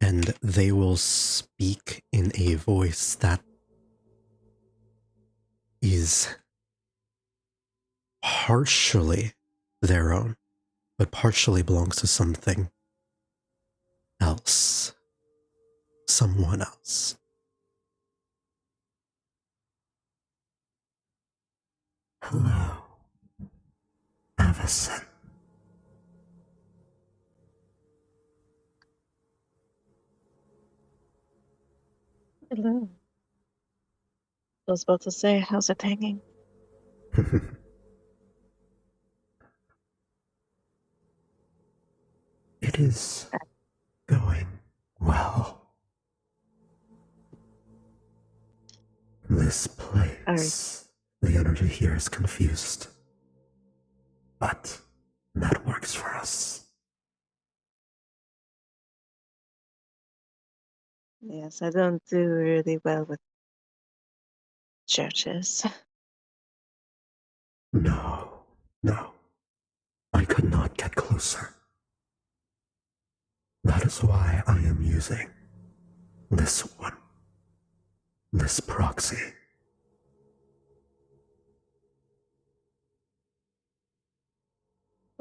[SPEAKER 1] And they will speak in a voice that is partially their own, but partially belongs to something else. Someone else.
[SPEAKER 6] Hello, Avacyn.
[SPEAKER 5] Hello. I was about to say, how's it hanging?
[SPEAKER 6] It is going well. This place, the energy here is confused. But that works for us.
[SPEAKER 5] Yes, I don't do really well with churches.
[SPEAKER 6] No. I could not get closer. That is why I am using this one. This proxy.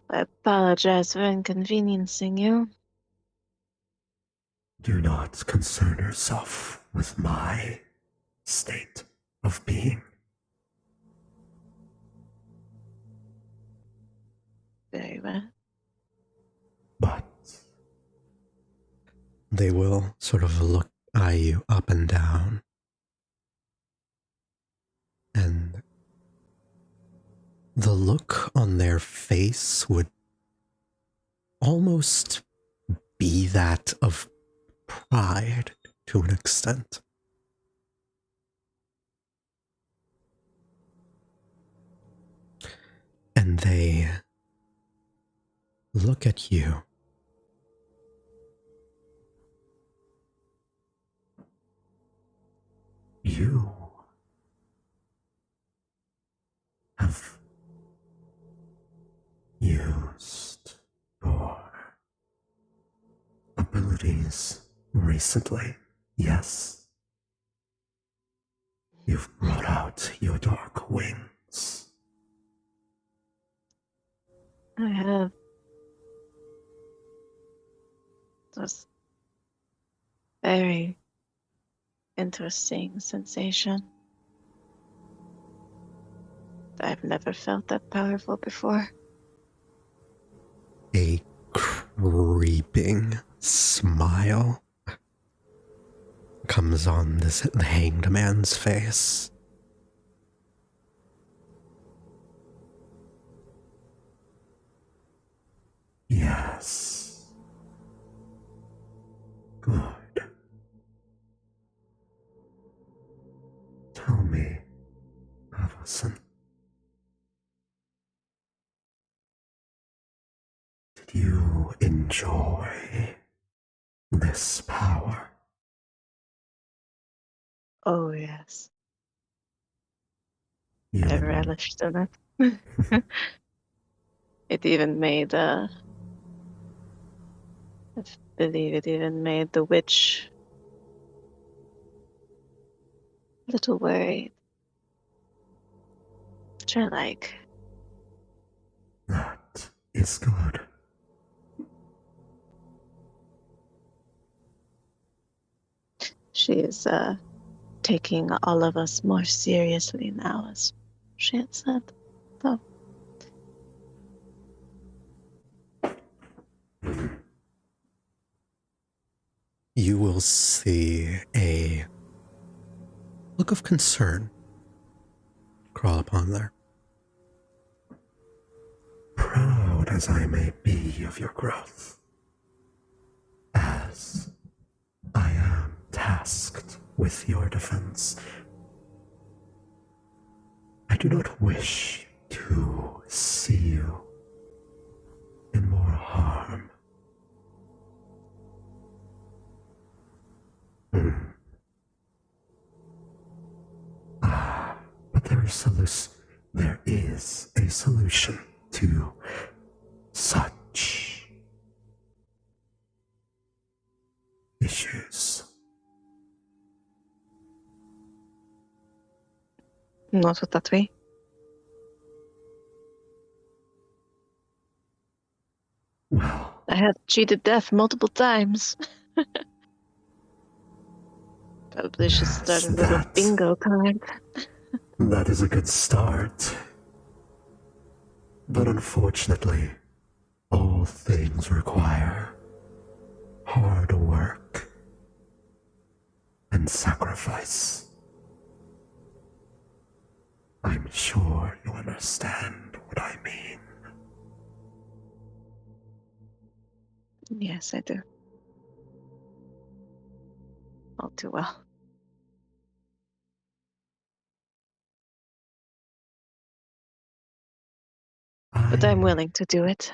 [SPEAKER 5] I apologize for inconveniencing you.
[SPEAKER 6] Do not concern yourself with my state of being.
[SPEAKER 5] Very well.
[SPEAKER 6] But
[SPEAKER 1] They will sort of look eye you up and down. And the look on their face would almost be that of pride to an extent. And they look at you.
[SPEAKER 6] you have used your abilities recently, yes. You've brought out your dark wings.
[SPEAKER 5] I have. It was very interesting sensation. I've never felt that powerful before.
[SPEAKER 1] A creeping smile comes on the hanged man's face.
[SPEAKER 6] Yes. Good. Tell me, Avacyn. Did you enjoy this power?
[SPEAKER 5] Oh, yes.
[SPEAKER 6] You
[SPEAKER 5] I relished in it. It even made, I believe it even made the witch a little worried. Which I like.
[SPEAKER 6] That is good.
[SPEAKER 5] She is, taking all of us more seriously now, as she had said. So,
[SPEAKER 1] You will see a look of concern crawl upon there.
[SPEAKER 6] Proud as I may be of your growth, as I am tasked with your defense, I do not wish to see you in more harm. But there is there is a solution to such issues.
[SPEAKER 5] Not with that way.
[SPEAKER 6] Well,
[SPEAKER 5] I have cheated death multiple times. Probably should start a
[SPEAKER 6] Yes,
[SPEAKER 5] little
[SPEAKER 6] that-
[SPEAKER 5] bingo card.
[SPEAKER 6] that is a good start. But unfortunately, all things require hard work and sacrifice. I'm sure you understand what I mean.
[SPEAKER 5] Yes, I do. All too well. But I'm willing to do it.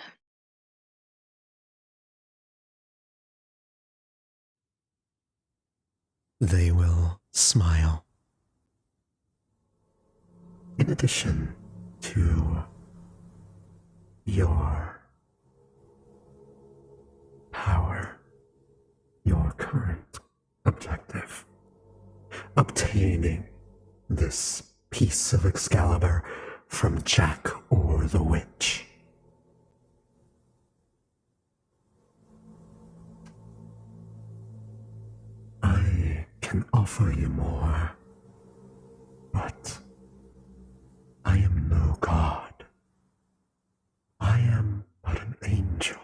[SPEAKER 1] They will smile.
[SPEAKER 6] In addition to your power, your current objective, obtaining this piece of Excalibur from Jack or the Witch, I can offer you more, but I am no god. I am but an angel.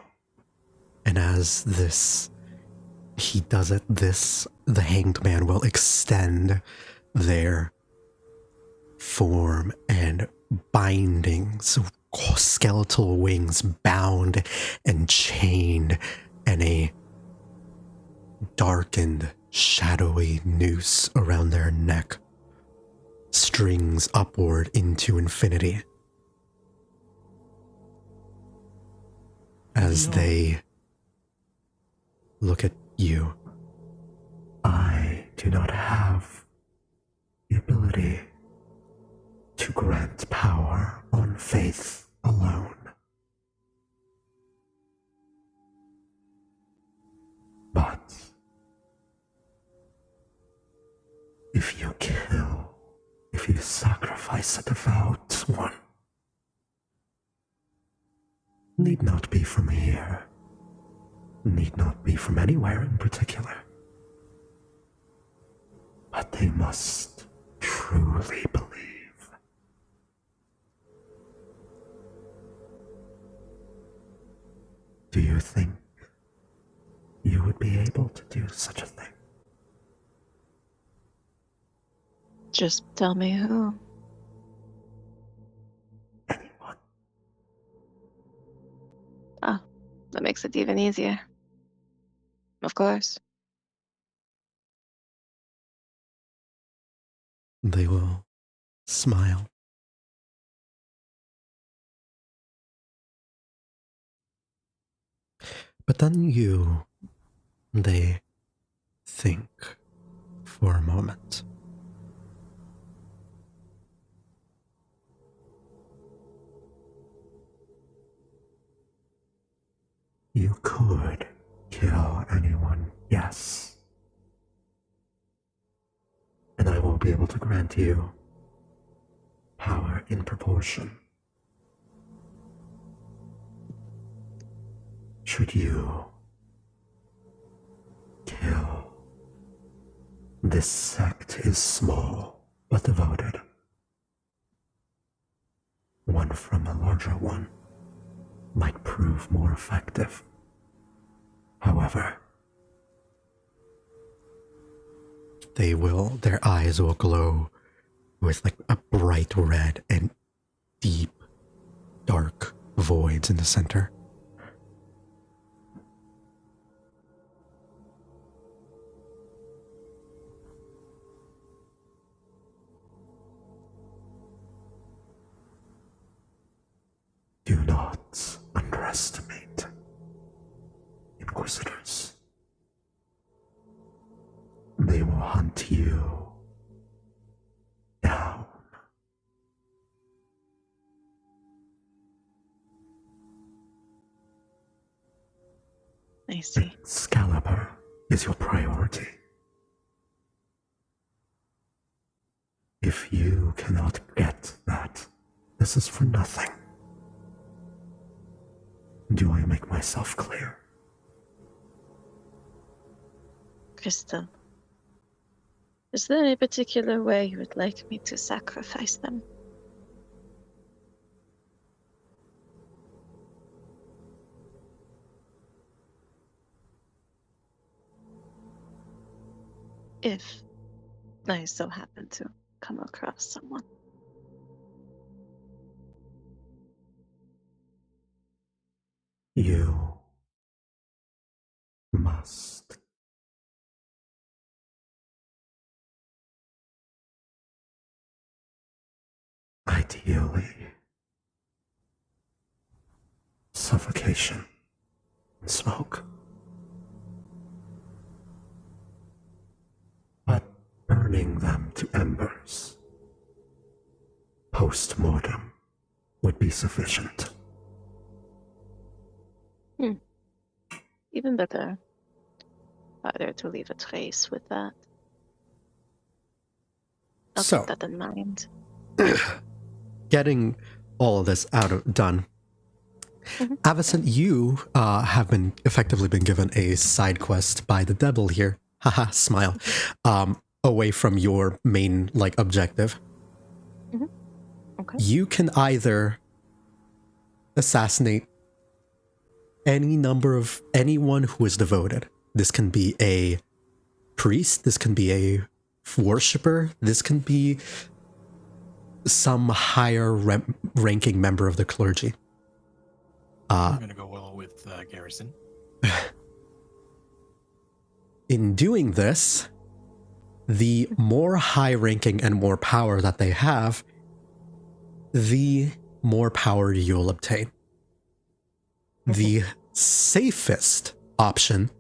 [SPEAKER 1] And as he does it, the hanged man will extend their form and bindings, skeletal wings bound and chained, and a darkened, shadowy noose around their neck strings upward into infinity. As they look at you.
[SPEAKER 6] I do not have the ability to grant power on faith alone. But if you kill, if you sacrifice a devout one, need not be from here, need not be from anywhere in particular, but they must truly believe. Do you think you would be able to do such a thing?
[SPEAKER 5] Just tell me who.
[SPEAKER 6] Anyone?
[SPEAKER 5] Ah, that makes it even easier. Of course.
[SPEAKER 1] They will smile. But then they think for a moment.
[SPEAKER 6] You could kill anyone, yes. And I will be able to grant you power in proportion. Should you kill, this sect is small but devoted. One from a larger one might prove more effective. However,
[SPEAKER 1] Their eyes will glow with like a bright red and deep, dark voids in the center.
[SPEAKER 6] do not underestimate Inquisitors. They will hunt you down
[SPEAKER 5] I see.
[SPEAKER 6] Excalibur is your priority. If you cannot get that, this is for nothing. Do I make myself clear?
[SPEAKER 5] Crystal, is there any particular way you would like me to sacrifice them? If I so happen to come across someone.
[SPEAKER 6] You must. Ideally, suffocation, smoke. But burning them to embers, post-mortem, would be sufficient.
[SPEAKER 5] Even better. Harder to leave a trace with that. I'll
[SPEAKER 1] So-
[SPEAKER 5] keep that in mind.
[SPEAKER 1] Getting all of this done.
[SPEAKER 5] Mhm.
[SPEAKER 1] Avacyn, you have been effectively been given a side quest by the devil here. Haha, smile. Away from your main objective.
[SPEAKER 5] Okay.
[SPEAKER 1] You can either assassinate any number of anyone who is devoted. This can be a priest, this can be a worshipper, this can be some higher ranking member of the clergy.
[SPEAKER 2] I'm gonna go well with Garrison.
[SPEAKER 1] In doing this, the more high ranking and more power that they have, the more power you'll obtain. The safest option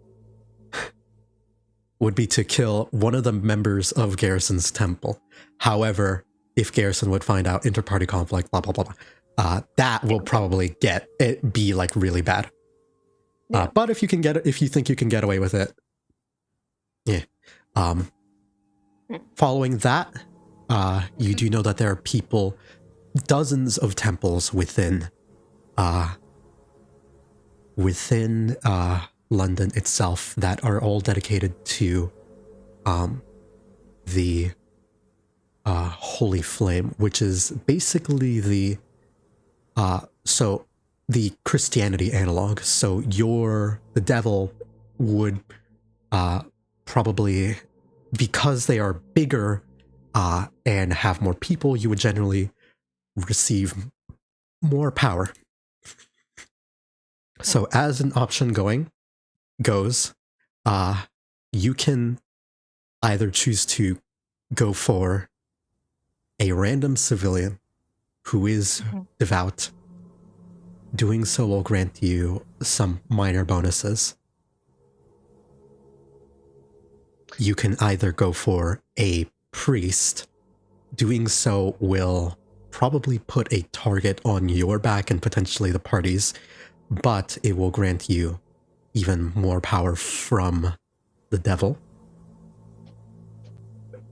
[SPEAKER 1] would be to kill one of the members of Garrison's temple. However, if Garrison would find out interparty conflict, blah, blah, blah, blah, that will probably be really bad.
[SPEAKER 5] Yeah.
[SPEAKER 1] But if you think you can get away with it, yeah. Following that, you do know that there are people, dozens of temples within London itself that are all dedicated to the Holy Flame, which is basically the Christianity analog. So the devil would probably, because they are bigger and have more people, you would generally receive more power. So as an option goes, you can either choose to go for a random civilian who is devout. Doing so will grant you some minor bonuses. You can either go for a priest. Doing so will probably put a target on your back and potentially the party's, but it will grant you even more power from the devil.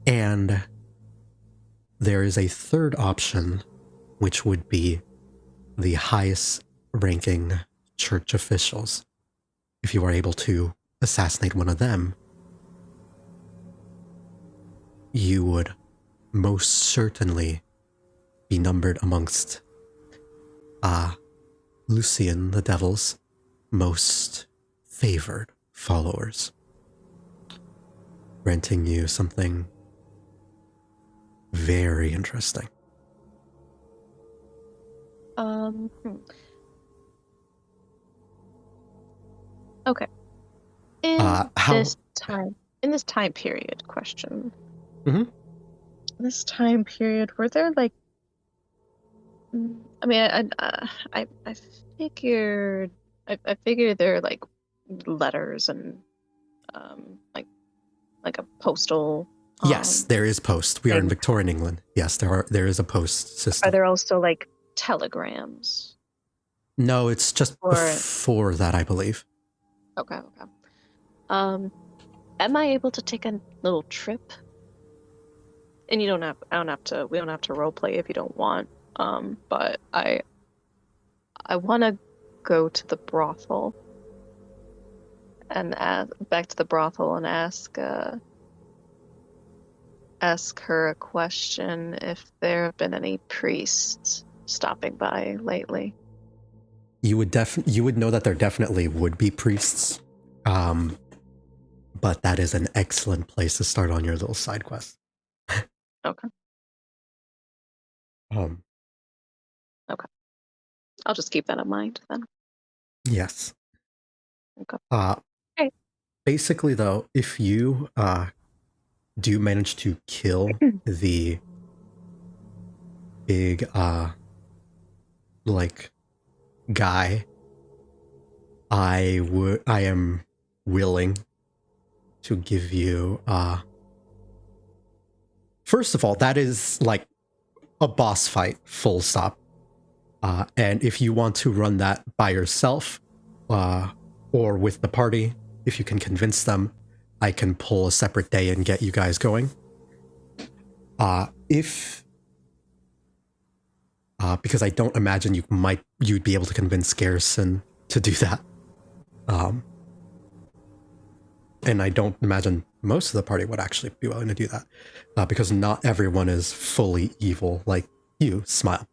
[SPEAKER 1] And there is a third option, which would be the highest ranking church officials. If you are able to assassinate one of them, you would most certainly be numbered amongst Lucian, the devil's most favored followers, granting you something very interesting.
[SPEAKER 5] Okay. In
[SPEAKER 1] how-
[SPEAKER 5] this time period, question.
[SPEAKER 1] Mhm.
[SPEAKER 5] This time period, were there I mean, I figured there are letters and like a postal.
[SPEAKER 1] Yes, there is post. We are in
[SPEAKER 5] thing.
[SPEAKER 1] Victorian England. Yes, there is a post system.
[SPEAKER 5] Are there also telegrams?
[SPEAKER 1] No, it's just
[SPEAKER 5] Or-
[SPEAKER 1] before that, I believe.
[SPEAKER 5] Okay. Am I able to take a little trip? And we don't have to roleplay if you don't want. But I want to go to the brothel and back to the brothel and ask her a question if there have been any priests stopping by lately.
[SPEAKER 1] You would know that there definitely would be priests. But that is an excellent place to start on your little side quest.
[SPEAKER 5] Okay. Okay. I'll just keep that in mind then.
[SPEAKER 1] Yes.
[SPEAKER 5] Okay.
[SPEAKER 1] Okay. Basically, though, if you do manage to kill the big like guy, I am willing to give you first of all, that is like a boss fight, full stop. And if you want to run that by yourself or with the party, if you can convince them, I can pull a separate day and get you guys going. Because I don't imagine you'd be able to convince Garrison to do that. And I don't imagine most of the party would actually be willing to do that, because not everyone is fully evil like you. Smile.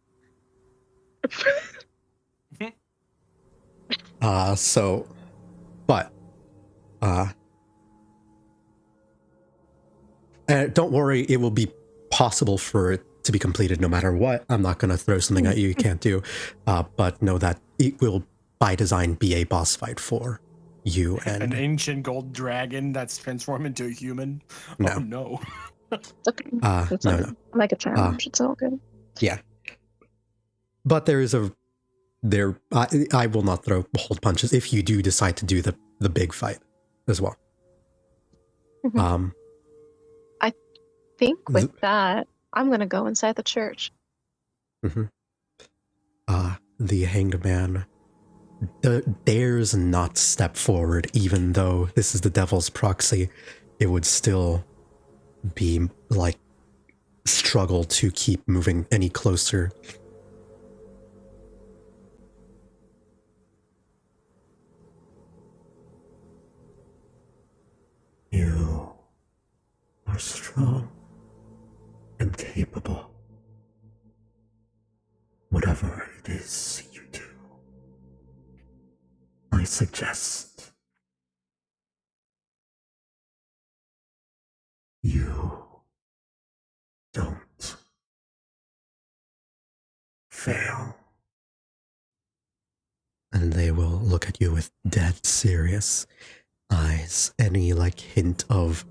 [SPEAKER 1] And don't worry, it will be possible for it to be completed no matter what. I'm not going to throw something at you can't do, but know that it will, by design, be a boss fight for you. And
[SPEAKER 2] an ancient gold dragon that's transformed into a human.
[SPEAKER 1] No.
[SPEAKER 2] Oh no.
[SPEAKER 5] Okay.
[SPEAKER 1] No.
[SPEAKER 5] Like a challenge. It's all good.
[SPEAKER 1] Yeah. But I will not hold punches if you do decide to do the big fight as well.
[SPEAKER 5] Mm-hmm. I think with that, I'm going to go inside the church.
[SPEAKER 1] Mm-hmm. The hanged man dares not step forward, even though this is the devil's proxy. It would still be like struggle to keep moving any closer.
[SPEAKER 6] You are strong and capable. Whatever it is you do, I suggest you don't fail.
[SPEAKER 1] And they will look at you with dead serious eyes. Any hint of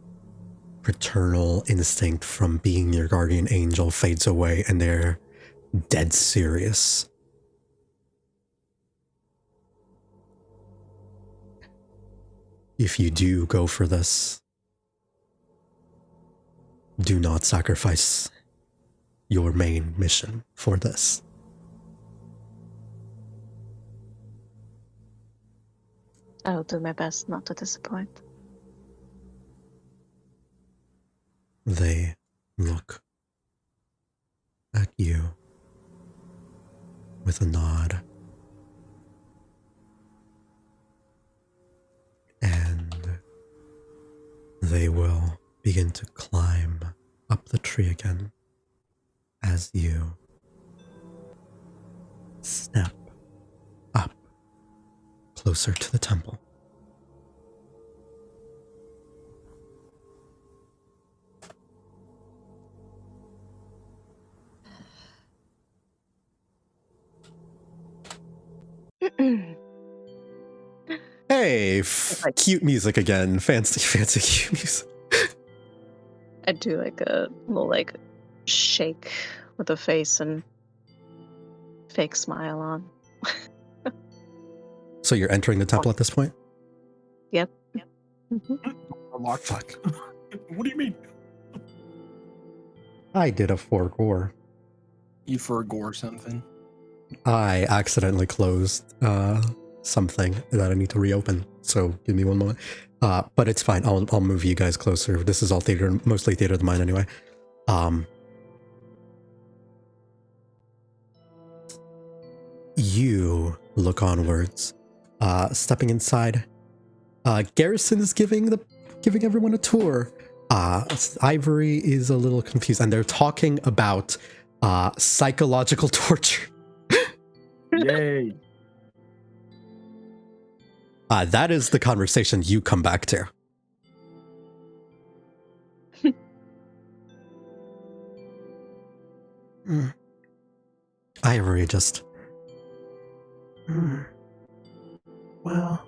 [SPEAKER 1] paternal instinct from being your guardian angel fades away, and they're dead serious. If you do go for this, do not sacrifice your main mission for this.
[SPEAKER 5] I'll do my best not to disappoint.
[SPEAKER 1] They look at you with a nod, and they will begin to climb up the tree again as you step up closer to the temple. Hey, cute music again. Fancy cute music.
[SPEAKER 5] I do a little shake with a face and fake smile on.
[SPEAKER 1] So you're entering the temple at this point?
[SPEAKER 5] Yep. Mm-hmm.
[SPEAKER 1] Fuck.
[SPEAKER 2] What do you mean?
[SPEAKER 1] I did a gore.
[SPEAKER 2] You forgore something?
[SPEAKER 1] I accidentally closed something that I need to reopen. So give me one moment. But it's fine. I'll move you guys closer. This is all theater, mostly theater of the mind anyway. You look onwards. Stepping inside. Garrison is giving everyone a tour. Ivory is a little confused, and they're talking about psychological torture.
[SPEAKER 2] Yay.
[SPEAKER 1] That is the conversation you come back to. Ivory just...
[SPEAKER 6] Well,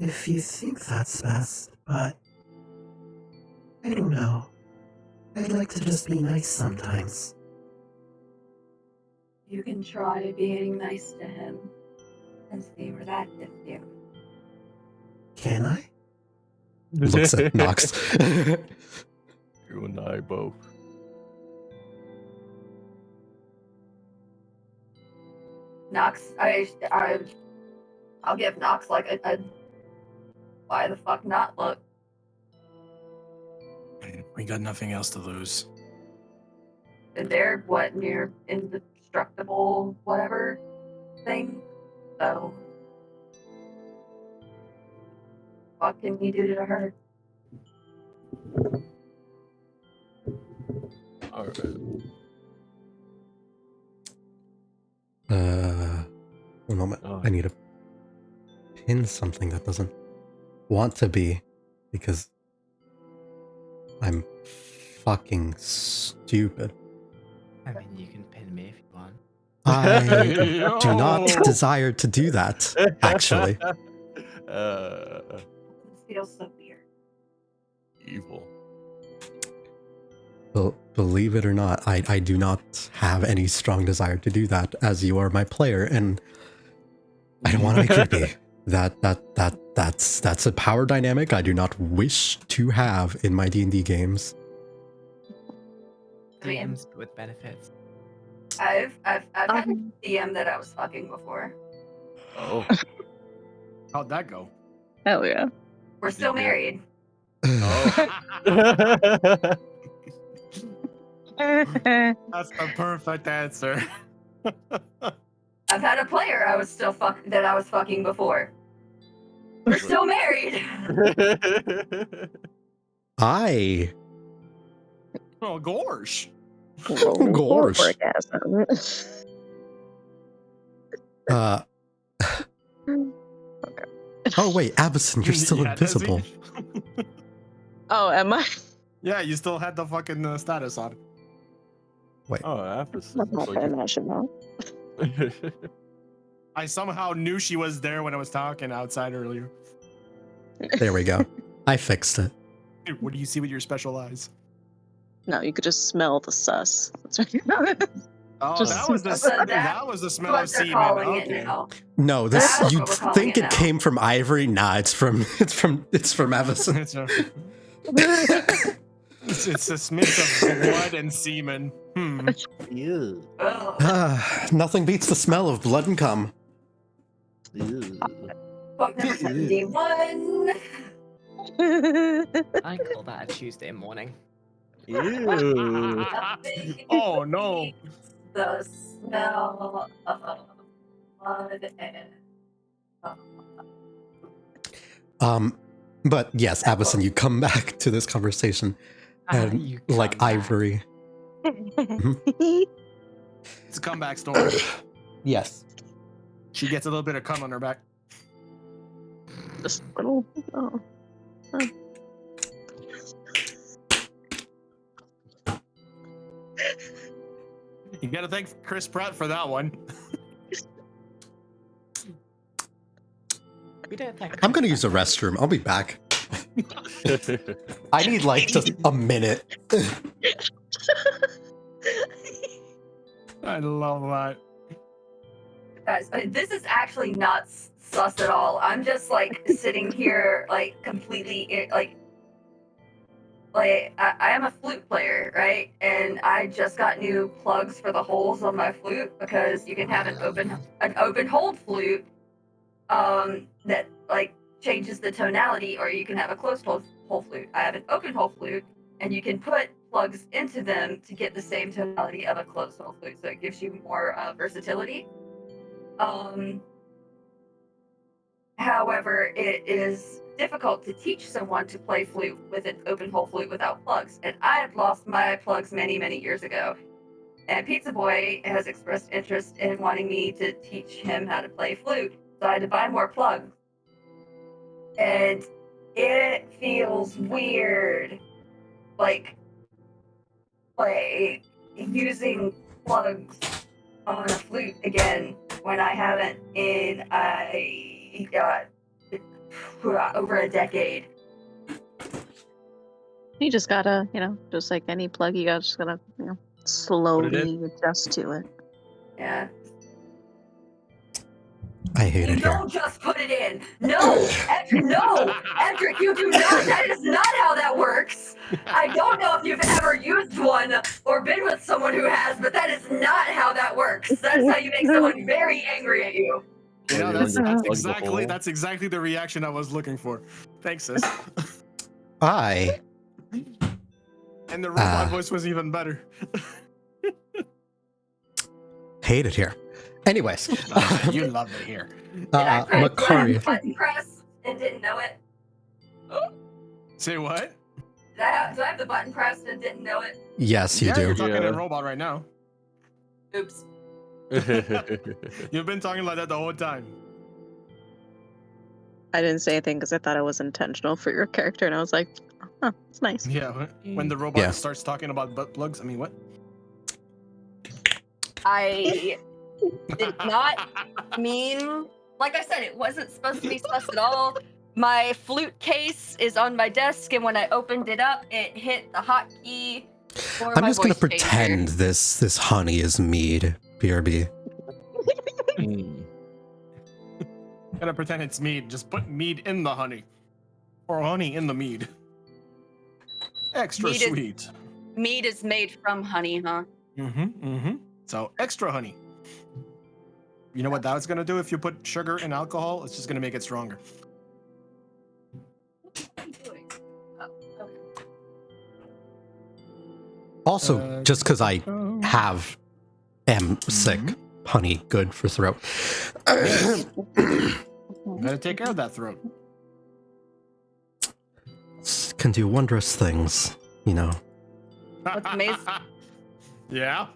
[SPEAKER 6] if you think that's best, but... I don't know. I'd like to just be nice sometimes.
[SPEAKER 3] You can try being nice to him and see where that gets you.
[SPEAKER 6] Can I?
[SPEAKER 1] looks at Nox.
[SPEAKER 4] You and I both.
[SPEAKER 3] Nox, I'll give Nox like a why the fuck not look.
[SPEAKER 2] We got nothing else to lose.
[SPEAKER 3] And they're what near indestructible whatever thing. So what can we do to her?
[SPEAKER 4] Alright.
[SPEAKER 1] One moment.
[SPEAKER 4] Oh.
[SPEAKER 1] I need to pin something that doesn't want to be, because I'm fucking stupid.
[SPEAKER 7] I mean, you can pin me if you want.
[SPEAKER 1] I do not
[SPEAKER 4] No.
[SPEAKER 1] desire to do that, actually.
[SPEAKER 3] This feels so weird.
[SPEAKER 4] Evil.
[SPEAKER 1] Believe it or not, I do not have any strong desire to do that, as you are my player, and I don't want to be creepy. That's a power dynamic I do not wish to have in my D&D games.
[SPEAKER 7] DMs with benefits.
[SPEAKER 3] I've had a DM that I was fucking before.
[SPEAKER 4] Oh.
[SPEAKER 2] How'd that go?
[SPEAKER 5] Hell yeah.
[SPEAKER 3] We're still married.
[SPEAKER 2] That's the perfect answer.
[SPEAKER 3] I've had a player I was fucking before. We're still married.
[SPEAKER 1] I
[SPEAKER 2] Oh, gosh.
[SPEAKER 1] Gorsh.
[SPEAKER 5] Orgasm.
[SPEAKER 1] Oh wait, Avacyn, you're still
[SPEAKER 2] Yeah, does he?
[SPEAKER 1] invisible.
[SPEAKER 5] Oh, am I?
[SPEAKER 2] Yeah, you still had the fucking status on.
[SPEAKER 4] Oh, after
[SPEAKER 5] That's not that I should know.
[SPEAKER 2] I somehow knew she was there when I was talking outside earlier.
[SPEAKER 1] There we go. I fixed it.
[SPEAKER 2] Dude, what do you see with your special eyes?
[SPEAKER 5] No, you could just smell the sus. That's right.
[SPEAKER 2] Oh,
[SPEAKER 5] Just-
[SPEAKER 2] that was the that was the smell of
[SPEAKER 3] What they're
[SPEAKER 2] semen.
[SPEAKER 3] calling it
[SPEAKER 2] Okay.
[SPEAKER 3] now.
[SPEAKER 1] No, this
[SPEAKER 3] That's
[SPEAKER 1] you
[SPEAKER 3] what we're calling
[SPEAKER 1] think
[SPEAKER 3] it
[SPEAKER 1] it
[SPEAKER 3] now.
[SPEAKER 1] came from Ivory? Nah, it's from Avacyn.
[SPEAKER 2] It's a smith of blood and semen.
[SPEAKER 3] Ugh.
[SPEAKER 1] Nothing beats the smell of blood and cum.
[SPEAKER 3] Fuck number 71.
[SPEAKER 7] I call that a Tuesday morning.
[SPEAKER 4] Ew.
[SPEAKER 3] Nothing
[SPEAKER 2] Oh no.
[SPEAKER 3] beats the smell of blood and
[SPEAKER 1] But yes, Avacyn, you come back to this conversation, and
[SPEAKER 7] You
[SPEAKER 1] like
[SPEAKER 7] come back.
[SPEAKER 1] Ivory.
[SPEAKER 2] It's a comeback story.
[SPEAKER 1] Yes.
[SPEAKER 2] She gets a little bit of cum on her back.
[SPEAKER 5] Just little. Oh.
[SPEAKER 2] You gotta thank Chris Pratt for that one.
[SPEAKER 7] We don't think.
[SPEAKER 1] I'm gonna use a restroom. I'll be back. I need like just a minute.
[SPEAKER 2] I love that.
[SPEAKER 3] guys, this is actually not sus at all. I'm just like sitting here like completely like I am a flute player, right? And I just got new plugs for the holes on my flute because you can have an open hold flute that like changes the tonality, or you can have a closed hole flute. I have an open hole flute, and you can put plugs into them to get the same tonality of a closed hole flute, so it gives you more versatility. However, it is difficult to teach someone to play flute with an open hole flute without plugs, and I have lost my plugs many, many years ago. And Pizza Boy has expressed interest in wanting me to teach him how to play flute, so I had to buy more plugs. And it feels weird, like using plugs on a flute again when I haven't in over a decade.
[SPEAKER 5] You just gotta, just like any plug, you just gotta, slowly adjust to it.
[SPEAKER 3] Yeah.
[SPEAKER 1] I hate it here.
[SPEAKER 3] Don't just put it in. No, Edric, you do not. That is not how that works. I don't know if you've ever used one or been with someone who has, but that is not how that works. That's how you make someone very angry at you.
[SPEAKER 2] Yeah, that's exactly the reaction I was looking for. Thanks, sis. And the robot voice was even better.
[SPEAKER 1] Hate it here. Anyways.
[SPEAKER 2] You love it here.
[SPEAKER 3] Did I
[SPEAKER 1] Makari.
[SPEAKER 3] button press and didn't know it?
[SPEAKER 2] Say what?
[SPEAKER 3] Do I have the button pressed and didn't know it?
[SPEAKER 1] Yes, you do.
[SPEAKER 2] You're talking in robot right now.
[SPEAKER 3] Oops.
[SPEAKER 2] You've been talking like that the whole time.
[SPEAKER 5] I didn't say anything because I thought it was intentional for your character, and I was like, oh, it's nice.
[SPEAKER 2] Yeah, when the robot starts talking about butt plugs, I mean, what?
[SPEAKER 3] I did not mean, like I said, it wasn't supposed to be sus at all. My flute case is on my desk, and when I opened it up, it hit the hotkey.
[SPEAKER 1] I'm just gonna pretend this honey is mead, BRB.
[SPEAKER 2] Gonna pretend it's mead. Just put mead in the honey, or honey in the mead. Extra sweet.
[SPEAKER 3] Mead is made from honey, huh?
[SPEAKER 2] So extra honey. You know what that's gonna do if you put sugar and alcohol? It's just gonna make it stronger.
[SPEAKER 3] What are you doing? Oh, okay.
[SPEAKER 1] Also, just because I am sick, honey, good for throat.
[SPEAKER 2] Yes. Gotta take care of that throat.
[SPEAKER 1] Can do wondrous things,
[SPEAKER 3] That's amazing.
[SPEAKER 2] Yeah.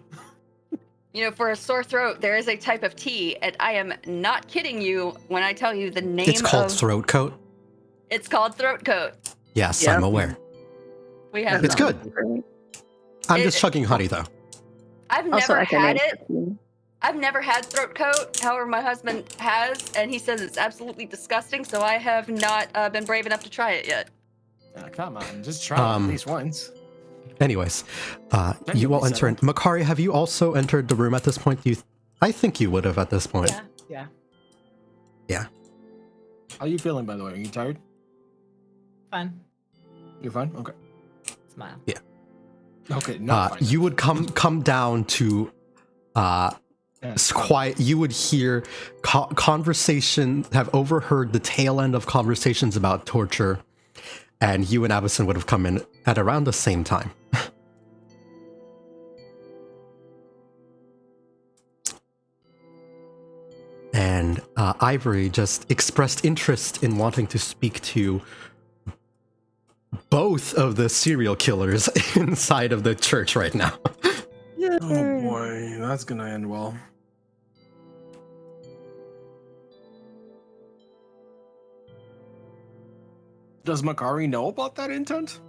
[SPEAKER 3] For a sore throat, there is a type of tea, and I am not kidding you when I tell you the name.
[SPEAKER 1] It's called throat coat.
[SPEAKER 3] It's called throat coat.
[SPEAKER 1] Yes, I'm aware.
[SPEAKER 3] We have.
[SPEAKER 1] It's good. I'm just chugging honey, though.
[SPEAKER 3] I've never had it. I've never had throat coat. However, my husband has, and he says it's absolutely disgusting. So I have not been brave enough to try it yet.
[SPEAKER 2] Come on, just try it at least once.
[SPEAKER 1] Anyways, you all enter in. Makari, have you also entered the room at this point? I think you would have at this point.
[SPEAKER 7] Yeah.
[SPEAKER 2] How are you feeling, by the way? Are you tired?
[SPEAKER 7] Fine.
[SPEAKER 2] You're fine? Okay.
[SPEAKER 7] Smile.
[SPEAKER 1] Yeah.
[SPEAKER 2] Okay, no.
[SPEAKER 1] You would come down to quiet. You would hear conversation, have overheard the tail end of conversations about torture, and you and Avacyn would have come in at around the same time. And Ivory just expressed interest in wanting to speak to both of the serial killers inside of the church right now.
[SPEAKER 2] Oh boy, that's gonna end well. Does Makari know about that intent?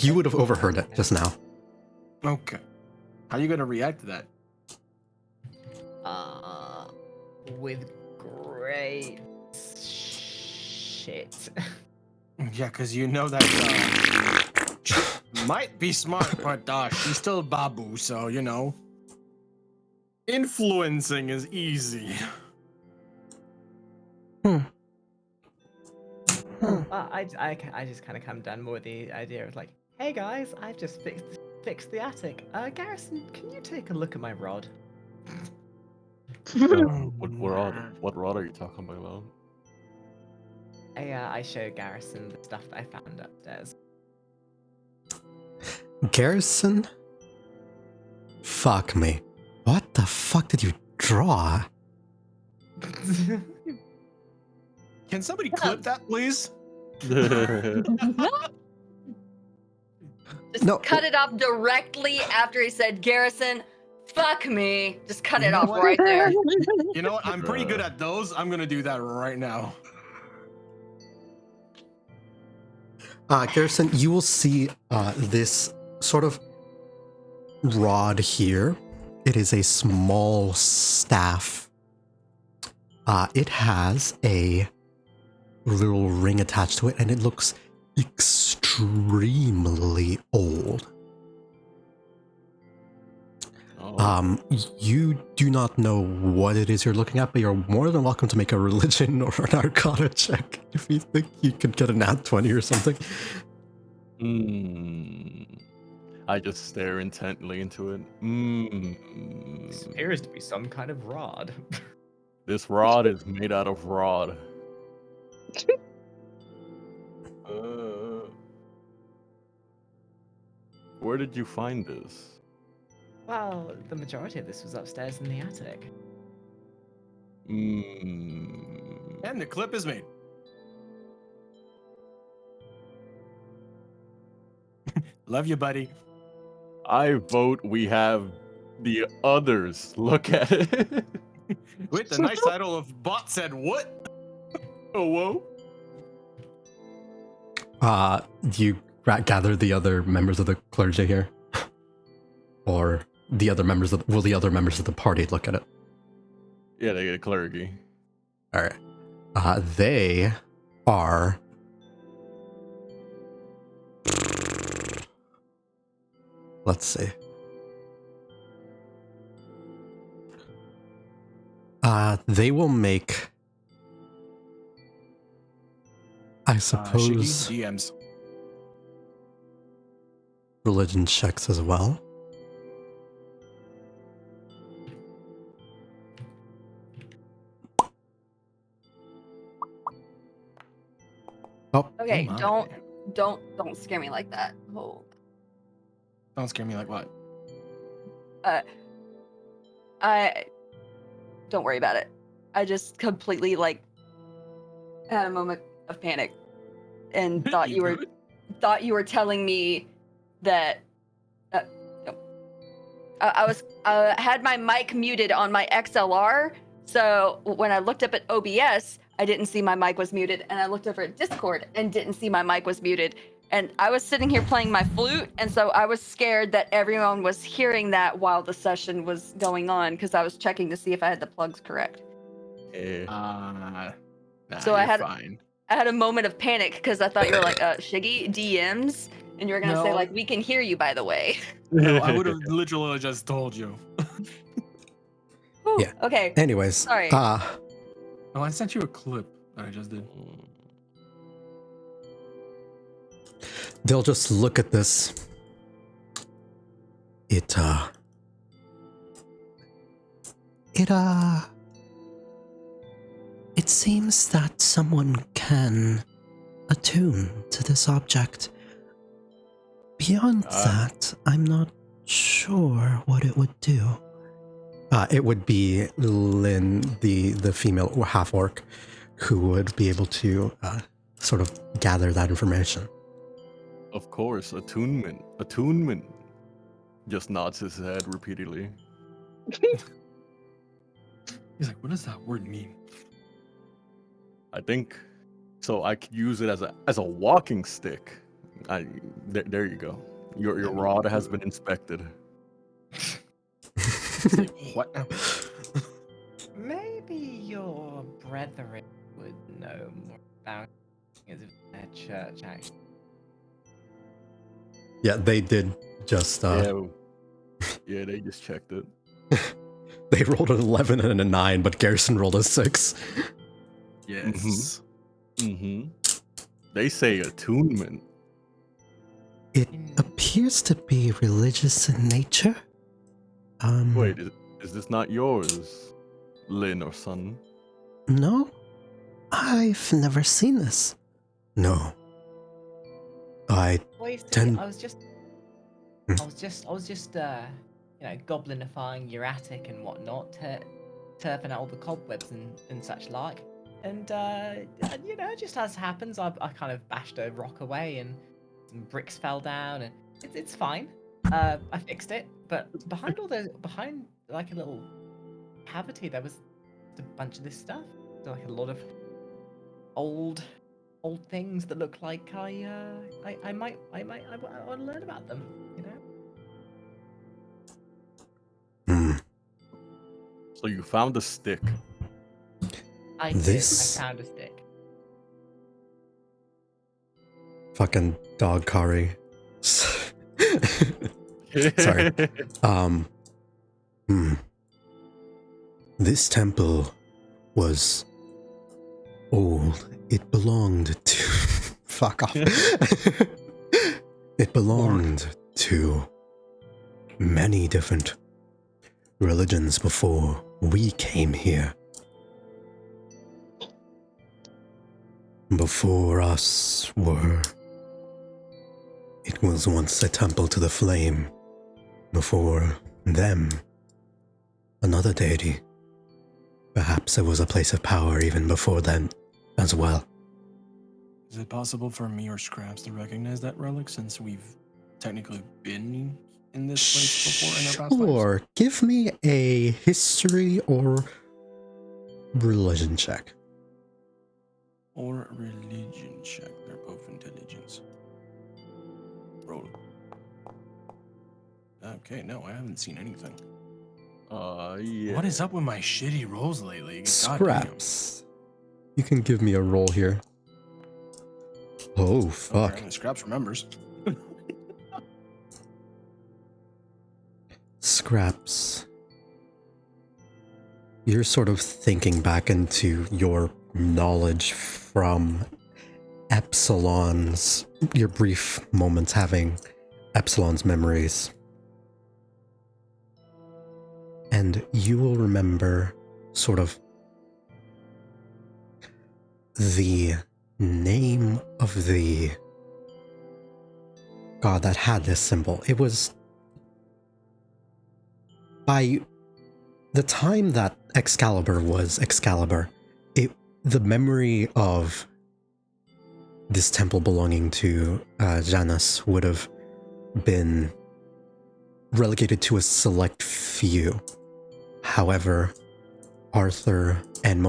[SPEAKER 1] You would have overheard it just now.
[SPEAKER 2] Okay. How are you gonna react to that?
[SPEAKER 7] With great shit.
[SPEAKER 2] Yeah, because you know that she might be smart, but she's still Babu, so influencing is easy.
[SPEAKER 7] I just kind of come down more with the idea of like, hey guys, I've just fixed the attic. Garrison, can you take a look at my rod?
[SPEAKER 4] What rod are you talking about?
[SPEAKER 7] I showed Garrison the stuff that I found upstairs.
[SPEAKER 1] Garrison? Fuck me. What the fuck did you draw?
[SPEAKER 2] Can somebody clip that, please?
[SPEAKER 3] Just
[SPEAKER 1] No.
[SPEAKER 3] cut it off directly after he said, Garrison, fuck me. Just cut
[SPEAKER 2] You
[SPEAKER 3] it
[SPEAKER 2] know
[SPEAKER 3] off
[SPEAKER 2] what?
[SPEAKER 3] right there.
[SPEAKER 2] You know what? I'm pretty good at those. I'm gonna do that right now.
[SPEAKER 1] Garrison, you will see this sort of rod here. It is a small staff. It has a little ring attached to it, and it looks extremely old.
[SPEAKER 4] Oh.
[SPEAKER 1] You do not know what it is you're looking at, but you're more than welcome to make a religion or an arcana check if you think you could get a nat 20 or something.
[SPEAKER 4] I just stare intently into it.
[SPEAKER 7] This appears to be some kind of rod.
[SPEAKER 4] This rod is made out of rod. Where did you find this?
[SPEAKER 7] Well, the majority of this was upstairs in the attic.
[SPEAKER 2] And the clip is made. Love you, buddy.
[SPEAKER 4] I vote we have the others look at it.
[SPEAKER 2] Wait, the nice title of bot said what? Oh, whoa.
[SPEAKER 1] Do you gather the other members of the clergy here? Or the other members of will the other members of the party look at it?
[SPEAKER 4] Yeah, they get a clergy.
[SPEAKER 1] Alright. They are let's see. They will make I suppose
[SPEAKER 2] Shiggy DMs.
[SPEAKER 1] religion checks as well. Oh,
[SPEAKER 3] Okay,
[SPEAKER 2] my.
[SPEAKER 3] don't scare me like that. Oh.
[SPEAKER 2] Don't scare me like what?
[SPEAKER 3] I don't worry about it. I just completely had a moment of panic and thought you were telling me that I had my mic muted on my XLR. So when I looked up at OBS, I didn't see my mic was muted, and I looked over at Discord and didn't see my mic was muted. And I was sitting here playing my flute, and so I was scared that everyone was hearing that while the session was going on, because I was checking to see if I had the plugs correct.
[SPEAKER 2] Nah,
[SPEAKER 3] So I
[SPEAKER 2] you're
[SPEAKER 3] had-
[SPEAKER 2] fine.
[SPEAKER 3] I had a moment of panic because I thought you were like, Shiggy, DMs, and you were gonna say
[SPEAKER 2] No.
[SPEAKER 3] we can hear you, by the way.
[SPEAKER 2] No, I would have literally just told you.
[SPEAKER 3] Whew,
[SPEAKER 1] Yeah.
[SPEAKER 3] Okay.
[SPEAKER 1] anyways.
[SPEAKER 3] Sorry.
[SPEAKER 2] Oh, I sent you a clip that I just did.
[SPEAKER 1] They'll just look at this. It seems that someone can attune to this object. Beyond that, I'm not sure what it would do. It would be Lynn, the female half-orc, who would be able to sort of gather that information.
[SPEAKER 4] Of course, attunement. Attunement. Just nods his head repeatedly.
[SPEAKER 2] He's like, what does that word mean?
[SPEAKER 4] I think so. I could use it as a walking stick. There you go. Your rod has been inspected.
[SPEAKER 2] Say, what now?
[SPEAKER 7] Maybe your brethren would know more about it as their church, actually.
[SPEAKER 1] Yeah, they did just
[SPEAKER 4] Yeah, they just checked it.
[SPEAKER 1] they rolled an 11 and a 9, but Garrison rolled a 6.
[SPEAKER 2] Yes.
[SPEAKER 4] They say attunement.
[SPEAKER 1] It appears to be religious in nature.
[SPEAKER 4] Wait, is this not yours? Lynn or Sun?
[SPEAKER 1] No? I've never seen this. No. I
[SPEAKER 7] Well, you see,
[SPEAKER 1] tend...
[SPEAKER 7] I was just, you know, goblinifying your attic and whatnot, turfing out all the cobwebs and such like. And you know, just as happens, I kind of bashed a rock away and some bricks fell down, and it's fine. I fixed it, but behind like a little cavity, there was a bunch of this stuff. So, like a lot of old things that look like I might want to learn about them, you know.
[SPEAKER 4] So you found a stick.
[SPEAKER 7] I found a stick.
[SPEAKER 1] Fucking dog Kari. Sorry. This temple was old. It belonged to... Fuck off. It belonged to many different religions before we came here. Before us were... It was once a temple to the flame. Before them, another deity. Perhaps it was a place of power even before then as well.
[SPEAKER 2] Is it possible for me or Scraps to recognize that relic since we've technically been in this place before in our past lives?
[SPEAKER 1] Sure. Give me a history or religion check.
[SPEAKER 2] Or religion check. They're both intelligence. Roll. Okay, no, I haven't seen anything.
[SPEAKER 4] Yeah.
[SPEAKER 2] What is up with my shitty rolls lately?
[SPEAKER 1] Scraps. You can give me a roll here. Oh, fuck.
[SPEAKER 2] Okay, Scraps remembers.
[SPEAKER 1] Scraps. You're sort of thinking back into your knowledge from Epsilon's, your brief moments having Epsilon's memories. And you will remember sort of the name of the god that had this symbol. It was by the time that Excalibur was Excalibur, the memory of this temple belonging to Janus would have been relegated to a select few. However, Arthur and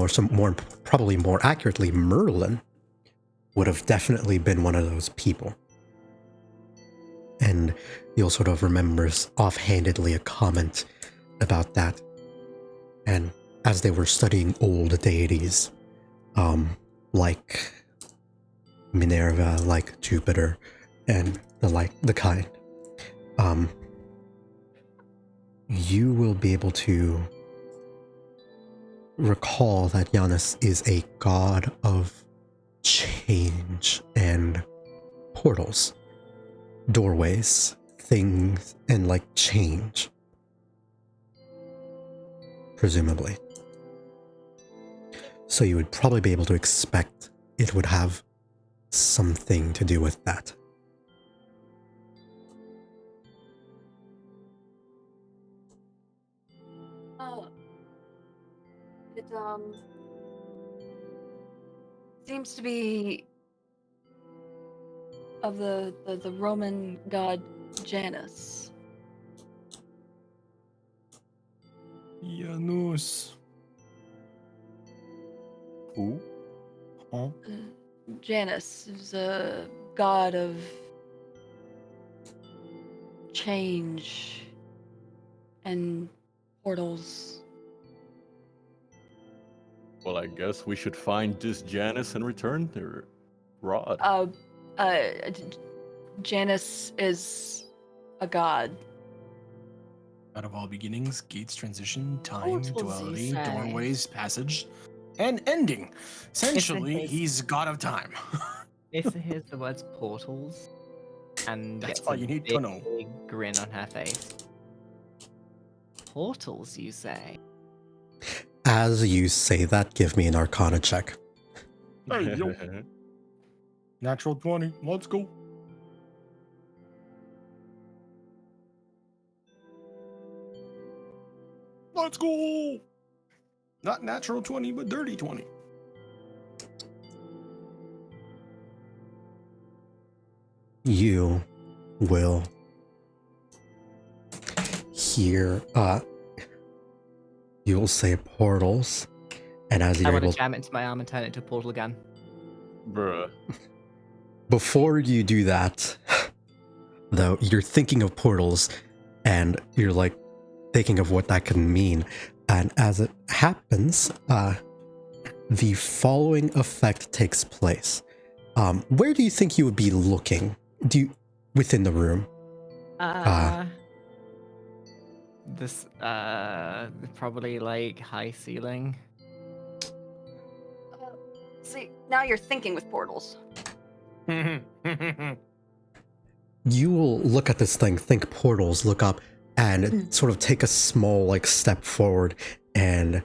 [SPEAKER 1] probably more accurately Merlin would have definitely been one of those people. And you'll sort of remember offhandedly a comment about that. And as they were studying old deities, like Minerva, like Jupiter, and the kind, you will be able to recall that Janus is a god of change and portals, doorways, things, and like change. Presumably. So you would probably be able to expect it would have something to do with that.
[SPEAKER 3] It seems to be of the Roman god Janus.
[SPEAKER 2] Janus.
[SPEAKER 4] Who?
[SPEAKER 2] Huh?
[SPEAKER 3] Janus is a god of change and portals.
[SPEAKER 4] Well, I guess we should find this Janus and return their rod.
[SPEAKER 3] Janus is a god.
[SPEAKER 2] Out of all beginnings, gates, transition, time,
[SPEAKER 5] Portals, you
[SPEAKER 2] duality,
[SPEAKER 5] say.
[SPEAKER 2] doorways, passage, and ending. Essentially,
[SPEAKER 7] his-
[SPEAKER 2] he's god of time.
[SPEAKER 7] If it hears the words portals and
[SPEAKER 2] That's
[SPEAKER 7] gets
[SPEAKER 2] all
[SPEAKER 7] a
[SPEAKER 2] you need to
[SPEAKER 7] big
[SPEAKER 2] know.
[SPEAKER 7] grin on her face. Portals, you say?
[SPEAKER 1] As you say that, give me an Arcana check.
[SPEAKER 2] Hey, yo. Natural 20. Let's go. Let's go. Not natural 20, but dirty 20.
[SPEAKER 1] You will hear, you will say portals, and as
[SPEAKER 7] I
[SPEAKER 1] you're
[SPEAKER 7] want
[SPEAKER 1] able
[SPEAKER 7] to jam it into my arm and turn it into a portal again.
[SPEAKER 4] Bruh.
[SPEAKER 1] before you do that, though, you're thinking of portals, and you're like thinking of what that could mean. And as it happens, the following effect takes place. Where do you think you would be looking? Within the room?
[SPEAKER 7] This probably like high ceiling.
[SPEAKER 3] See, now you're thinking with portals.
[SPEAKER 1] You will look at this thing, think portals, look up, and sort of take a small like step forward. And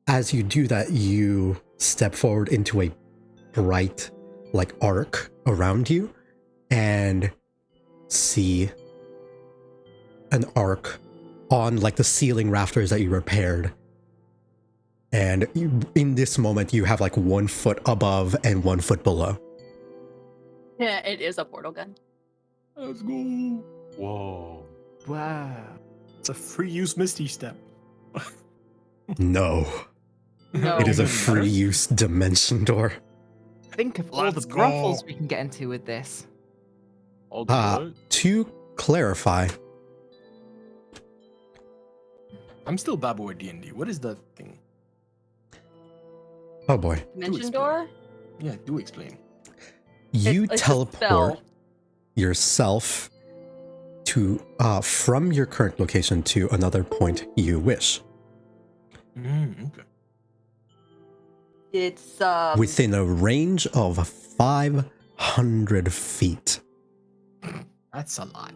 [SPEAKER 1] as you do that, you step forward into a bright like arc around you and see an arc on like the ceiling rafters that you repaired. And in this moment, you have like 1 foot above and 1 foot below.
[SPEAKER 3] Yeah, it is a portal gun.
[SPEAKER 2] Let's go.
[SPEAKER 4] Whoa.
[SPEAKER 7] Wow.
[SPEAKER 2] It's a free use Misty Step.
[SPEAKER 1] No,
[SPEAKER 3] No.
[SPEAKER 1] it is a
[SPEAKER 2] Doesn't matter.
[SPEAKER 1] free use dimension door.
[SPEAKER 7] Think of all the
[SPEAKER 2] Let's
[SPEAKER 7] brothels
[SPEAKER 2] go.
[SPEAKER 7] we can get into with this.
[SPEAKER 4] All the what?
[SPEAKER 1] To clarify,
[SPEAKER 2] I'm still Babu at D&D. What is the thing?
[SPEAKER 1] oh boy,
[SPEAKER 3] Dimension
[SPEAKER 2] explain.
[SPEAKER 3] door?
[SPEAKER 2] Yeah, do explain.
[SPEAKER 1] you
[SPEAKER 3] It's a
[SPEAKER 1] teleport
[SPEAKER 3] spell.
[SPEAKER 1] yourself to from your current location to another point you wish,
[SPEAKER 2] Okay.
[SPEAKER 3] It's
[SPEAKER 1] within a range of 500 feet.
[SPEAKER 2] That's a lot.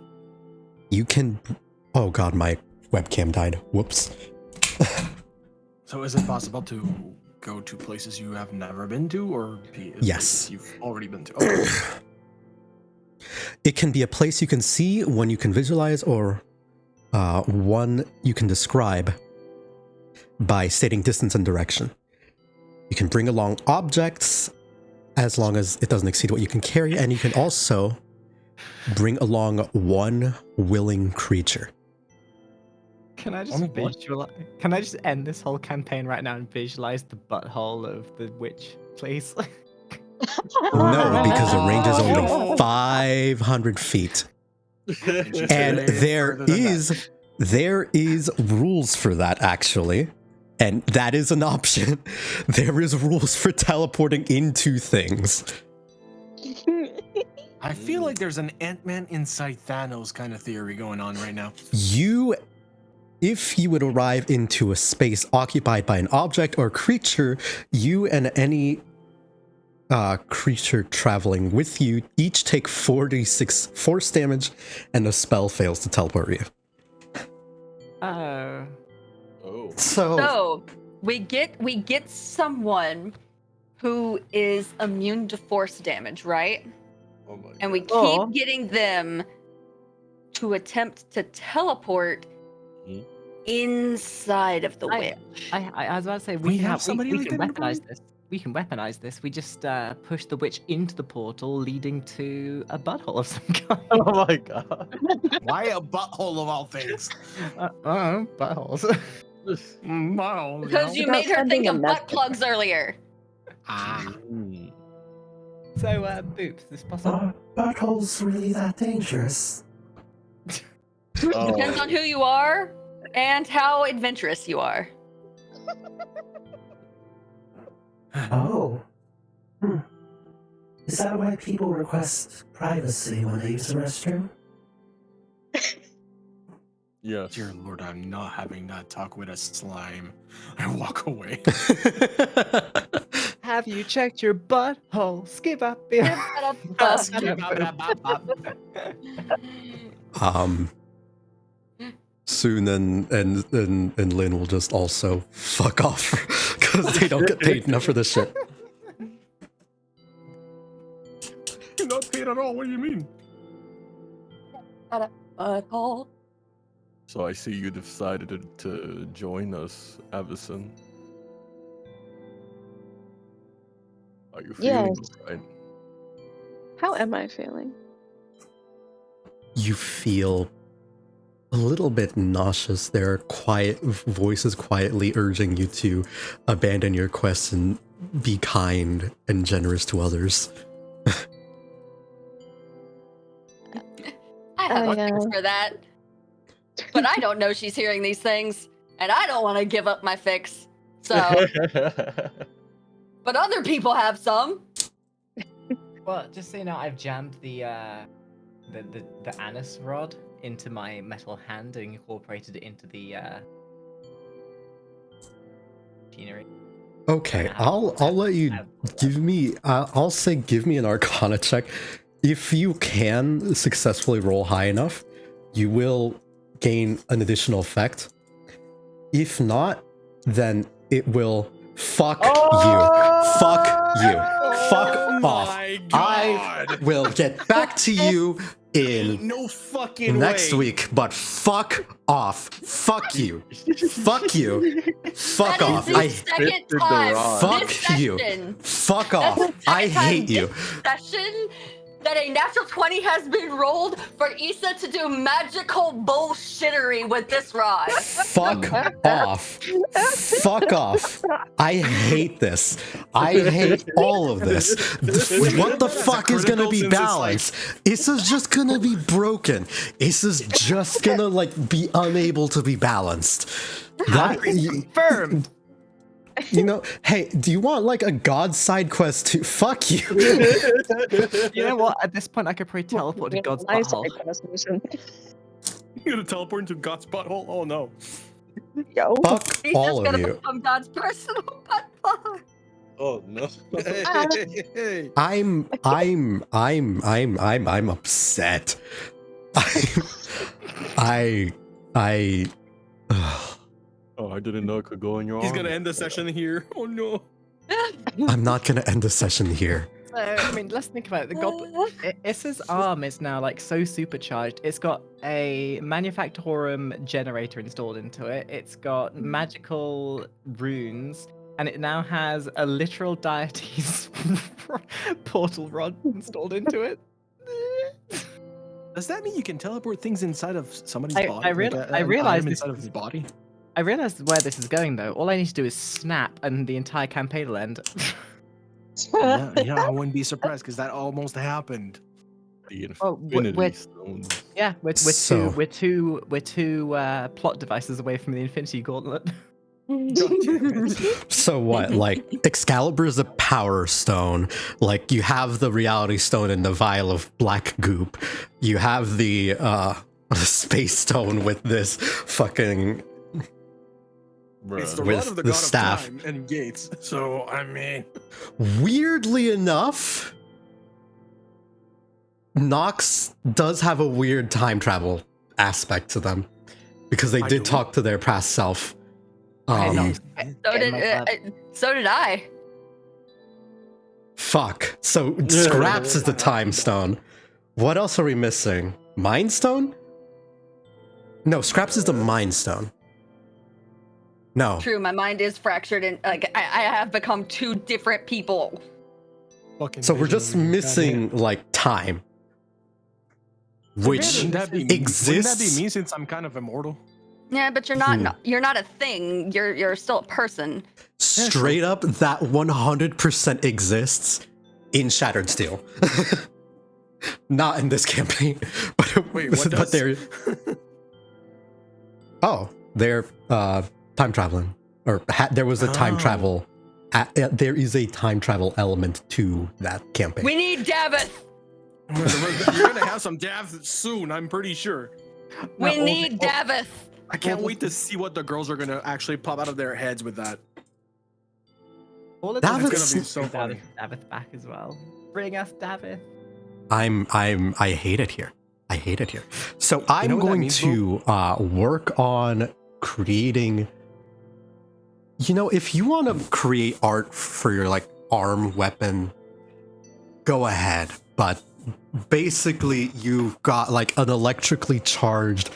[SPEAKER 1] You can. Oh god, my webcam died. Whoops.
[SPEAKER 2] So is it possible to go to places you have never been to, or
[SPEAKER 1] Yes.
[SPEAKER 2] places you've already been to? Okay.
[SPEAKER 1] It can be a place you can see, one you can visualize, or one you can describe by stating distance and direction. You can bring along objects as long as it doesn't exceed what you can carry, and you can also bring along one willing creature.
[SPEAKER 7] Can I just
[SPEAKER 2] Only what?
[SPEAKER 7] visualize? Can I just end this whole campaign right now and visualize the butthole of the witch, please?
[SPEAKER 1] No, because the range is only
[SPEAKER 2] Oh.
[SPEAKER 1] 500 feet.
[SPEAKER 2] Just
[SPEAKER 1] And
[SPEAKER 2] way
[SPEAKER 1] there
[SPEAKER 2] further than that.
[SPEAKER 1] is rules for that, actually. And that is an option. There is rules for teleporting into things.
[SPEAKER 2] I feel like there's an Ant-Man inside Thanos kind of theory going on right now.
[SPEAKER 1] If you would arrive into a space occupied by an object or creature, you and any creature traveling with you each take 46 force damage, and the spell fails to teleport you.
[SPEAKER 7] Oh.
[SPEAKER 4] Oh.
[SPEAKER 3] So we get someone who is immune to force damage, right?
[SPEAKER 4] Oh my
[SPEAKER 3] And we
[SPEAKER 4] God.
[SPEAKER 3] keep
[SPEAKER 7] Oh.
[SPEAKER 3] getting them to attempt to teleport
[SPEAKER 4] Hmm?
[SPEAKER 3] inside of the witch.
[SPEAKER 7] I was about to say
[SPEAKER 2] We
[SPEAKER 7] we can
[SPEAKER 2] have somebody
[SPEAKER 7] we
[SPEAKER 2] like
[SPEAKER 7] can
[SPEAKER 2] that in the
[SPEAKER 7] weaponize this. We can weaponize this. We just push the witch into the portal, leading to a butthole of some kind.
[SPEAKER 4] Oh my god.
[SPEAKER 2] Why a butthole of all things?
[SPEAKER 7] Buttholes.
[SPEAKER 2] Wow.
[SPEAKER 3] Because you
[SPEAKER 5] Without
[SPEAKER 3] made her think
[SPEAKER 5] sending a
[SPEAKER 3] of butt
[SPEAKER 5] message.
[SPEAKER 3] plugs earlier.
[SPEAKER 2] Ah.
[SPEAKER 4] Mm.
[SPEAKER 7] So, Boops, is this possible?
[SPEAKER 6] Are buttholes really that dangerous?
[SPEAKER 4] Oh.
[SPEAKER 3] Depends on who you are and how adventurous you are.
[SPEAKER 6] Oh. Is that why people request privacy when they use the restroom?
[SPEAKER 4] Yes.
[SPEAKER 2] Dear Lord, I'm not having that talk with a slime. I walk away.
[SPEAKER 7] Have you checked your butthole? Skip up here.
[SPEAKER 1] Soon and Lynn will just also fuck off because they don't get paid enough for this shit.
[SPEAKER 2] You're not paid at all. What do you mean?
[SPEAKER 3] Butthole.
[SPEAKER 4] So I see you decided to join us, Avacyn. Are you feeling right?
[SPEAKER 5] How am I feeling?
[SPEAKER 1] You feel a little bit nauseous. There are quiet voices quietly urging you to abandon your quest and be kind and generous to others.
[SPEAKER 3] I have
[SPEAKER 5] Oh,
[SPEAKER 3] a fix
[SPEAKER 5] yeah.
[SPEAKER 3] for that. But I don't know she's hearing these things, and I don't want to give up my fix. So, but other people have some.
[SPEAKER 7] Well, just so you know, I've jammed the anise rod into my metal hand and incorporated it into the machinery.
[SPEAKER 1] Okay, I'll let you give me. I'll say give me an Arcana check. If you can successfully roll high enough, you will gain an additional effect. If not, then it will fuck you. Fuck you. Fuck off.
[SPEAKER 2] My
[SPEAKER 1] I
[SPEAKER 2] God.
[SPEAKER 1] will get back to you
[SPEAKER 2] Ain't
[SPEAKER 1] in
[SPEAKER 2] no fucking
[SPEAKER 1] next
[SPEAKER 2] way.
[SPEAKER 1] week, but fuck off. Fuck you. Fuck you. Fuck
[SPEAKER 3] That
[SPEAKER 1] off.
[SPEAKER 3] is the
[SPEAKER 1] I
[SPEAKER 3] second
[SPEAKER 4] Fit the
[SPEAKER 3] time
[SPEAKER 4] garage.
[SPEAKER 3] this
[SPEAKER 1] Fuck you.
[SPEAKER 3] session.
[SPEAKER 1] fuck
[SPEAKER 3] That's
[SPEAKER 1] off.
[SPEAKER 3] the
[SPEAKER 1] I
[SPEAKER 3] second time
[SPEAKER 1] hate you.
[SPEAKER 3] this session that a natural 20 has been rolled for Issa to do magical bullshittery with this rod.
[SPEAKER 1] Fuck off. Fuck off. I hate this. I hate all of this. What the fuck is gonna be balanced? Issa's just gonna be broken. Issa's just gonna like be unable to be balanced. That
[SPEAKER 7] Confirmed.
[SPEAKER 1] you know, hey, do you want like a god side quest too? Fuck you.
[SPEAKER 7] You know what? At this point, I could probably teleport to God's butthole.
[SPEAKER 2] You're gonna teleport into God's butthole? Oh no.
[SPEAKER 5] Yo.
[SPEAKER 1] Fuck
[SPEAKER 3] He's
[SPEAKER 1] all
[SPEAKER 3] just
[SPEAKER 1] of
[SPEAKER 3] gonna
[SPEAKER 1] you.
[SPEAKER 3] become God's personal butthole.
[SPEAKER 4] Oh no.
[SPEAKER 2] Hey.
[SPEAKER 1] I'm upset. I
[SPEAKER 4] Oh, I didn't know it could go in your
[SPEAKER 2] He's
[SPEAKER 4] arm.
[SPEAKER 2] gonna end the session here. Oh no.
[SPEAKER 1] I'm not gonna end the session here.
[SPEAKER 7] So, I mean, let's think about it. The goblin, Issa's arm is now like so supercharged. It's got a Manufactorum generator installed into it. It's got magical runes, and it now has a literal deity's portal rod installed into it.
[SPEAKER 2] Does that mean you can teleport things inside of somebody's
[SPEAKER 7] I-
[SPEAKER 2] body?
[SPEAKER 7] I real-
[SPEAKER 2] Like
[SPEAKER 7] I
[SPEAKER 2] an
[SPEAKER 7] realize
[SPEAKER 2] item
[SPEAKER 7] this
[SPEAKER 2] inside of
[SPEAKER 7] is-
[SPEAKER 2] his body.
[SPEAKER 7] I realized where this is going though. All I need to do is snap, and the entire campaign will end.
[SPEAKER 2] Yeah, I wouldn't be surprised because that almost happened.
[SPEAKER 4] The
[SPEAKER 7] Oh,
[SPEAKER 4] Infinity
[SPEAKER 7] we're-
[SPEAKER 4] Stones.
[SPEAKER 7] Yeah,
[SPEAKER 1] So-
[SPEAKER 7] we're two plot devices away from the Infinity Gauntlet.
[SPEAKER 1] So what? Like Excalibur is a power stone. Like you have the Reality Stone in the vial of black goop. You have the Space Stone with this fucking.
[SPEAKER 2] It's the
[SPEAKER 1] With
[SPEAKER 2] rod of the
[SPEAKER 1] the
[SPEAKER 2] god
[SPEAKER 1] staff.
[SPEAKER 2] of time and gates. So I mean,
[SPEAKER 1] Weirdly enough, Nox does have a weird time travel aspect to them because they
[SPEAKER 2] I
[SPEAKER 1] did
[SPEAKER 2] do.
[SPEAKER 1] talk to their past self.
[SPEAKER 7] I know.
[SPEAKER 3] So did I.
[SPEAKER 1] Fuck. So Scraps is the time stone. What else are we missing? Mind Stone? No, Scraps is the Mind Stone. No.
[SPEAKER 3] True, my mind is fractured and like I have become two different people.
[SPEAKER 2] fucking.
[SPEAKER 1] So we're just
[SPEAKER 2] vision.
[SPEAKER 1] missing like time. Which
[SPEAKER 2] Wouldn't that be Wouldn't that
[SPEAKER 1] exists.
[SPEAKER 2] be me since I'm kind of immortal?
[SPEAKER 3] Yeah, but you're not you're not a thing. You're still a person.
[SPEAKER 1] Straight up, that 100% exists in Shattered Steel. Not in this campaign, but
[SPEAKER 2] Wait, what
[SPEAKER 1] but
[SPEAKER 2] does?
[SPEAKER 1] they're they're time traveling, or there was a time
[SPEAKER 2] Oh.
[SPEAKER 1] travel. There is a time travel element to that campaign.
[SPEAKER 3] We need Davith.
[SPEAKER 2] You're gonna have some deaths soon. I'm pretty sure.
[SPEAKER 3] We need Davith.
[SPEAKER 2] I can't wait to see what the girls are gonna actually pop out of their heads with that.
[SPEAKER 7] All of
[SPEAKER 1] Davith's
[SPEAKER 7] this
[SPEAKER 2] gonna be so
[SPEAKER 7] Bring
[SPEAKER 2] funny.
[SPEAKER 7] Davith back as well. Bring us Davith.
[SPEAKER 1] I hate it here. I hate it here. So I'm
[SPEAKER 2] know what that
[SPEAKER 1] going
[SPEAKER 2] means,
[SPEAKER 1] to work on creating. If you want to create art for your like arm weapon, go ahead. But basically, you've got like an electrically charged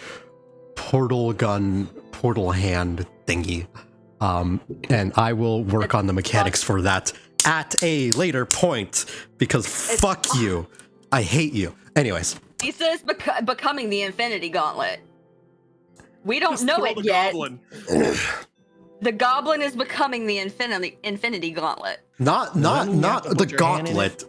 [SPEAKER 1] portal hand thingy, and I will work on the mechanics for that at a later point because fuck you, I hate you. Anyways.
[SPEAKER 3] He says becoming the Infinity Gauntlet. We don't
[SPEAKER 2] Just
[SPEAKER 3] know
[SPEAKER 2] throw
[SPEAKER 3] it
[SPEAKER 2] the
[SPEAKER 3] yet.
[SPEAKER 2] goblin.
[SPEAKER 3] The goblin is becoming the Infinity Gauntlet.
[SPEAKER 1] Not
[SPEAKER 2] you have to
[SPEAKER 1] the
[SPEAKER 2] put your hand in
[SPEAKER 1] gauntlet.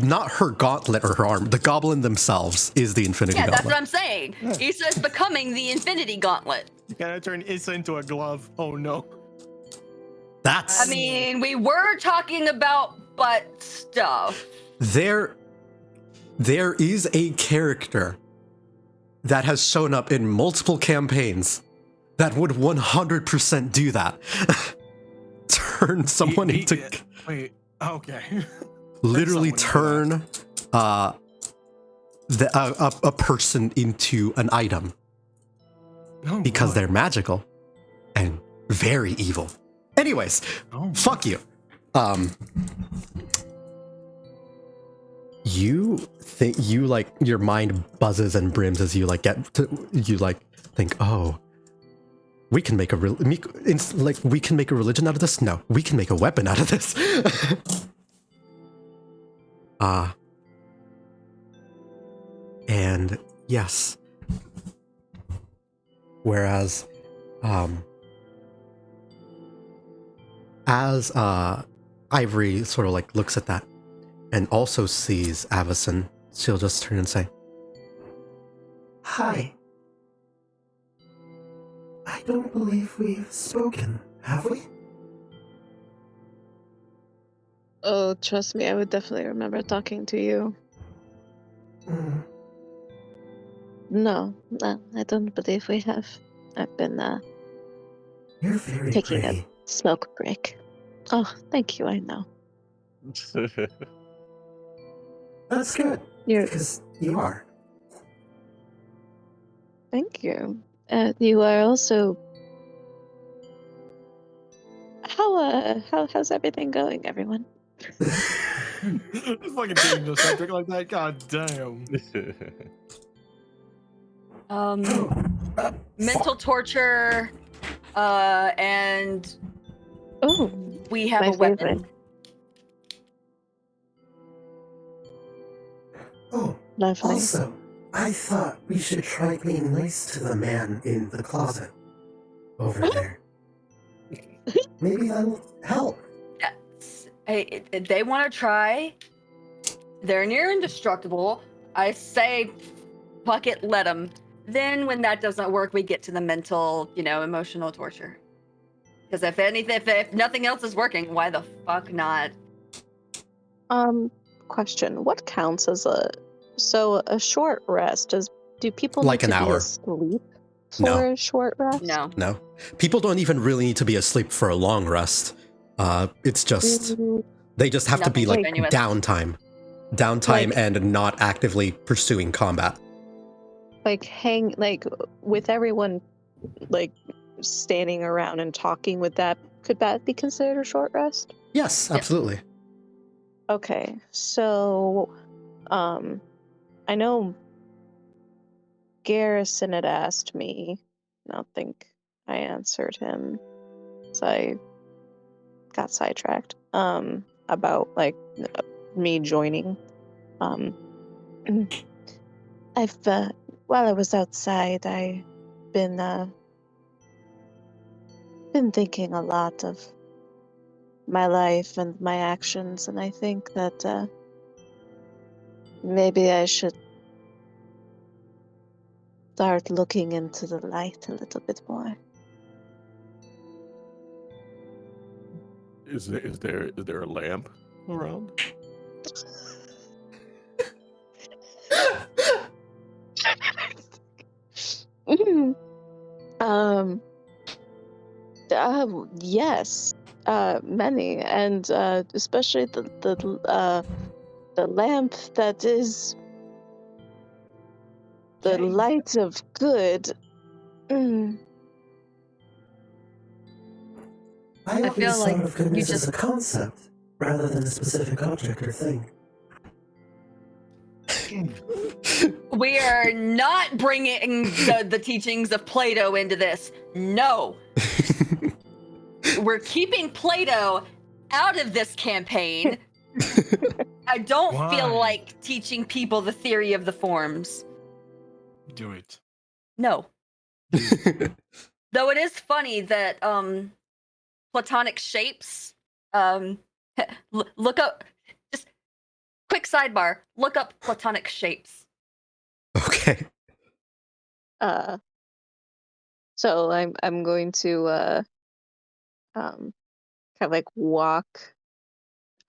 [SPEAKER 1] Not her gauntlet or her arm. The goblin themselves is the Infinity
[SPEAKER 3] Yeah,
[SPEAKER 1] Gauntlet.
[SPEAKER 3] that's what I'm saying. He says becoming the Infinity Gauntlet.
[SPEAKER 2] You gotta turn Issa into a glove. Oh no.
[SPEAKER 1] That's
[SPEAKER 3] I mean, we were talking about butt stuff.
[SPEAKER 1] there is a character that has shown up in multiple campaigns that would 100% do that. Turn someone into
[SPEAKER 2] Wait. Okay.
[SPEAKER 1] literally
[SPEAKER 2] someone
[SPEAKER 1] turn a person into an item
[SPEAKER 2] Oh,
[SPEAKER 1] because
[SPEAKER 2] really?
[SPEAKER 1] they're magical and very evil. Anyways,
[SPEAKER 2] Oh,
[SPEAKER 1] fuck you. You think your mind buzzes and brims as you like think, oh, we can make a we can make a religion out of this. No, we can make a weapon out of this. And yes. Whereas, as Ivory sort of like looks at that and also sees Avacyn, she'll just turn and say,
[SPEAKER 6] Hi. I don't believe we've spoken, have we?
[SPEAKER 5] Oh, trust me, I would definitely remember talking to you.
[SPEAKER 6] Hmm.
[SPEAKER 5] No, I don't believe we have. I've been
[SPEAKER 6] You're very
[SPEAKER 5] taking
[SPEAKER 6] pretty.
[SPEAKER 5] a smoke break. Oh, thank you, I know.
[SPEAKER 6] That's good,
[SPEAKER 5] You're
[SPEAKER 6] because you are.
[SPEAKER 5] Thank you. You are also. How's everything going, everyone?
[SPEAKER 2] It's fucking being no subject like that. God damn.
[SPEAKER 3] Mental torture, and
[SPEAKER 5] Oh,
[SPEAKER 3] we have
[SPEAKER 5] my
[SPEAKER 3] a weapon.
[SPEAKER 5] favorite.
[SPEAKER 6] Oh,
[SPEAKER 5] Lovely.
[SPEAKER 6] also, I thought we should try being nice to the man in the closet over there. Maybe that'll help.
[SPEAKER 3] Hey, if they want to try, they're near indestructible. I say, fuck it, let them. Then when that doesn't work, we get to the mental, emotional torture. Because if nothing else is working, why the fuck not?
[SPEAKER 5] Question. What counts as a short rest? Do people
[SPEAKER 1] Like
[SPEAKER 5] need
[SPEAKER 1] an
[SPEAKER 5] to be
[SPEAKER 1] hour.
[SPEAKER 5] asleep for
[SPEAKER 1] No.
[SPEAKER 5] a short rest?
[SPEAKER 3] No.
[SPEAKER 1] People don't even really need to be asleep for a long rest. It's just
[SPEAKER 5] Mm,
[SPEAKER 1] they just have to be
[SPEAKER 3] Nothing
[SPEAKER 1] like
[SPEAKER 3] strenuous.
[SPEAKER 1] downtime
[SPEAKER 5] Like-
[SPEAKER 1] and not actively pursuing combat.
[SPEAKER 5] like with everyone like standing around and talking. Could that be considered a short rest?
[SPEAKER 1] Yes,
[SPEAKER 3] Yeah.
[SPEAKER 1] absolutely.
[SPEAKER 5] Okay, so I know Garrison had asked me. I don't think I answered him, so I got sidetracked. About me joining. I've while I was outside, I've been thinking a lot of my life and my actions, and I think that maybe I should start looking into the light a little bit more.
[SPEAKER 4] Is there a lamp around?
[SPEAKER 5] Mhm. Yes, many, and especially the lamp that is the
[SPEAKER 7] Okay.
[SPEAKER 5] light of good. Mm.
[SPEAKER 6] I
[SPEAKER 3] I
[SPEAKER 6] always
[SPEAKER 3] feel like
[SPEAKER 6] thought of goodness
[SPEAKER 3] you
[SPEAKER 6] as a concept, rather than a specific object or thing.
[SPEAKER 3] We are not bringing the teachings of Plato into this. No. We're keeping Plato out of this campaign. I don't feel
[SPEAKER 2] Why?
[SPEAKER 3] like teaching people the theory of the forms.
[SPEAKER 2] Do it.
[SPEAKER 3] No. Though it is funny that platonic shapes look up, just quick sidebar, look up platonic shapes.
[SPEAKER 1] Okay.
[SPEAKER 5] So I'm going to kind of like walk.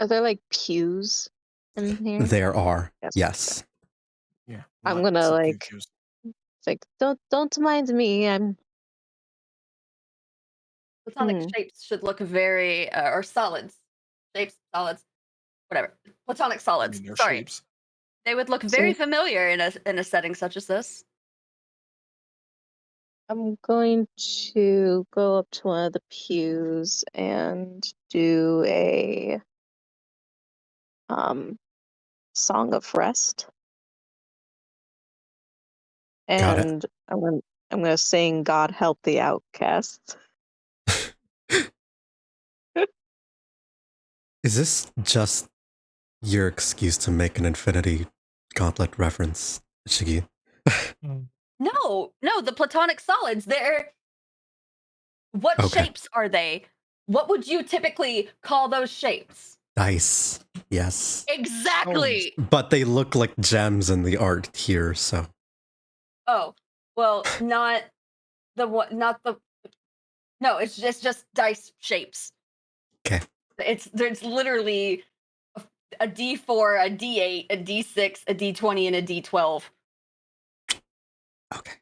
[SPEAKER 5] Are there like pews in here?
[SPEAKER 1] There are.
[SPEAKER 5] Yes.
[SPEAKER 1] Yes.
[SPEAKER 2] Yeah.
[SPEAKER 5] I'm gonna,
[SPEAKER 2] lots of
[SPEAKER 5] like,
[SPEAKER 2] confused-
[SPEAKER 5] It's like don't mind me. I'm
[SPEAKER 3] Platonic shapes should look very or solids, shapes, solids, whatever. Platonic
[SPEAKER 2] I
[SPEAKER 3] solids.
[SPEAKER 2] mean, they're
[SPEAKER 3] Sorry,
[SPEAKER 2] shapes.
[SPEAKER 3] they would look very
[SPEAKER 5] See?
[SPEAKER 3] familiar in a setting such as this.
[SPEAKER 5] I'm going to go up to one of the pews and do a song of rest.
[SPEAKER 1] Got it.
[SPEAKER 5] And I'm gonna sing "God Help the Outcasts."
[SPEAKER 1] Is this just your excuse to make an Infinity Gauntlet reference, Shiggy?
[SPEAKER 3] No, the platonic solids. They're what
[SPEAKER 1] Okay.
[SPEAKER 3] shapes are they? What would you typically call those shapes?
[SPEAKER 1] Nice. Yes.
[SPEAKER 3] Exactly.
[SPEAKER 1] But they look like gems in the art here, so.
[SPEAKER 3] Oh, well, not the what? Not the. No, it's just dice shapes.
[SPEAKER 1] Okay.
[SPEAKER 3] There's literally a D4, a D8, a D6, a D20, and a D12.
[SPEAKER 1] Okay.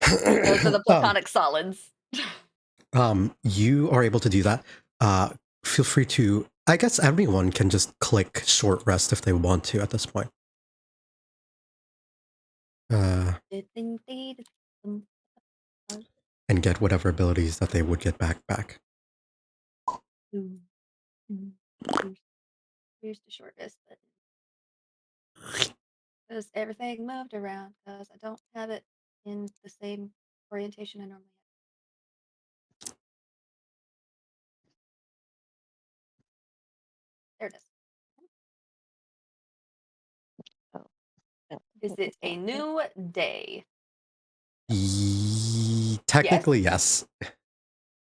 [SPEAKER 3] Those are the platonic solids.
[SPEAKER 1] You are able to do that. Feel free to. I guess everyone can just click short rest if they want to at this point. And get whatever abilities that they would get back.
[SPEAKER 3] Here's the shortest button. Because everything moved around because I don't have it in the same orientation I normally have. There it is.
[SPEAKER 5] Oh, no.
[SPEAKER 3] Is it a new day?
[SPEAKER 1] Technically, yes.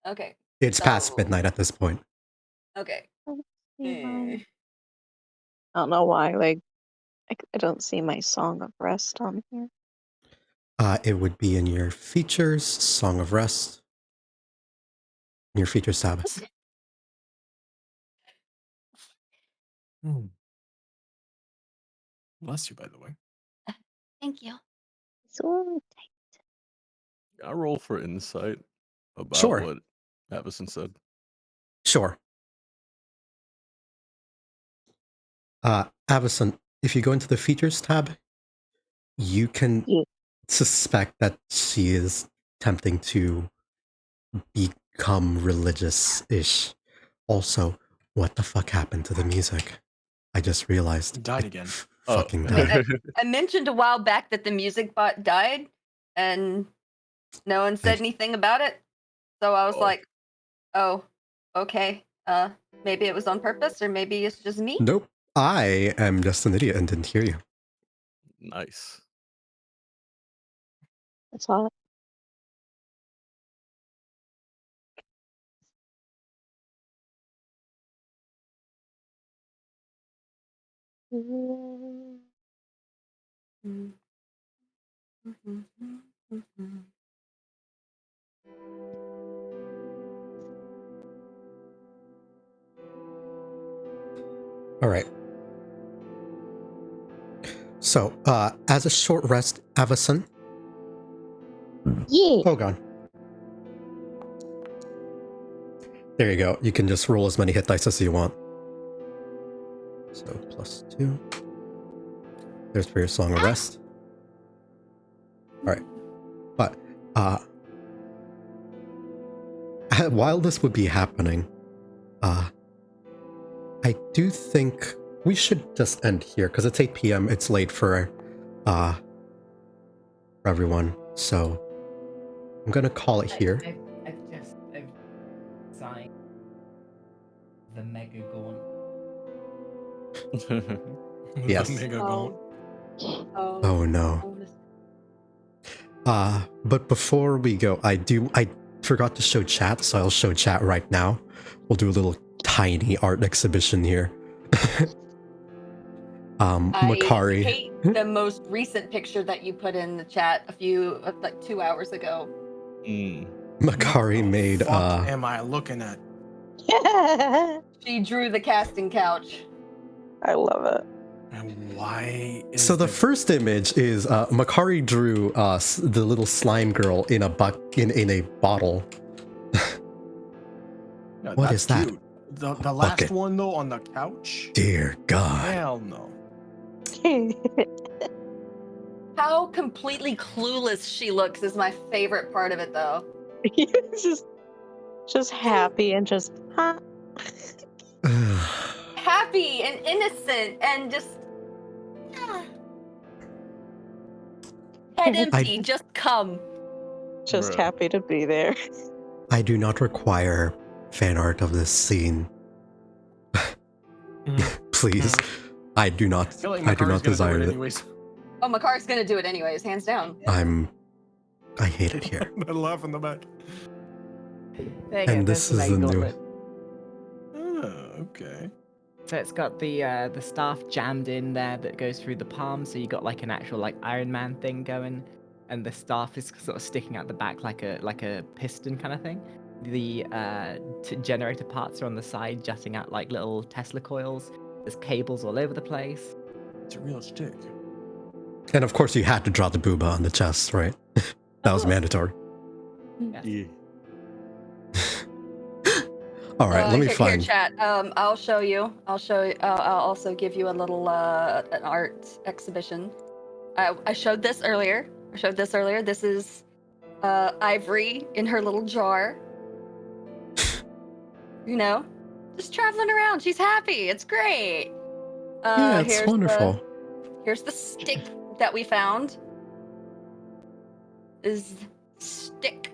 [SPEAKER 3] Okay.
[SPEAKER 1] It's past midnight at this point.
[SPEAKER 3] Okay.
[SPEAKER 5] I don't know why. Like, I don't see my song of rest on here.
[SPEAKER 1] It would be in your features, Song of Rest. In your features tab.
[SPEAKER 2] Bless you, by the way.
[SPEAKER 3] Thank you.
[SPEAKER 5] So
[SPEAKER 4] I roll for insight about
[SPEAKER 1] Sure.
[SPEAKER 4] what Avacyn said.
[SPEAKER 1] Sure. Avacyn, if you go into the features tab, you can
[SPEAKER 5] Yeah.
[SPEAKER 1] suspect that she is attempting to become religious-ish. Also, what the fuck happened to the music? I just realized.
[SPEAKER 2] It died again.
[SPEAKER 1] Fucking
[SPEAKER 4] Oh.
[SPEAKER 1] died.
[SPEAKER 3] I mentioned a while back that the music bot died, and no one said anything about it. So I was
[SPEAKER 4] Oh.
[SPEAKER 3] like, "Oh, okay. Maybe it was on purpose, or maybe it's just me."
[SPEAKER 1] Nope. I am just an idiot and didn't hear you.
[SPEAKER 4] Nice.
[SPEAKER 5] That's hot.
[SPEAKER 1] All right. So, as a short rest, Avacyn.
[SPEAKER 5] Yeah.
[SPEAKER 1] Oh, God. There you go. You can just roll as many hit dice as you want. So, +2. There's for your Song of Rest. Alright. But, while this would be happening, I do think we should just end here, because it's 8 p.m. It's late for everyone, so I'm gonna call it here.
[SPEAKER 7] I've signed the Mega Gaunt.
[SPEAKER 1] Yes.
[SPEAKER 2] The mega gaunt.
[SPEAKER 1] Oh no. But before we go, I forgot to show chat, so I'll show chat right now. We'll do a little tiny art exhibition here. Makari.
[SPEAKER 3] I hate the most recent picture that you put in the chat like 2 hours ago.
[SPEAKER 1] Makari made
[SPEAKER 2] What am I looking at?
[SPEAKER 3] She drew the casting couch.
[SPEAKER 5] I love it.
[SPEAKER 2] And why is
[SPEAKER 1] so the first image is Makari drew the little slime girl in a bottle.
[SPEAKER 2] No,
[SPEAKER 1] What
[SPEAKER 2] that's
[SPEAKER 1] is that?
[SPEAKER 2] cute. The last
[SPEAKER 1] Bucket.
[SPEAKER 2] one though on the couch?
[SPEAKER 1] Dear God.
[SPEAKER 2] Hell no.
[SPEAKER 3] How completely clueless she looks is my favorite part of it, though.
[SPEAKER 5] just happy and just huh?
[SPEAKER 3] Happy and innocent and just head empty. Just come.
[SPEAKER 5] Just
[SPEAKER 4] Bruh.
[SPEAKER 5] happy to be there.
[SPEAKER 1] I do not require fan art of this scene. Please. I do not.
[SPEAKER 2] I feel like
[SPEAKER 1] I do
[SPEAKER 2] Makari's
[SPEAKER 1] not
[SPEAKER 2] gonna
[SPEAKER 1] desire
[SPEAKER 2] do it
[SPEAKER 1] that.
[SPEAKER 2] anyways.
[SPEAKER 3] Oh, Makari's gonna do it anyways, hands down.
[SPEAKER 1] I hate it here.
[SPEAKER 2] I laugh in the back.
[SPEAKER 7] There you go,
[SPEAKER 1] And
[SPEAKER 7] there's
[SPEAKER 1] this is
[SPEAKER 7] Mega
[SPEAKER 1] the new.
[SPEAKER 7] Gauntlet.
[SPEAKER 2] Oh, okay.
[SPEAKER 7] So it's got the staff jammed in there that goes through the palm, so you got like an actual like Iron Man thing going, and the staff is sort of sticking out the back like a piston kind of thing. The generator parts are on the side, jutting out like little Tesla coils. There's cables all over the place.
[SPEAKER 2] It's a real stick.
[SPEAKER 1] And of course, you had to draw the booba on the chest, right? That was mandatory.
[SPEAKER 7] Yes.
[SPEAKER 4] Yeah.
[SPEAKER 1] All right, let me
[SPEAKER 3] here,
[SPEAKER 1] find.
[SPEAKER 3] Here, chat. I'll show you. I'll also give you a little an art exhibition. I showed this earlier. This is Ivory in her little jar. You know, just traveling around. She's happy. It's great.
[SPEAKER 1] Yeah, it's wonderful.
[SPEAKER 3] Here's the stick that we found. Is stick.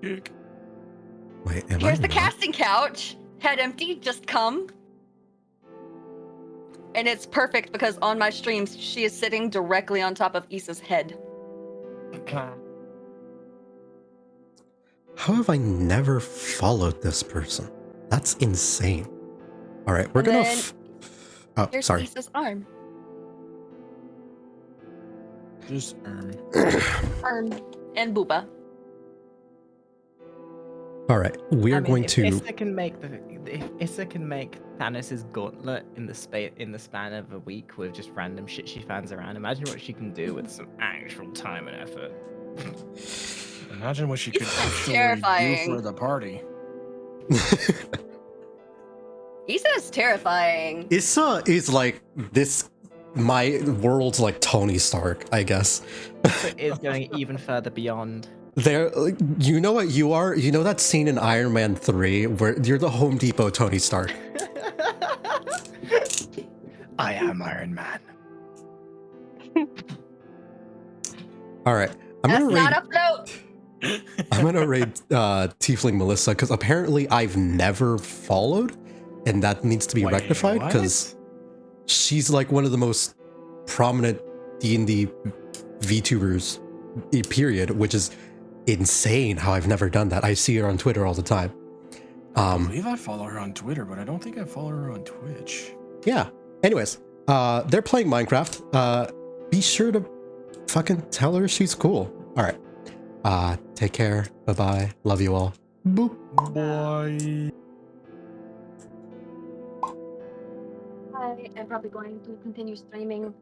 [SPEAKER 2] Dick.
[SPEAKER 1] Wait, am
[SPEAKER 3] Here's
[SPEAKER 1] I
[SPEAKER 3] the
[SPEAKER 1] not?
[SPEAKER 3] casting couch. Head empty, just come. And it's perfect because on my streams, she is sitting directly on top of Issa's head.
[SPEAKER 1] How have I never followed this person? That's insane. All right, we're
[SPEAKER 3] And
[SPEAKER 1] gonna.
[SPEAKER 3] then
[SPEAKER 1] Oh,
[SPEAKER 3] Here's
[SPEAKER 1] sorry.
[SPEAKER 3] Issa's arm.
[SPEAKER 2] Just
[SPEAKER 3] Arm and booba.
[SPEAKER 1] All right, we are
[SPEAKER 7] I mean,
[SPEAKER 1] going
[SPEAKER 7] if
[SPEAKER 1] to.
[SPEAKER 7] Issa can make if Issa can make Thanos' gauntlet in the span of a week with just random shit she finds around, imagine what she can do with some actual time and effort.
[SPEAKER 2] imagine what she could
[SPEAKER 3] It's
[SPEAKER 2] actually
[SPEAKER 3] terrifying.
[SPEAKER 2] do for the party.
[SPEAKER 3] Issa is terrifying.
[SPEAKER 1] Issa is like this. My world's like Tony Stark, I guess.
[SPEAKER 7] Issa is going even further beyond.
[SPEAKER 1] There, you know what you are? You know that scene in Iron Man 3 where you're the Home Depot Tony Stark?
[SPEAKER 2] I am Iron Man.
[SPEAKER 1] All right, I'm
[SPEAKER 3] That's
[SPEAKER 1] gonna
[SPEAKER 3] not
[SPEAKER 1] raid.
[SPEAKER 3] afloat.
[SPEAKER 1] I'm gonna raid Tiefling Melissa because apparently I've never followed, and that needs to be
[SPEAKER 2] Wait,
[SPEAKER 1] rectified because she's like one of the most prominent D&D VTubers, period, which is insane how I've never done that. I see her on Twitter all the time.
[SPEAKER 2] I believe I follow her on Twitter, but I don't think I follow her on Twitch.
[SPEAKER 1] Yeah. Anyways, they're playing Minecraft. Be sure to fucking tell her she's cool. All right. Take care. Bye-bye. Love you all. Boop.
[SPEAKER 2] Bye.
[SPEAKER 3] I am probably going to continue streaming